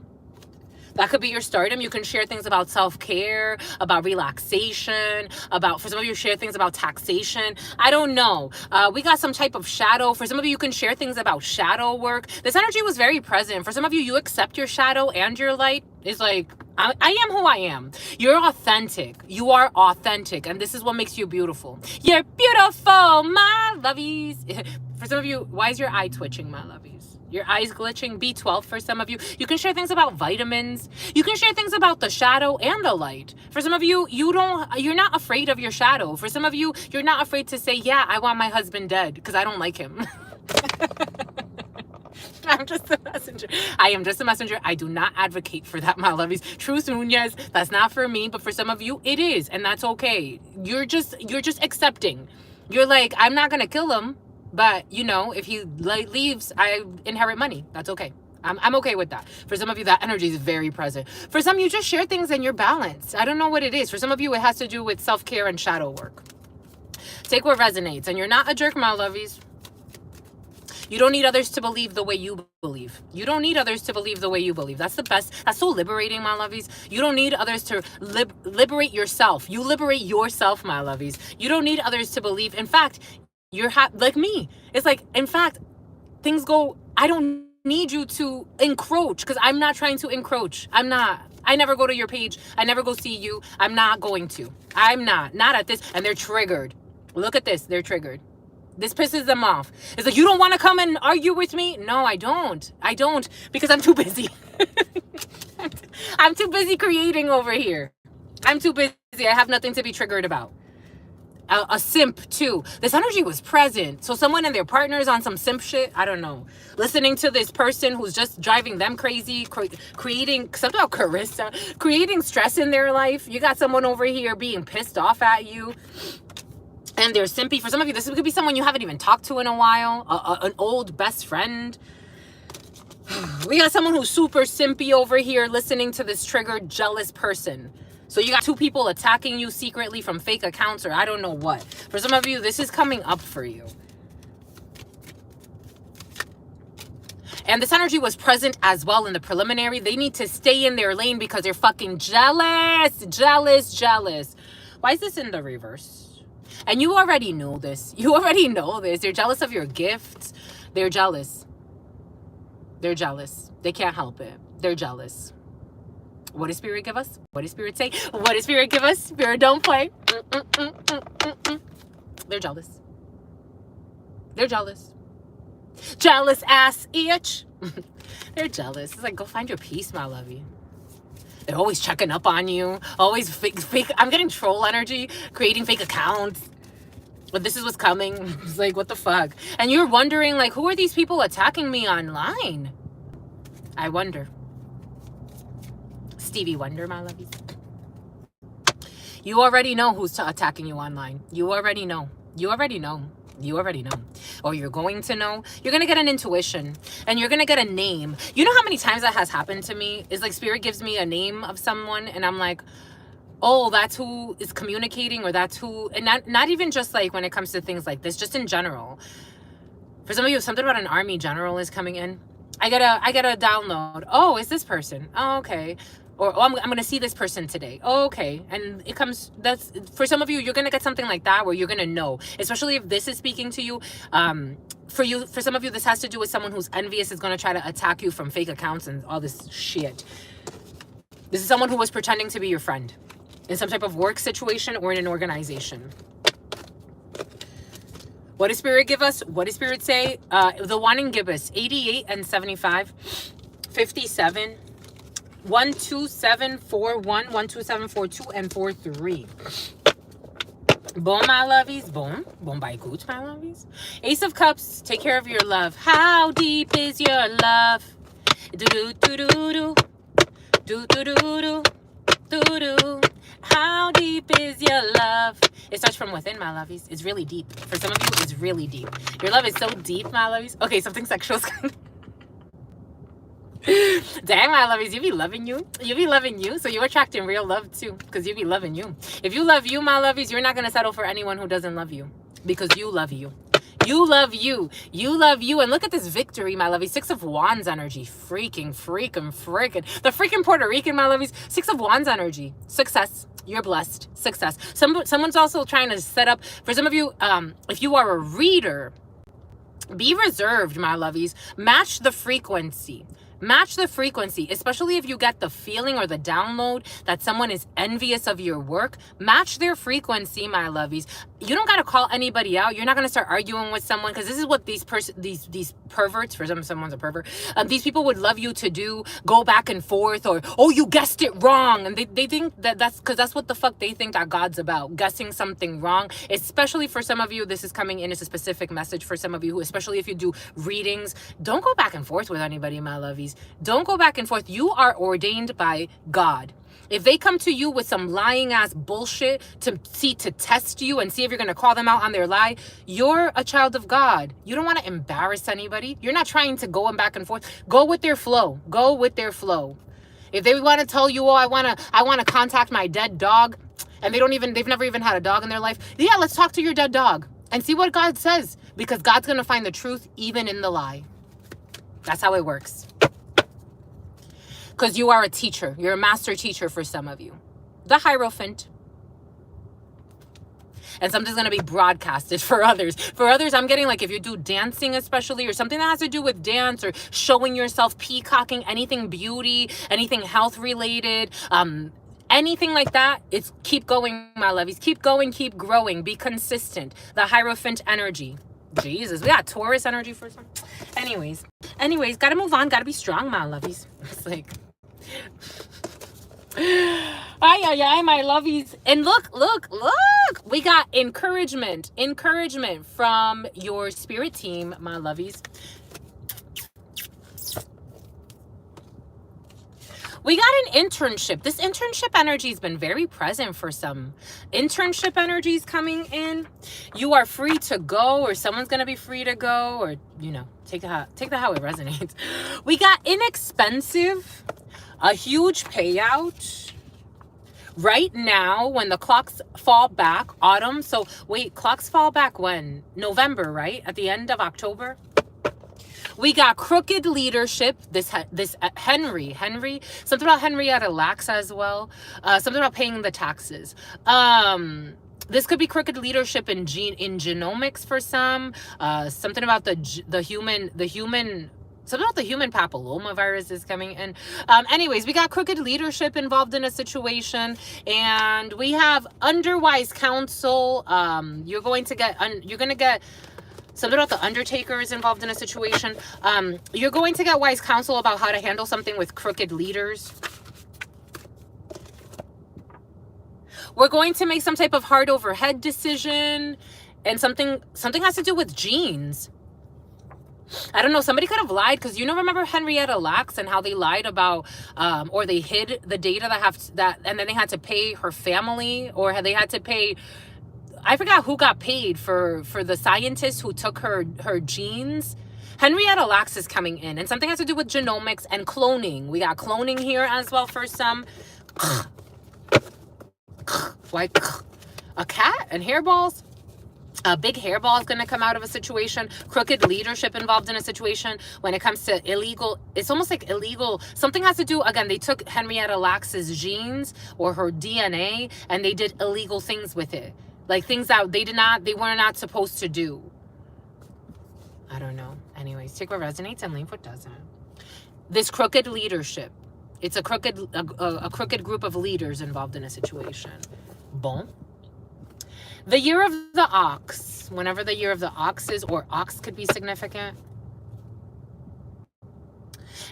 That could be your stardom. You can share things about self-care, about relaxation, for some of you, share things about taxation. I don't know. We got some type of shadow. For some of you, you can share things about shadow work. This energy was very present. For some of you, you accept your shadow and your light. It's like, I am who I am. You're authentic. You are authentic. And this is what makes you beautiful. You're beautiful, my lovies. For some of you, why is your eye twitching, my lovies? Your eyes glitching. B12 for some of you. You can share things about vitamins. You can share things about the shadow and the light. For some of you, you're not afraid of your shadow. For some of you, you're not afraid to say, yeah, I want my husband dead because I don't like him. I'm just a messenger. I am just a messenger. I do not advocate for that, my lovies. Truth Nunez, that's not for me, but for some of you, it is, and that's okay. You're just accepting. You're like, I'm not gonna kill him, but you know, if he leaves, I inherit money. That's okay. I'm okay with that. For some of you, that energy is very present. For some, you just share things and you're balanced. I don't know what it is. For some of you, it has to do with self-care and shadow work. Take what resonates, and you're not a jerk, my lovies. You don't need others to believe the way you believe. You don't need others to believe the way you believe. That's the best. That's so liberating, my lovies. You don't need others to liberate yourself. You liberate yourself, my lovies. You don't need others to believe. In fact, you're like me. It's like, in fact, things go, I don't need you to encroach because I'm not trying to encroach. I never go to your page. I never go see you. I'm not going to. I'm not at this. And they're triggered. Look at this. They're triggered. This pisses them off. It's like, you don't want to come and argue with me? No, I don't. I don't, because I'm too busy. I'm too busy creating over here. I'm too busy. I have nothing to be triggered about. A simp too. This energy was present. So someone and their partners on some simp shit, I don't know. Listening to this person who's just driving them crazy, creating something about Carissa, creating stress in their life. You got someone over here being pissed off at you. And they're simpy. For some of you, this could be someone you haven't even talked to in a while. An old best friend. We got someone who's super simpy over here listening to this triggered, jealous person. So you got two people attacking you secretly from fake accounts or I don't know what. For some of you, this is coming up for you. And this energy was present as well in the preliminary. They need to stay in their lane because they're fucking jealous. Jealous. Why is this in the reverse? And you already know this. You already know this. They're jealous of your gifts. They're jealous. They're jealous. They can't help it. They're jealous. What does Spirit give us? What does Spirit say? What does Spirit give us? Spirit, don't play. They're jealous. They're jealous. Jealous ass itch. They're jealous. It's like, go find your peace, my lovey. They're always checking up on you. Always fake. I'm getting troll energy, creating fake accounts. But this is what's coming. It's like, what the fuck? And you're wondering, like, who are these people attacking me online? I wonder. Stevie Wonder, my lovies. You already know who's attacking you online. You already know. You already know. You already know. Or you're going to know. You're going to get an intuition. And you're going to get a name. You know how many times that has happened to me? It's like Spirit gives me a name of someone. And I'm like, oh, that's who is communicating. Or that's who. And not even just like when it comes to things like this. Just in general. For some of you, something about an army general is coming in. I get a download. Oh, it's this person. Oh, okay. Or, oh, I'm going to see this person today. Oh, okay. And it comes, that's, for some of you, you're going to get something like that where you're going to know, especially if this is speaking to you. For some of you, this has to do with someone who's envious, is going to try to attack you from fake accounts and all this shit. This is someone who was pretending to be your friend in some type of work situation or in an organization. What does Spirit give us? What does Spirit say? The one in Gibbous, 88 and 75, 57, 12741, 12742, and 43. Boom, my lovies. Boom. Boom by good, my lovies. Ace of Cups, take care of your love. How deep is your love? Do do do do do. Do do do do. Doo-doo. How deep is your love? It starts from within, my lovies. It's really deep. For some of you, it's really deep. Your love is so deep, my lovies. Okay, something sexual is coming. Dang, my lovies, you be loving you. You be loving you. So you're attracting real love too. Because you be loving you. If you love you, my lovies, you're not going to settle for anyone who doesn't love you. Because you love you. You love you. You love you. And look at this victory, my lovies. 6 of Wands energy. Freaking. The freaking Puerto Rican, my lovies. 6 of Wands energy. Success. You're blessed. Success. Someone's also trying to set up, for some of you, if you are a reader, be reserved, my lovies. Match the frequency. Match the frequency, especially if you get the feeling or the download that someone is envious of your work. Match their frequency, my lovies. You don't got to call anybody out. You're not going to start arguing with someone, because this is what these perverts, for someone's a pervert, these people would love you to do, go back and forth, or, oh, you guessed it wrong. And they think that's because that's what the fuck they think that God's about, guessing something wrong. Especially for some of you, this is coming in as a specific message for some of you who, especially if you do readings, don't go back and forth with anybody, my lovies. Don't go back and forth. You are ordained by God. If they come to you with some lying ass bullshit to test you and see if you're going to call them out on their lie, you're a child of God. You don't want to embarrass anybody. You're not trying to go back and forth. Go with their flow. Go with their flow. If they want to tell you, oh, I want to contact my dead dog, and they've never even had a dog in their life. Yeah, let's talk to your dead dog and see what God says, because God's going to find the truth even in the lie. That's how it works. Because you are a teacher. You're a master teacher for some of you. The Hierophant. And something's going to be broadcasted for others. For others, I'm getting like if you do dancing especially, or something that has to do with dance or showing yourself, peacocking, anything beauty, anything health related, anything like that, it's keep going, my lovies. Keep going, keep growing. Be consistent. The Hierophant energy. Jesus, we got Taurus energy for some. Anyways, gotta move on. Gotta be strong, my lovies. It's like, ay, my lovies. And look. We got encouragement from your spirit team, my lovies. We got an internship. This internship energy has been very present for some. Internship energies coming in. You are free to go, or someone's going to be free to go, or, take that how it resonates. We got inexpensive, a huge payout. Right now, when the clocks fall back, autumn. So wait, clocks fall back when? November, right? At the end of October. We got crooked leadership. This Henry, something about Henrietta Lacks as well. Something about paying the taxes. This could be crooked leadership in genomics for some. Something about the human. Something about the human papilloma virus is coming in. Anyways, we got crooked leadership involved in a situation, and we have underwise counsel. You're going to get something about the Undertaker is involved in a situation. You're going to get wise counsel about how to handle something with crooked leaders. We're going to make some type of heart over head decision, and something has to do with genes. I don't know. Somebody could have lied, because remember Henrietta Lacks and how they lied about, or they hid the data and then they had to pay her family, or they had to pay. I forgot who got paid for the scientist who took her genes. Henrietta Lacks is coming in, and something has to do with genomics and cloning. We got cloning here as well for some. Like a cat and hairballs. A big hairball is going to come out of a situation. Crooked leadership involved in a situation. When it comes to illegal, it's almost like illegal. Something has to do, again, they took Henrietta Lacks's genes or her DNA, and they did illegal things with it. Like things that they were not supposed to do. I don't know. Anyways, take what resonates and leave what doesn't. This crooked leadership. It's a crooked group of leaders involved in a situation. Bon. The year of the ox. Whenever the year of the ox is, or ox could be significant.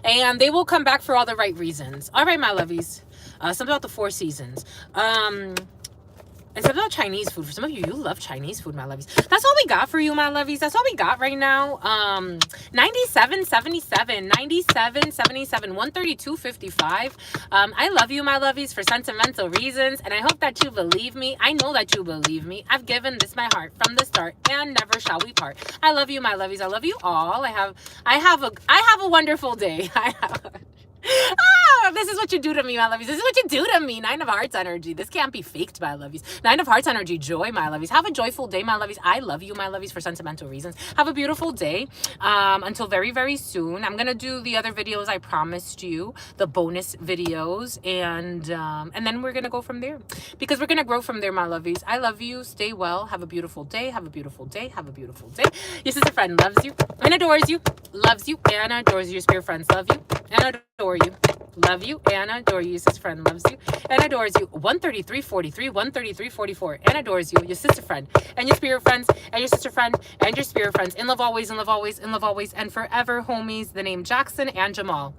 And they will come back for all the right reasons. All right, my lovies. Something about the 4 seasons. It's about Chinese food. For some of you, you love Chinese food, my lovies. That's all we got for you, my lovies. That's all we got right now. 97.77, 97.77, 132.55. I love you, my lovies, for sentimental reasons, and I hope that you believe me. I know that you believe me. I've given this my heart from the start, and never shall we part. I love you, my lovies. I love you all. I have a wonderful day. This is what you do to me, my lovies. This is what you do to me. 9 of Hearts energy. This can't be faked, my lovies. 9 of Hearts energy. Joy, my lovies. Have a joyful day, my lovies. I love you, my lovies, for sentimental reasons. Have a beautiful day. Until very, very soon. I'm gonna do the other videos I promised you, the bonus videos, and then we're gonna go from there, because we're gonna grow from there, my lovies. I love you. Stay well. Have a beautiful day. Have a beautiful day. Have a beautiful day. Your sister friend loves you and adores you. Loves you and adores you. Your spirit friends love you and adore you. Love you and adore you. Your sister friend loves you and adores you. 133.43, 133.44, and adores you. Your sister friend and your spirit friends and your sister friend and your spirit friends. In love always, in love always, in love always, and forever, homies. The name Jackson and Jamal.